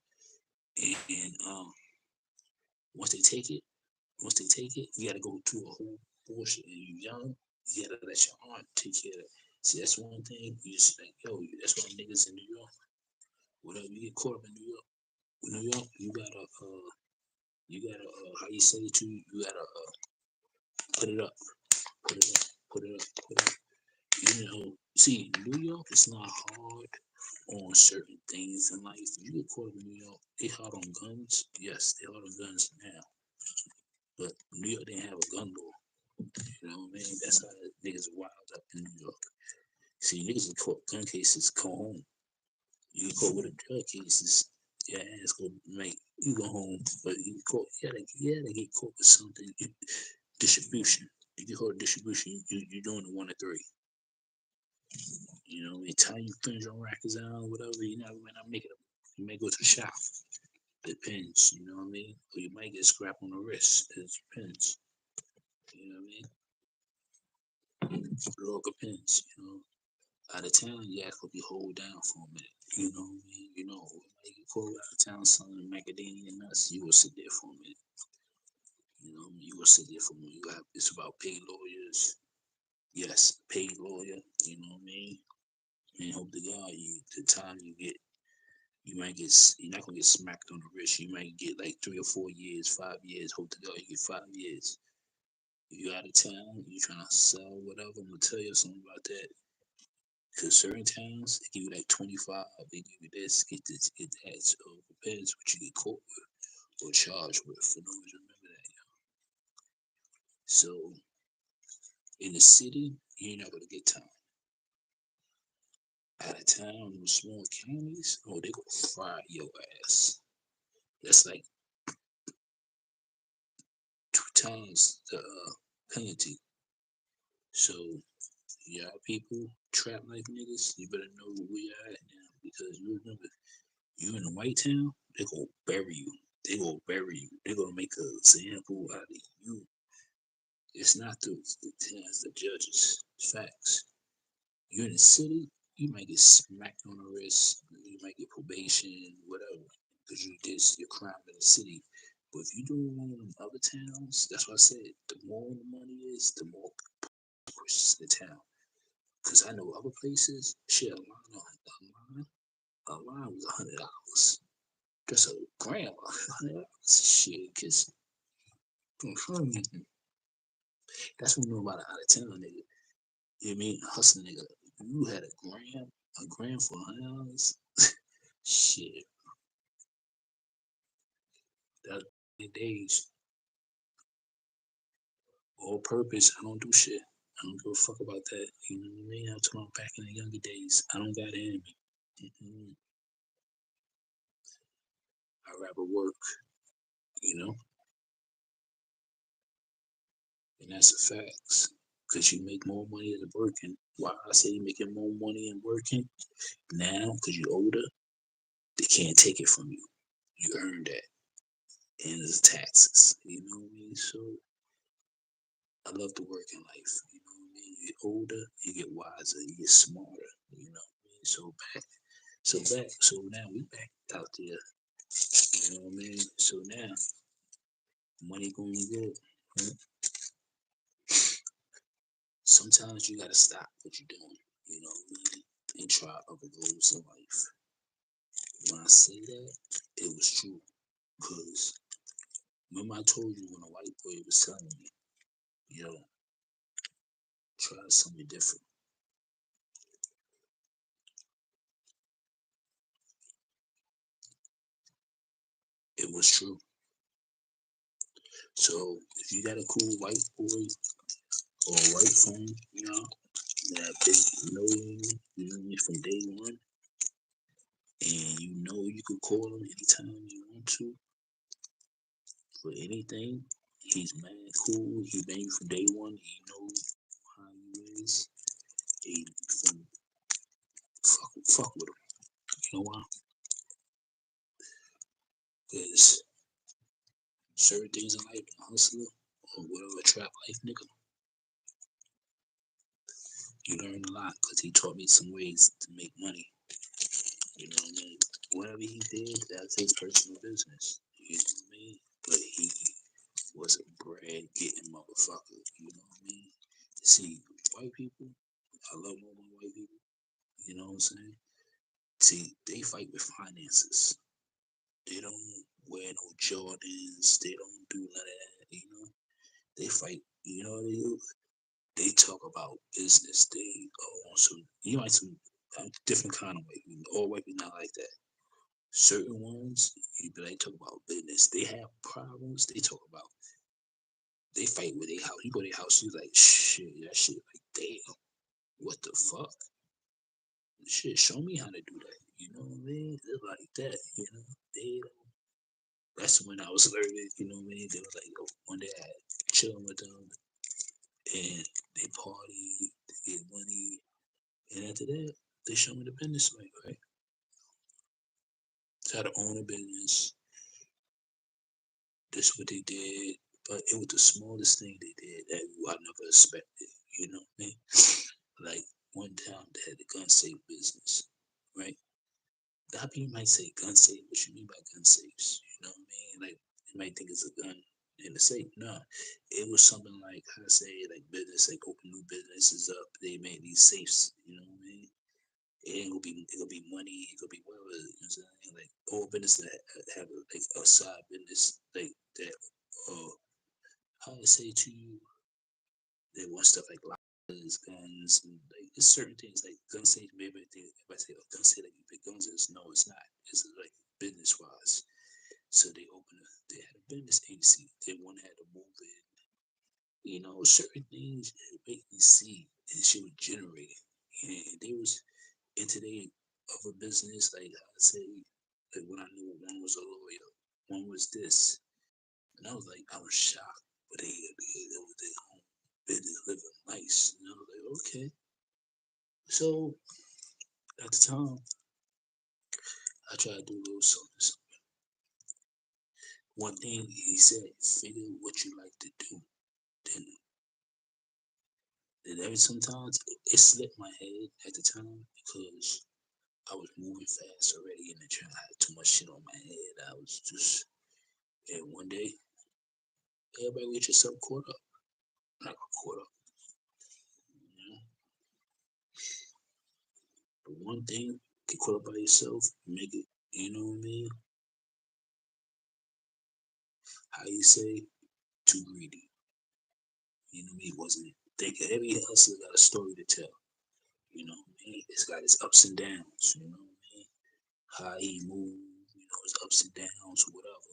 And once they take it, you gotta go through a whole bullshit. And you young, you gotta let your aunt take care of it. See, that's one thing. You just like, yo, that's why niggas in New York, whatever you get caught up in New York, you gotta, how you say it to you, you gotta put it up, put it up, put it up, put it up. You know, see, New York is not hard on certain things in life. You get caught in New York, they hard on guns. Yes, they hard on guns now. But New York didn't have a gun law. You know what I mean? That's how niggas are wild up in New York. See, niggas in court gun cases come home. You get caught with a drug cases, your ass go make you go home. But you gotta get caught with something. Distribution. You get caught with distribution, you're doing the 1 to 3. You know, every time you finish your rackets out, whatever, you know, you might not make it. You may go to the shop. Depends, you know what I mean? Or you might get scrapped on the wrist. It depends. You know what I mean? It all depends, you know. Out of town, you have to be hold down for a minute. You know what I mean? You know, like you call out of town selling macadamia nuts, you will sit there for a minute. You know, you will sit there for a minute. You have it's about paid lawyers. Yes, paid lawyer. You know what I mean? And hope to God, the time you get, you're not gonna get smacked on the wrist. You might get like 3 or 4 years, 5 years. Hope to God you get 5 years. If you out of town, you trying to sell whatever. I'm gonna tell you something about that. Cause certain towns they give you like 25, they give you this, get that. So it depends what you get caught with or charged with. For those remember that. So in the city, you're not gonna get time. Out of town, in small counties, oh they gonna fry your ass. That's like 2 times the penalty. So y'all people trap like niggas, you better know where you're at now because you remember You in a white town, they gonna bury you. They gonna bury you. They gonna make an example out of you. It's not the judges. It's facts. You're in the city, you might get smacked on the wrist. You might get probation, whatever, because you did your crime in the city. But if you do one of them other towns, that's what I said. The more the money is, the more pushes the town. Because I know other places, shit, a line was $100. Just a gram, $100. Shit, because that's what we know about an out of town nigga. You know what I mean? Hustling nigga. You had a gram for $100. Shit, that days, all purpose. I don't do shit. I don't give a fuck about that. You know what I mean? I'm talking about back in the younger days. I don't got it in me. Mm-mm. I'd rather work, you know, and that's a fact. Cause you make more money than working. Why I say you making more money than working now? Cause you're older, they can't take it from you. You earned that, and it's taxes. You know what I mean? So I love the working life. You know what I mean? You get older, you get wiser, you get smarter. You know what I mean? So now we back out there. You know what I mean? So now money going good. Right? Sometimes you gotta stop what you're doing. You know what I mean? And try other goals in life. When I say that, it was true. Cause remember I told you when a white boy was telling me, yo, try something different. It was true. So if you got a cool white boy or a white friend, you know, that been knowing you from day one, and you know you could call him anytime you want to for anything. He's mad cool. He been you from day one. He knows how you is. He from fuck with him. You know why? Because certain things in life, hustler or whatever trap life, nigga, you learn a lot. Because he taught me some ways to make money. You know what I mean? Whatever he did, that's his personal business. You know what I mean? But he was a bread getting motherfucker. You know what I mean? See, white people, I love all my white people. You know what I'm saying? See, they fight with finances. They don't wear no Jordans. They don't do none of that. You know, they fight. You know what they do? They talk about business. They on some. You know, like some different kind of white people. All white people not like that. Certain ones, you be like talk about business. They have problems. They talk about. They fight with their house. You go to their house, you like shit. That shit like damn. What the fuck? Shit, show me how to do that. You know what I mean? They're like that. You know, they don't. That's when I was learning. You know what I mean? They was like, oh, one day I had chilling with them, and they party, they get money, and after that, they show me the business way, right? So how to own a business. This what they did, but it was the smallest thing they did that I never expected. You know what I mean? Like one time they had the gun safe business, right? A lot of people might say gun safe. What you mean by gun safes? You know what I mean? Like you might think it's a gun in the safe. No, it was something like how to say like business, like open new businesses up. They made these safes. You know what I mean? It ain't gonna be it gonna be money. It gonna be whatever. You know what I'm saying? Like all business that have like a side business like that. How to say to you, they want stuff like lockers, guns, and like there's certain things like gun safe. Maybe if I say gun safe like big guns is no, it's not. It's like business wise. So they had a business agency. They one had to move in. You know, certain things that make me see and she was generating. And they was into their other business, like I say, like when I knew one was a lawyer, one was this. And I was shocked. But they was their home business living nice. And I was like, okay. So at the time, I try to do a little something. One thing he said, figure what you like to do. Then every sometimes it slipped my head at the time because I was moving fast already in the train. I had too much shit on my head. I was just, and one day, everybody get yourself caught up. I got caught up. You know? But one thing, get caught up by yourself, make it, you know what I mean? How you say, too greedy. You know what I mean? Wasn't thinking every hustler got a story to tell. You know what I mean? It's got its ups and downs, you know what I mean? How he moved, his ups and downs, whatever,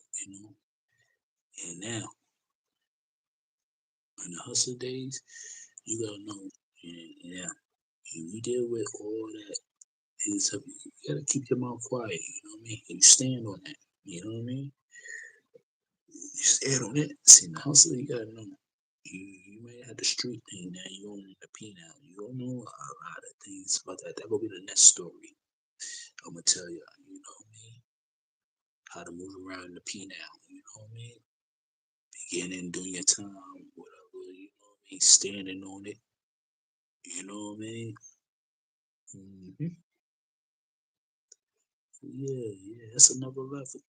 And now, in the hustle days, you gotta know, yeah, you deal with all that is up. You gotta keep your mouth quiet, you know what I mean? And you stand on that, you know what I mean? You stand on it. See, in the hustle, you gotta know. You may have the street thing now, you own the P now. You don't know a lot of things about that. That will be the next story. I'm gonna tell you, you know what I mean? How to move around in the P now, you know what I mean? Beginning, doing your time, whatever, you know what I mean? Standing on it, you know what I mean? Mm-hmm. Yeah, that's another level.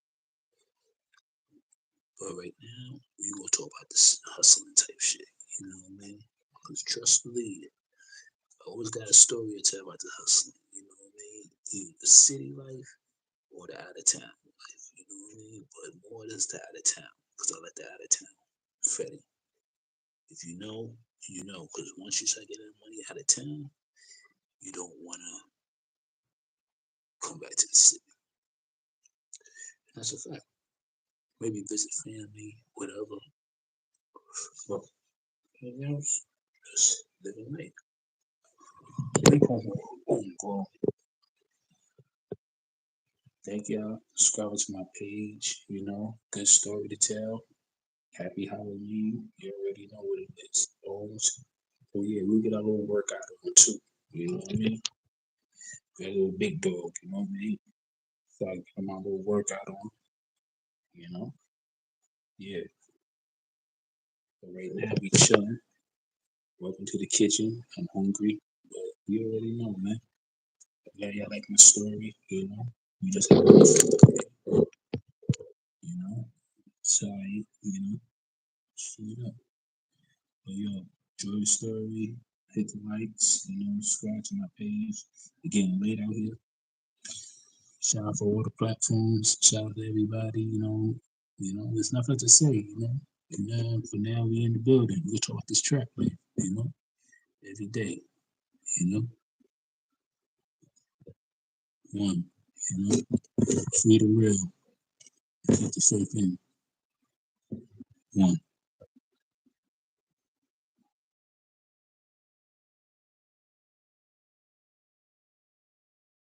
But right now, we gonna talk about this hustling type shit, you know what I mean? Because trust me, I always got a story to tell about the hustling, you know what I mean? Either the city life or the out of town life, you know what I mean? But more than the out of town, because I like the out of town. Freddie, if you know, you know, because once you start getting money out of town, you don't want to come back to the city. That's a fact. Maybe visit family, whatever. But anything else, just living life. Thank y'all. Subscribe to my page. Good story to tell. Happy Halloween. You already know what it is. Almost. Oh yeah, we get our little workout on too. You know what I mean? Got a little big dog. You know what I mean? So I get my little workout on. You know? Yeah. But right now we chilling. Welcome to the kitchen. I'm hungry, but you already know, man. I'm glad y'all like my story. We just have sorry, straight up. But yo, enjoy the story. Hit the likes, subscribe to my page. We're getting late out here. Shout out for all the platforms. Shout out to everybody. There's nothing to say. For now, we in the building. We'll talk about this track, man. Every day. You know, one. Free the real. Keep the faith in. One.